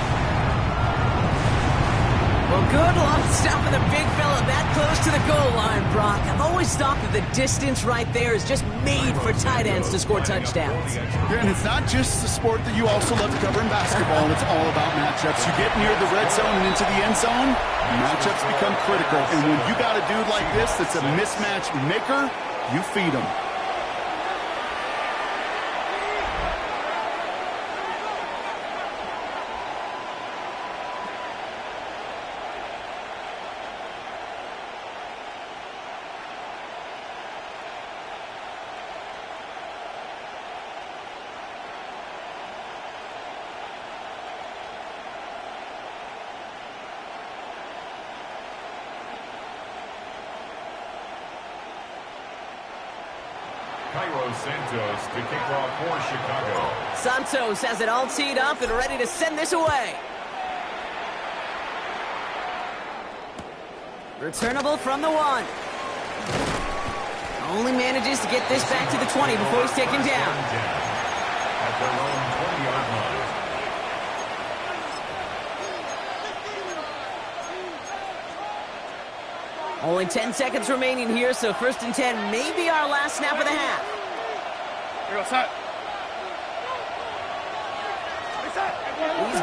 Well, good luck stopping the big fella that close to the goal line, Brock. I've always thought that the distance right there is just made for tight ends to score touchdowns. Yeah, and it's not just the sport that you also love to cover in basketball. It's all about matchups. You get near the red zone and into the end zone, matchups become critical. And when you got a dude like this that's a mismatch maker, you feed him. Santos to kick off for Chicago. Santos has it all teed up and ready to send this away. Returnable from the 1. Only manages to get this back to the 20 before he's taken down. At their own 20-yard line. Only 10 seconds remaining here, so 1st and 10 may be our last snap of the half. He's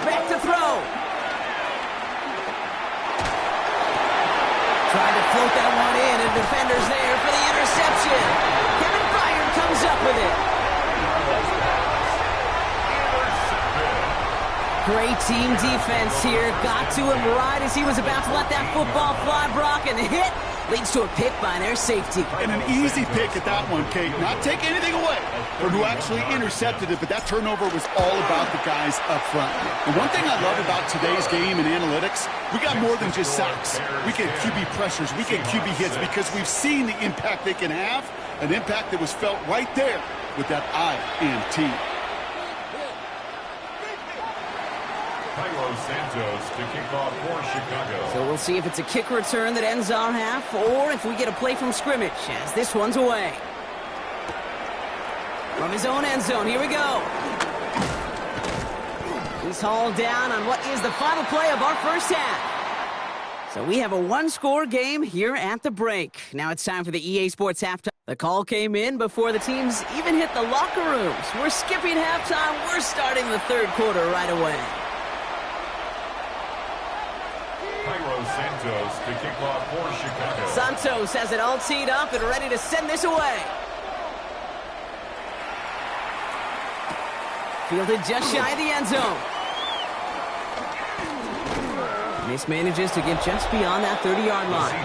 back to throw. Trying to float that one in, and defender's there for the interception. Kevin Byard comes up with it. Great team defense here. Got to him right as he was about to let that football fly, Brock, and the hit leads to a pick by their safety. And an easy pick at that one, Kate. Not take anything away from who actually intercepted it, but that turnover was all about the guys up front. And one thing I love about today's game and analytics, we got more than just sacks. We get QB pressures, we get QB hits because we've seen the impact they can have, an impact that was felt right there with that INT. Santos to kick off for Chicago. So we'll see if it's a kick return that ends our half or if we get a play from scrimmage as this one's away. From his own end zone, here we go. He's hauled down on what is the final play of our first half. So we have a one-score game here at the break. Now it's time for the EA Sports halftime. The call came in before the teams even hit the locker rooms. We're skipping halftime. We're starting the third quarter right away. Santos to kick off for Chicago. Santos has it all teed up and ready to send this away. Fielded just shy of the end zone. Mismanages to get just beyond that 30-yard line.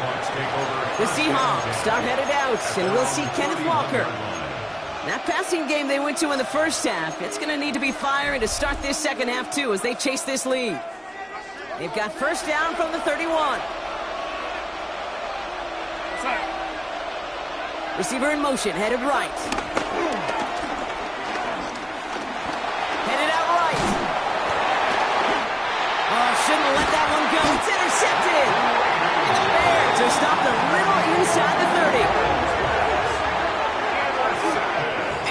The Seahawks start headed out, and we'll see Kenneth Walker. That passing game they went to in the first half, it's going to need to be firing to start this second half, too, as they chase this lead. They've got first down from the 31. Receiver in motion, headed right. Headed out right. Oh, shouldn't have let that one go. It's intercepted. And the Bears are stopped a little inside the 30.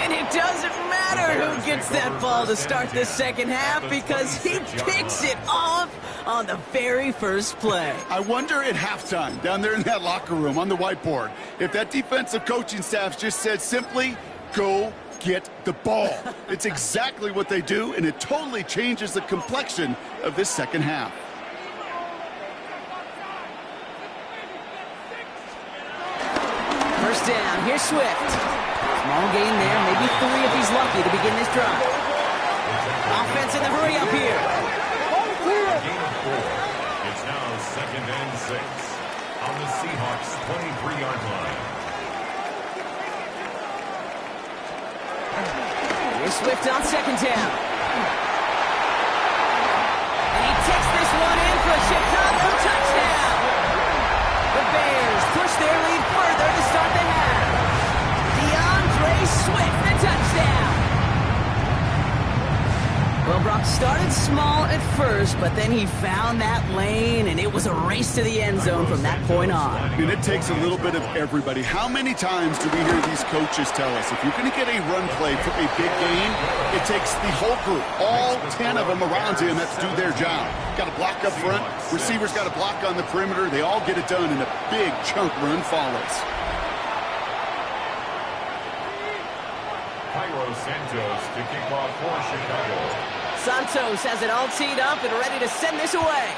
And it doesn't matter who gets that ball to start this second half because he picks it off on the very first play. I wonder at halftime, down there in that locker room on the whiteboard, if that defensive coaching staff just said simply, go get the ball. It's exactly what they do, and it totally changes the complexion of this second half. First down, here's Swift. Small gain there, maybe 3 if he's lucky to begin this drive. Offense in the hurry up here. It's now 2nd and 6 on the Seahawks 23-yard line. Here's Swift on second down. And he takes this one in for a Chicago touchdown. The Bears push their lead further to start the half. DeAndre Swift, the touchdown. Well, Brock, Started small at first, but then he found that lane, and it was a race to the end zone from that point on. And it takes a little bit of everybody. How many times do we hear these coaches tell us, if you're going to get a run play for a big gain, it takes the whole group, all 10 of them around you, and that's do their job. Got to block up front. Receivers got to block on the perimeter. They all get it done, and a big chunk run follows. Cairo Santos to kick off for Chicago. Santos has it all teed up and ready to send this away.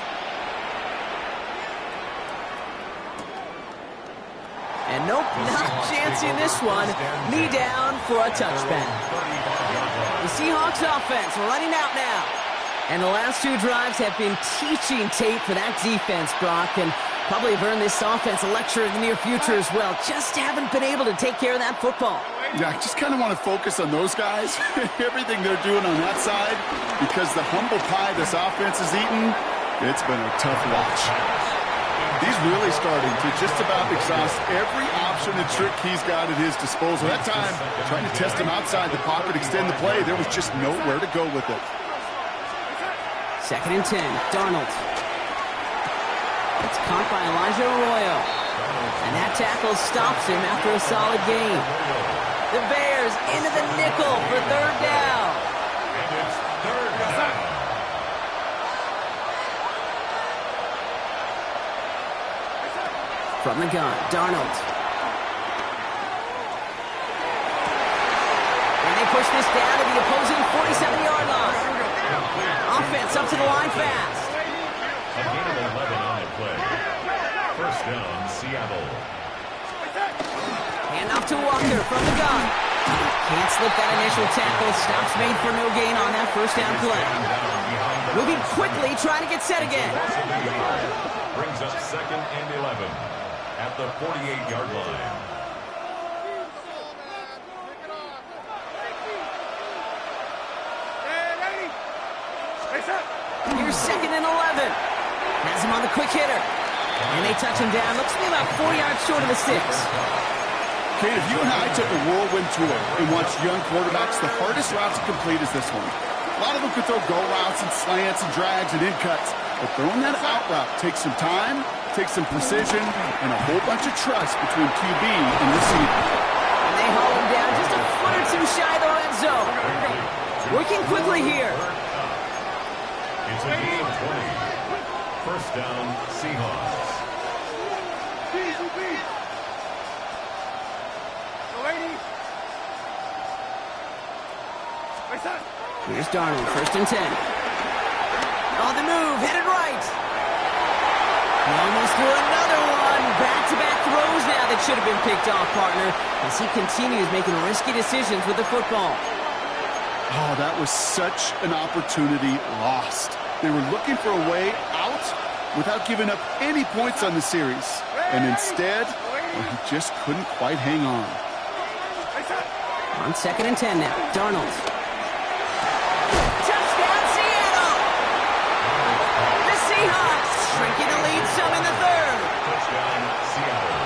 And nope, not a chance in this one. Knee down for a touchback. The Seahawks offense running out now. And the last two drives have been teaching tape for that defense, Brock, and probably have earned this offense a lecture in the near future as well. Just haven't been able to take care of that football. Yeah, I just kind of want to focus on those guys, everything they're doing on that side, because the humble pie this offense is eating, it's been a tough watch. He's really starting to just about exhaust every option and trick he's got at his disposal. That time, trying to test him outside the pocket, extend the play, there was just nowhere to go with it. 2nd and 10, Darnold. It's caught by Elijah Arroyo. And that tackle stops him after a solid gain. The Bears into the nickel for 3rd down. And it's 3rd down. From the gun, Darnold. And they push this down to the opposing 47-yard line. Offense up to the line fast. A gain of 11 on the play. 1st down, Seattle. Hand off to Walker from the gun. Can't slip that initial tackle. Stops made for no gain on that 1st down play. Moving quickly, trying to get set again. Brings up 2nd and 11 at the 48-yard line. Here's 2nd and 11. Has him on the quick hitter. And they touch him down. Looks to be about 4 yards short of the 6. Kate, if you and I took a whirlwind tour and watched young quarterbacks, the hardest route to complete is this one. A lot of them could throw go routes and slants and drags and in cuts, but throwing that out route takes some time, takes some precision, and a whole bunch of trust between QB and receiver. And they haul him down just a foot or two shy of the red zone. Working quickly here. It's a gain of 20. 1st down, Seahawks. Here's Darnold, 1st and 10. On the move, headed right. He almost threw another one. Back-to-back throws now that should have been picked off, partner, as he continues making risky decisions with the football. Oh, that was such an opportunity lost. They were looking for a way out without giving up any points on the series. And instead, well, he just couldn't quite hang on. On 2nd and 10 now, Darnold. Touchdown, Seattle! The Seahawks shrinking the lead some in the 3rd. Touchdown, Seattle.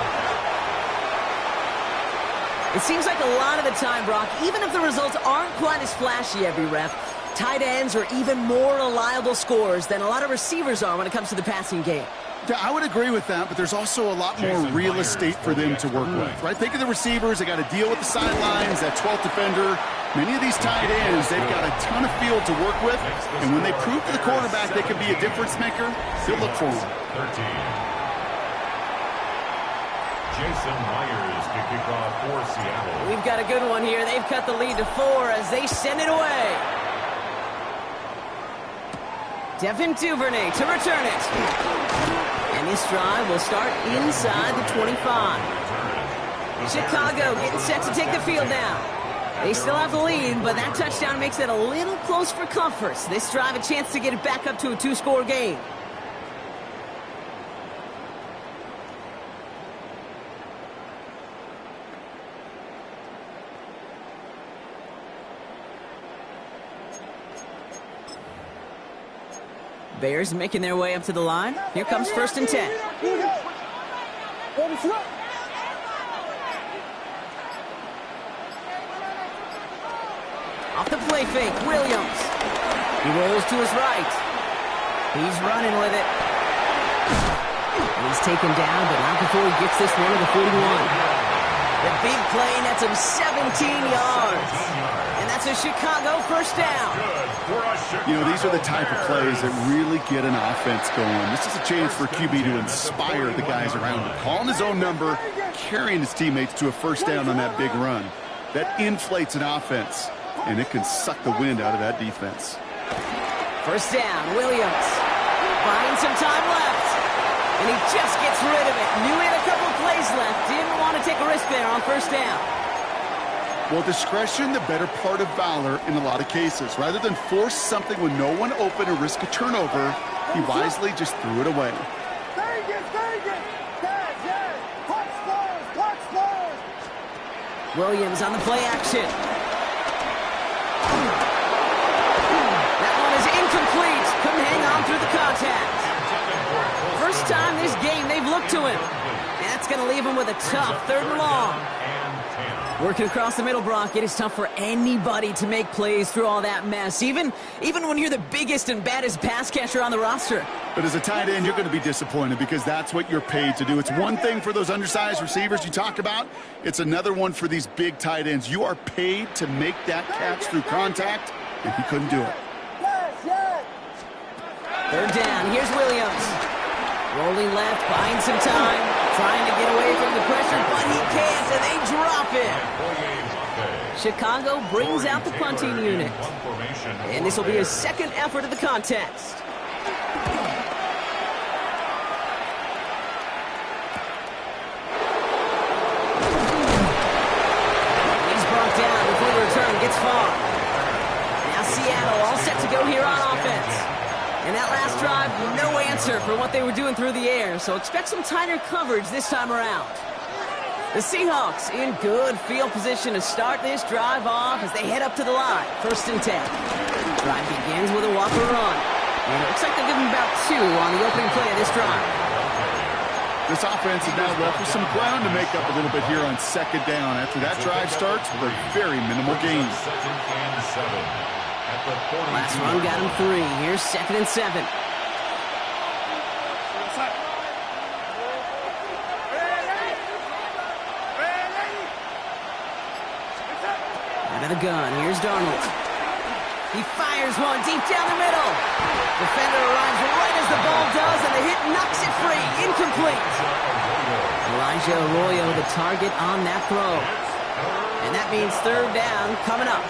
It seems like a lot of the time, Brock, even if the results aren't quite as flashy every rep, tight ends are even more reliable scorers than a lot of receivers are when it comes to the passing game. Yeah, I would agree with that, but there's also a lot more real estate for them to work with, right? Think of the receivers. They got to deal with the sidelines, that 12th defender. Many of these tight ends, they've got a ton of field to work with, and when they prove to the quarterback they can be a difference maker, they'll look for them. 13. Jason Myers to kick off for Seattle. We've got a good one here. They've cut the lead to 4 as they send it away. Devin Duvernay to return it. And this drive will start inside the 25. Chicago getting set to take the field now. They still have the lead, but that touchdown makes it a little close for comfort. So this drive a chance to get it back up to a 2-score game. Bears making their way up to the line. Here comes 1st and 10. Off the play fake, Williams. He rolls to his right. He's running with it. And he's taken down, but not before he gets this one to the 41. The big play nets him 17 yards. And that's a Chicago first down. You know, these are the type of plays that really get an offense going. This is a chance for QB to inspire the guys around him. Calling his own number, carrying his teammates to a first down on that big run. That inflates an offense, and it can suck the wind out of that defense. First down, Williams. Buying some time left. And he just gets rid of it. Knew he had a couple of plays left. Didn't want to take a risk there on first down. Well, discretion, the better part of valor in a lot of cases. Rather than force something with no one open or risk a turnover, he wisely just threw it away. Williams on the play action. That one is incomplete. Couldn't hang on through the contact. First time this game they've looked to him. That's going to leave him with a tough 3rd and long. Working across the middle, Brock, it is tough for anybody to make plays through all that mess, even when you're the biggest and baddest pass catcher on the roster. But as a tight end, you're going to be disappointed because that's what you're paid to do. It's one thing for those undersized receivers you talk about. It's another one for these big tight ends. You are paid to make that catch through contact, and he couldn't do it. 3rd down, here's Williams. Rolling left, buying some time, trying to get away from the pressure, but he can't, and they drop it. Chicago brings out the punting unit. And this will be his 2nd effort of the contest. He's brought down before the return gets far. Now Seattle all set to go here on offense. And that last drive, no answer for what they were doing through the air, so expect some tighter coverage this time around. The Seahawks in good field position to start this drive off as they head up to the line. 1st and 10. Drive begins with a Walker run. And it looks like they're giving about 2 on the opening play of this drive. This offense is now left with some ground to make up a little bit here on 2nd down. After that drive starts with a very minimal gain. Last run got him 3. Here's 2nd and 7. Out of the gun. Here's Darnold. He fires one deep down the middle. Defender arrives right as the ball does, and the hit knocks it free. Incomplete. Elijah Arroyo, the target on that throw. And that means 3rd down coming up.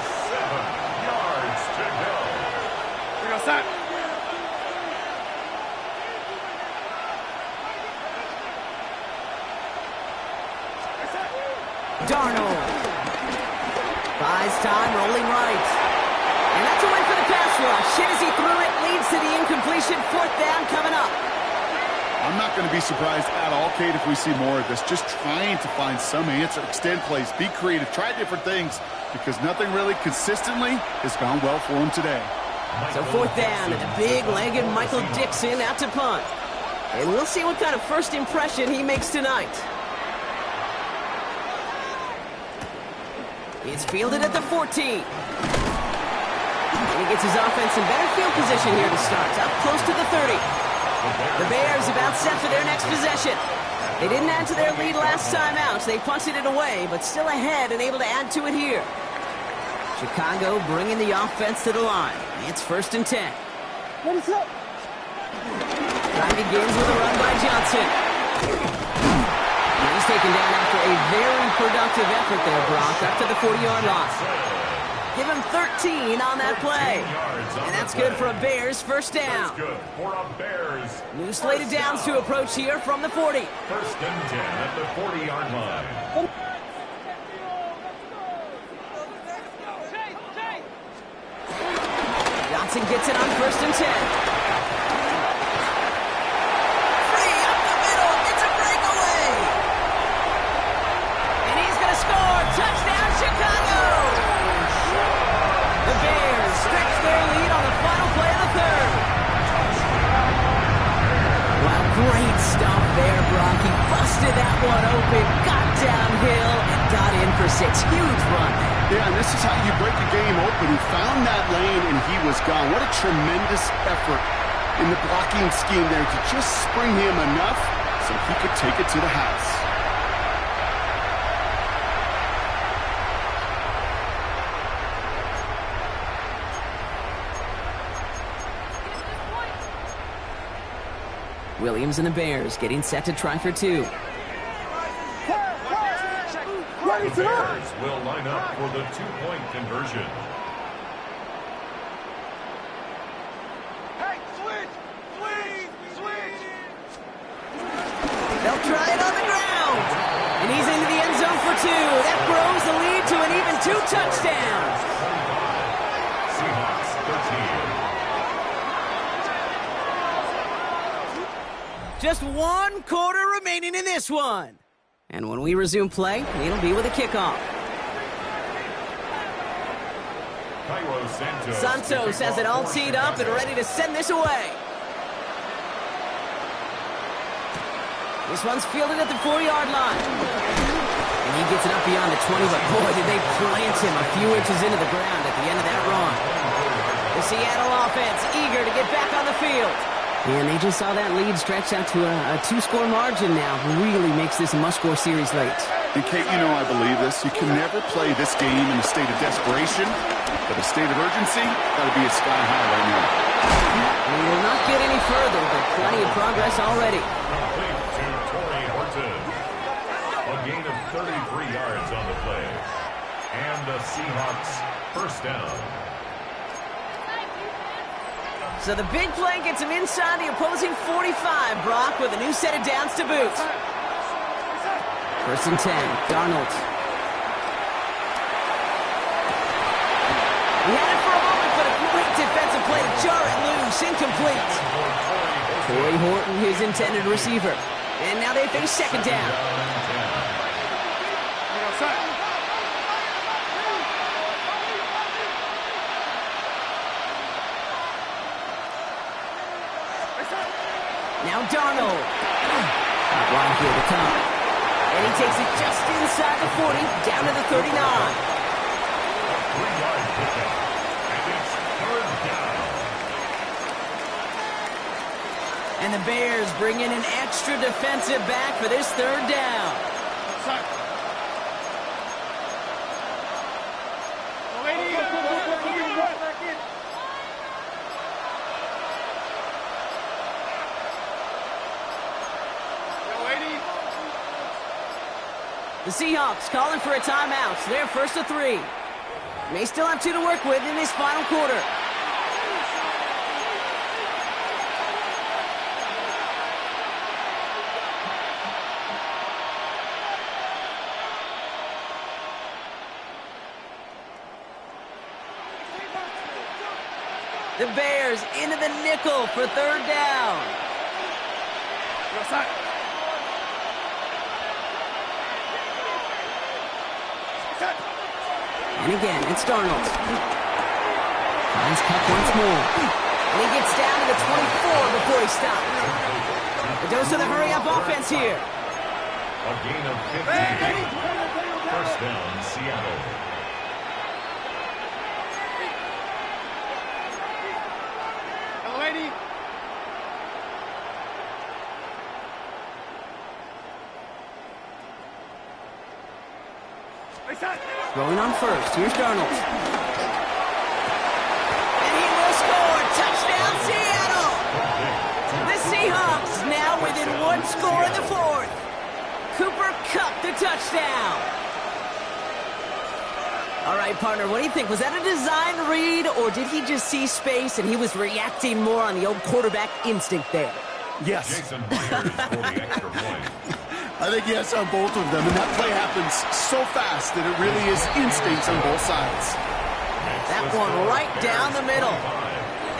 Darnold buys time, rolling right. And that's a win for the pass rush. Hit as he threw it, leads to the incompletion. 4th down coming up. I'm not going to be surprised at all, Kate, if we see more of this. Just trying to find some answer, extend plays, be creative, try different things, because nothing really consistently has gone well for him today. So 4th down, and a big-legged Michael Dixon out to punt. And we'll see what kind of first impression he makes tonight. It's fielded at the 14. And he gets his offense in better field position here to start. Up close to the 30. The Bears about set for their next possession. They didn't add to their lead last time out, so they punted it away, but still ahead and able to add to it here. Chicago bringing the offense to the line. It's 1st and 10. Drive begins with a run by Johnson. He's taken down after a very productive effort there, Brock, up to the 40-yard line. Give him 13 on that play. And that's good for a Bears first down. New slate of downs to approach here from the 40. 1st and 10 at the 40-yard line. Johnson gets it on 1st and 10. Free up the middle. It's a breakaway. And he's going to score. Touchdown, Chicago. The Bears stretch their lead on the final play of the 3rd. Wow, great stuff there, Brock. He busted that one open, got downhill, and got in for 6. Huge run. Yeah, and this is how you break a game open. He found that lane, and he was gone. What a tremendous effort in the blocking scheme there to just spring him enough so he could take it to the house. Williams and the Bears getting set to try for 2. The Bears will line up for the 2-point conversion. Hey, switch! Switch! They'll try it on the ground. And he's into the end zone for 2. That grows the lead to an even 2 touchdowns. Seahawks 13. Just 1 quarter remaining in this one. And when we resume play, it'll be with a kickoff. Santos has it all teed up and ready to send this away. This one's fielded at the 4-yard line. And he gets it up beyond the 20, but boy, did they plant him a few inches into the ground at the end of that run. The Seattle offense eager to get back on the field. And they just saw that lead stretch out to a 2-score margin now. Really makes this a must-score series late. And Kate, you know I believe this. You can never play this game in a state of desperation, but a state of urgency got to be a sky high right now. We will not get any further, but plenty of progress already. Complete to Torrey Horton. A gain of 33 yards on the play. And the Seahawks first down. So the big play gets him inside the opposing 45, Brock, with a new set of downs to boot. 1st and 10, Darnold. He had it for a moment, but a great defensive play to jar it loose, incomplete. Torrey Horton, his intended receiver. And now they face 2nd down. Now Darnold. Line here to come. And he takes it just inside the 40, down to the 39. A 3-yard pickup. And it's 3rd down. And the Bears bring in an extra defensive back for this 3rd down. The Seahawks calling for a timeout. So they're 1st and 3. May still have 2 to work with in this final quarter. The Bears into the nickel for 3rd down. And again, it's Darnold. Finds Cup once more. And he gets down to the 24 before he stops. A dose of the hurry-up offense here. A gain of 15. 1st down, Seattle. Throwing on first. Here's Darnold. And he will score. Touchdown, Seattle. The Seahawks now within 1 score in the 4th. Cooper Kupp the touchdown. All right, partner, what do you think? Was that a design read, or did he just see space and he was reacting more on the old quarterback instinct there? Yes. Jason Myers for the extra point. I think yes on both of them, and that play happens so fast that it really is instincts on both sides. That one right down the middle.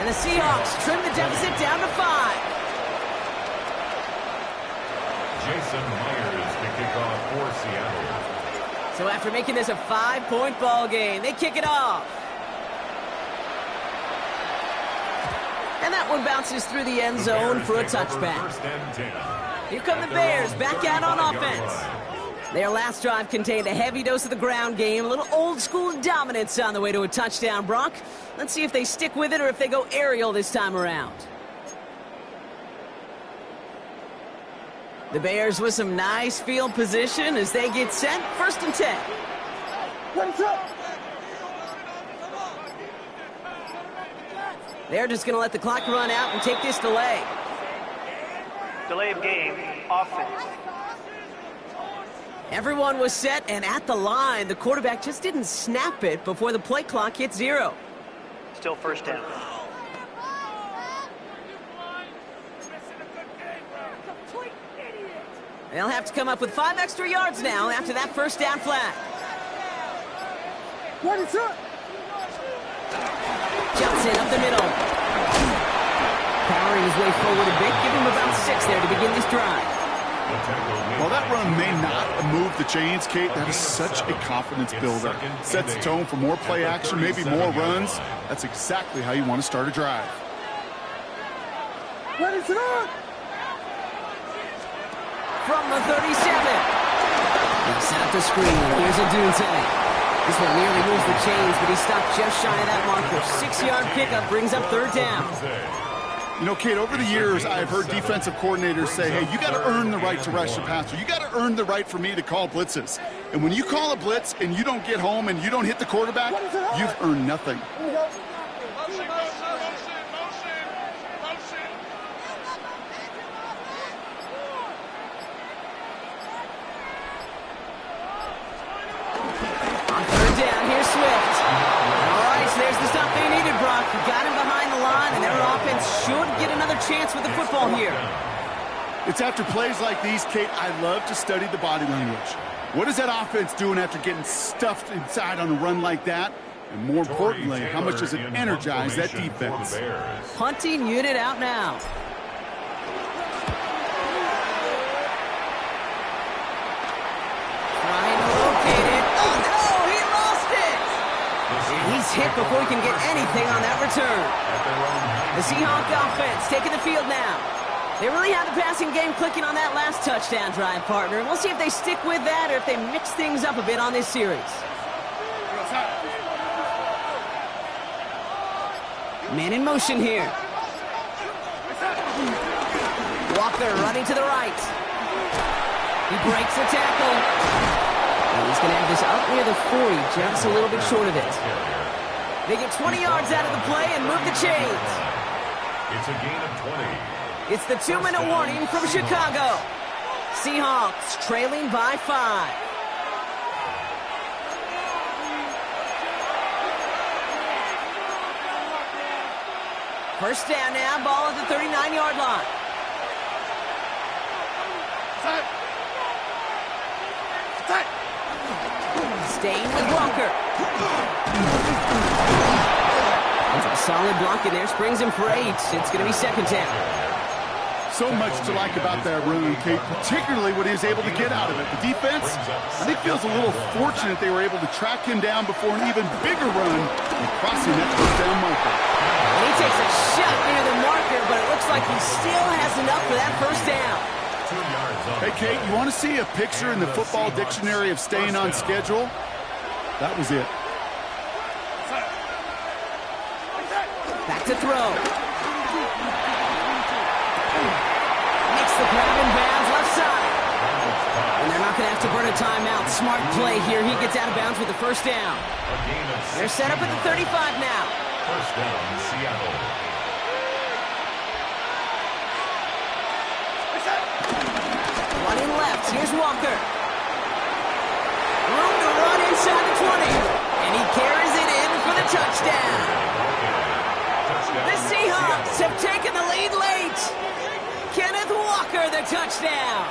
And the Seahawks trim the deficit down to 5. Jason Myers to kick off for Seattle. So after making this a 5-point ball game, they kick it off. And that one bounces through the end zone for a touchback. Here come the Bears back out on offense. Their last drive contained a heavy dose of the ground game, a little old-school dominance on the way to a touchdown, Brock. Let's see if they stick with it or if they go aerial this time around. The Bears with some nice field position as they get set. 1st and 10. They're just going to let the clock run out and take this delay. Delay of game, offense. Everyone was set and at the line. The quarterback just didn't snap it before the play clock hit 0. Still 1st down. They'll have to come up with 5 extra yards now after that 1st down flag. Johnson up the middle. Powering his way forward a bit. Give him about 6 there to begin this drive. Well, that run may not move the chains, Kate. That is such a confidence builder. Sets the tone for more play action, maybe more runs. That's exactly how you want to start a drive. From the 37. He'll set up the screen. Here's a Gtowncapp. This one nearly moves the chains, but he stopped just shy of that marker. 6-yard pickup brings up 3rd down. You know, Kate, over the years, I've heard defensive coordinators say, hey, you got to earn the right to rush the passer. You got to earn the right for me to call blitzes. And when you call a blitz and you don't get home and you don't hit the quarterback, you've earned nothing. On 3rd down, here's Swift. All right, so there's the stop they needed, Brock. Got him behind the line, and their offense should get another chance with the football here. It's after plays like these, Kate, I love to study the body language. What is that offense doing after getting stuffed inside on a run like that? And more importantly, how much does it energize that defense? Punting unit out now. Trying to locate it. Oh, no, he lost it. And he's hit before he can get anything on that return. The Seahawks offense taking the field now. They really have the passing game clicking on that last touchdown drive, partner. We'll see if they stick with that or if they mix things up a bit on this series. Man in motion here. Walker running to the right. He breaks the tackle. And he's going to have this up near the 40, just a little bit short of it. They get 20 yards out of the play and move the chains. It's a gain of 20. It's the 2-minute warning from Chicago. Seahawks trailing by 5. First down now, ball at the 39-yard line. Staying with Walker. That's a solid block in there, springs him for 8. It's going to be 2nd down. So much to like about that run, Kate, particularly what he was able to get out of it. The defense, I think, feels a little fortunate they were able to track him down before an even bigger run and crossing that 1st down marker. And he takes a shot near the marker, but it looks like he still has enough for that 1st down. Hey, Kate, you want to see a picture in the football dictionary of staying on schedule? That was it. Back to throw. Makes the grab in bounds left side. And they're not going to have to burn a timeout. Smart play here. He gets out of bounds with the 1st down. They're set up at the 35 now. 1st down, Seattle. Running left. Here's Walker. Room to run inside the 20. And he carries it in for the touchdown. The Seahawks have taken the lead late. Kenneth Walker, the touchdown.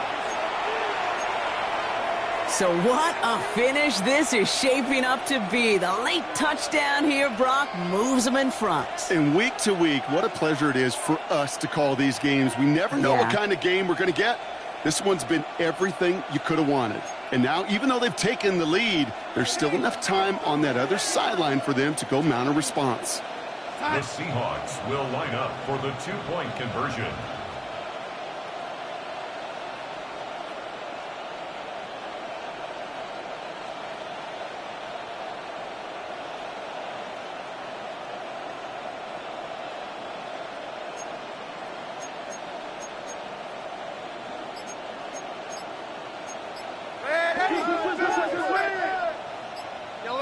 So what a finish this is shaping up to be. The late touchdown here, Brock, moves them in front. And week to week, what a pleasure it is for us to call these games. We never know what kind of game we're going to get. This one's been everything you could have wanted. And now, even though they've taken the lead, there's still enough time on that other sideline for them to go mount a response. The Seahawks will line up for the 2-point conversion.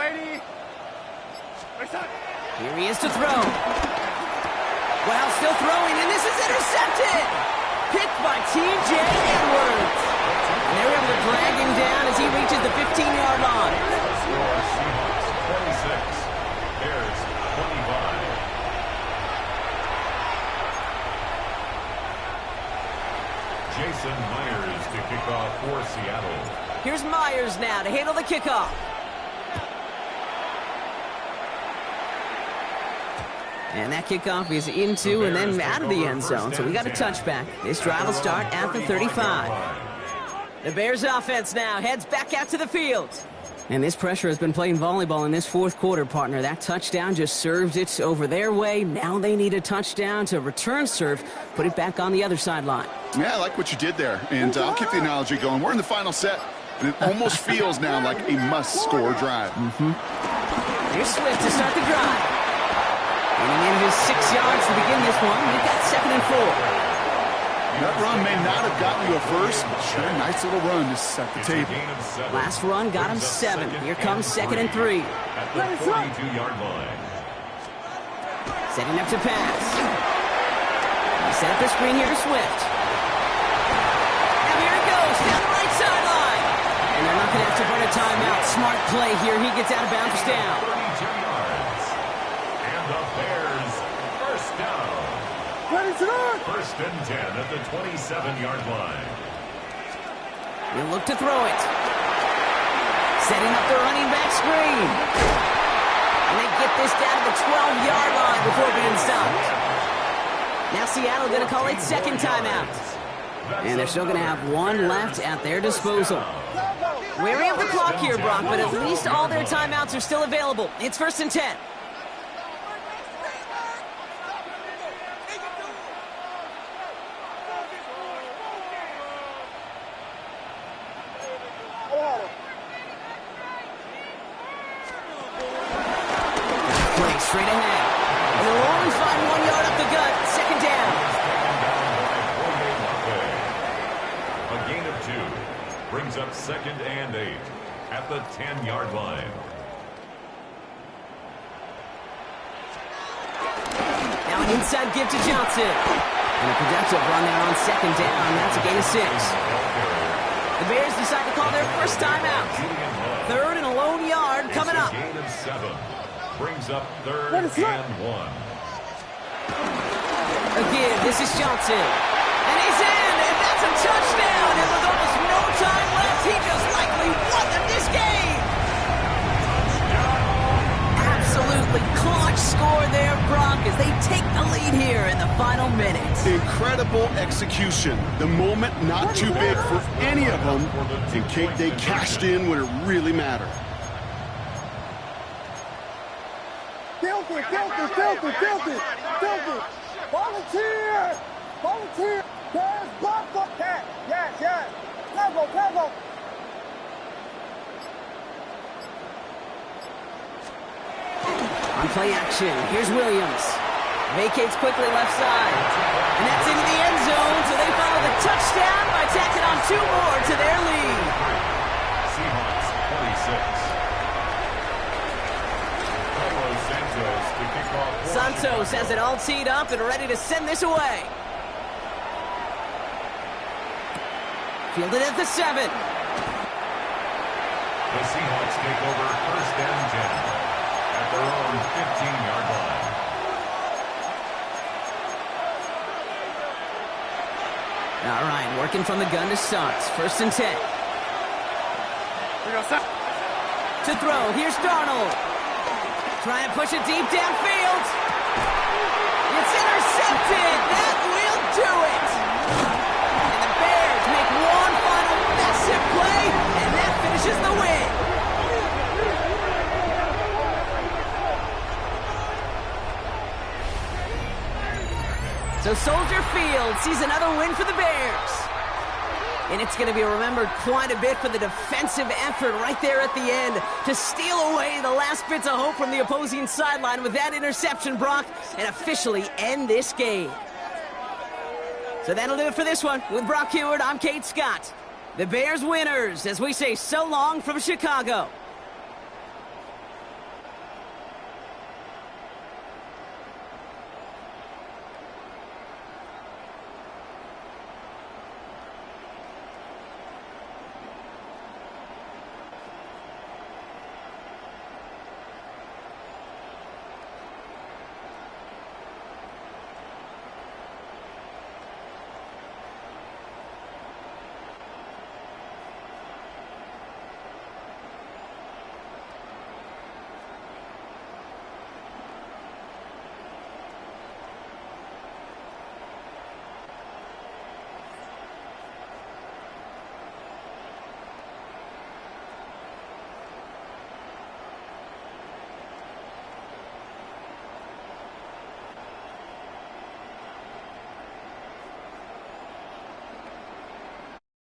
Brady. Here he is to throw. Well, still throwing, and this is intercepted. Picked by T.J. Edwards. And they're able to drag him down as he reaches the 15-yard line. Seahawks 26, Bears 25. Jason Myers to kick off for Seattle. Here's Myers now to handle the kickoff. And that kickoff is into and then out of the end zone, so we got a touchback. This drive will start at the 35. The Bears offense now heads back out to the field. And this pressure has been playing volleyball in this fourth quarter, partner. That touchdown just served it over their way. Now they need a touchdown to return serve, put it back on the other sideline. Yeah, I like what you did there. And I'll keep the analogy going. We're in the final set, and it almost feels now like a must-score drive. Here's Swift to start the drive. Getting in his 6 yards to begin this one. We've got 2nd and 4. That run may not have gotten you a first, but sure, a nice little run to set the table. Last run got him 7. Here comes 2nd and 3. At the 42-yard line. Setting up to pass. He set up the screen here to Swift. Now here he goes, down the right sideline. And they're not going to have to burn a timeout. Smart play here. He gets out of bounds down. 32 yards. And the Bears first down. First and 10 at the 27-yard line. He'll look to throw it. Setting up the running back screen. And they get this down to the 12-yard line before being stopped. Now Seattle going to call it second timeout. And they're still going to have one left at their disposal. Weary of the clock here, Brock, but at least all their timeouts are still available. It's first and 10. Straight ahead. And they'll only find 1 yard up the gut. Second down. A gain of 2 brings up 2nd and 8 at the 10-yard line. Now an inside give to Johnson. And a productive run there on 2nd down. That's a gain of 6. The Bears decide to call their first timeout. 3rd and a lone yard coming up. Gain of 7. Brings up 3rd and 1. Again, this is Johnson. And he's in, and that's a touchdown. And with almost no time left, he just likely won them this game. Absolutely clutch score there, Brock, as they take the lead here in the final minutes. Incredible execution. The moment not too big for any of them. And Kate, they cashed in when it really mattered. Filthy. Volunteer. There's Buffalo. Yes. Tackle. On play action, here's Williams. Vacates quickly left side. And that's into the end zone, so they follow the touchdown by tacking on 2 more to their lead. Seahawks 26. Santos has it all teed up and ready to send this away. Fielded at the 7. The Seahawks take over first and 10 at their own 15-yard line. All right, working from the gun to start. First and 10. To throw, here's Darnold. Try and push it deep downfield. It's intercepted. That will do it. And the Bears make one final massive play, and that finishes the win. So Soldier Field sees another win for the Bears. And it's going to be remembered quite a bit for the defensive effort right there at the end to steal away the last bits of hope from the opposing sideline with that interception, Brock, and officially end this game. So that'll do it for this one. With Brock Heward, I'm Kate Scott. The Bears winners as we say so long from Chicago.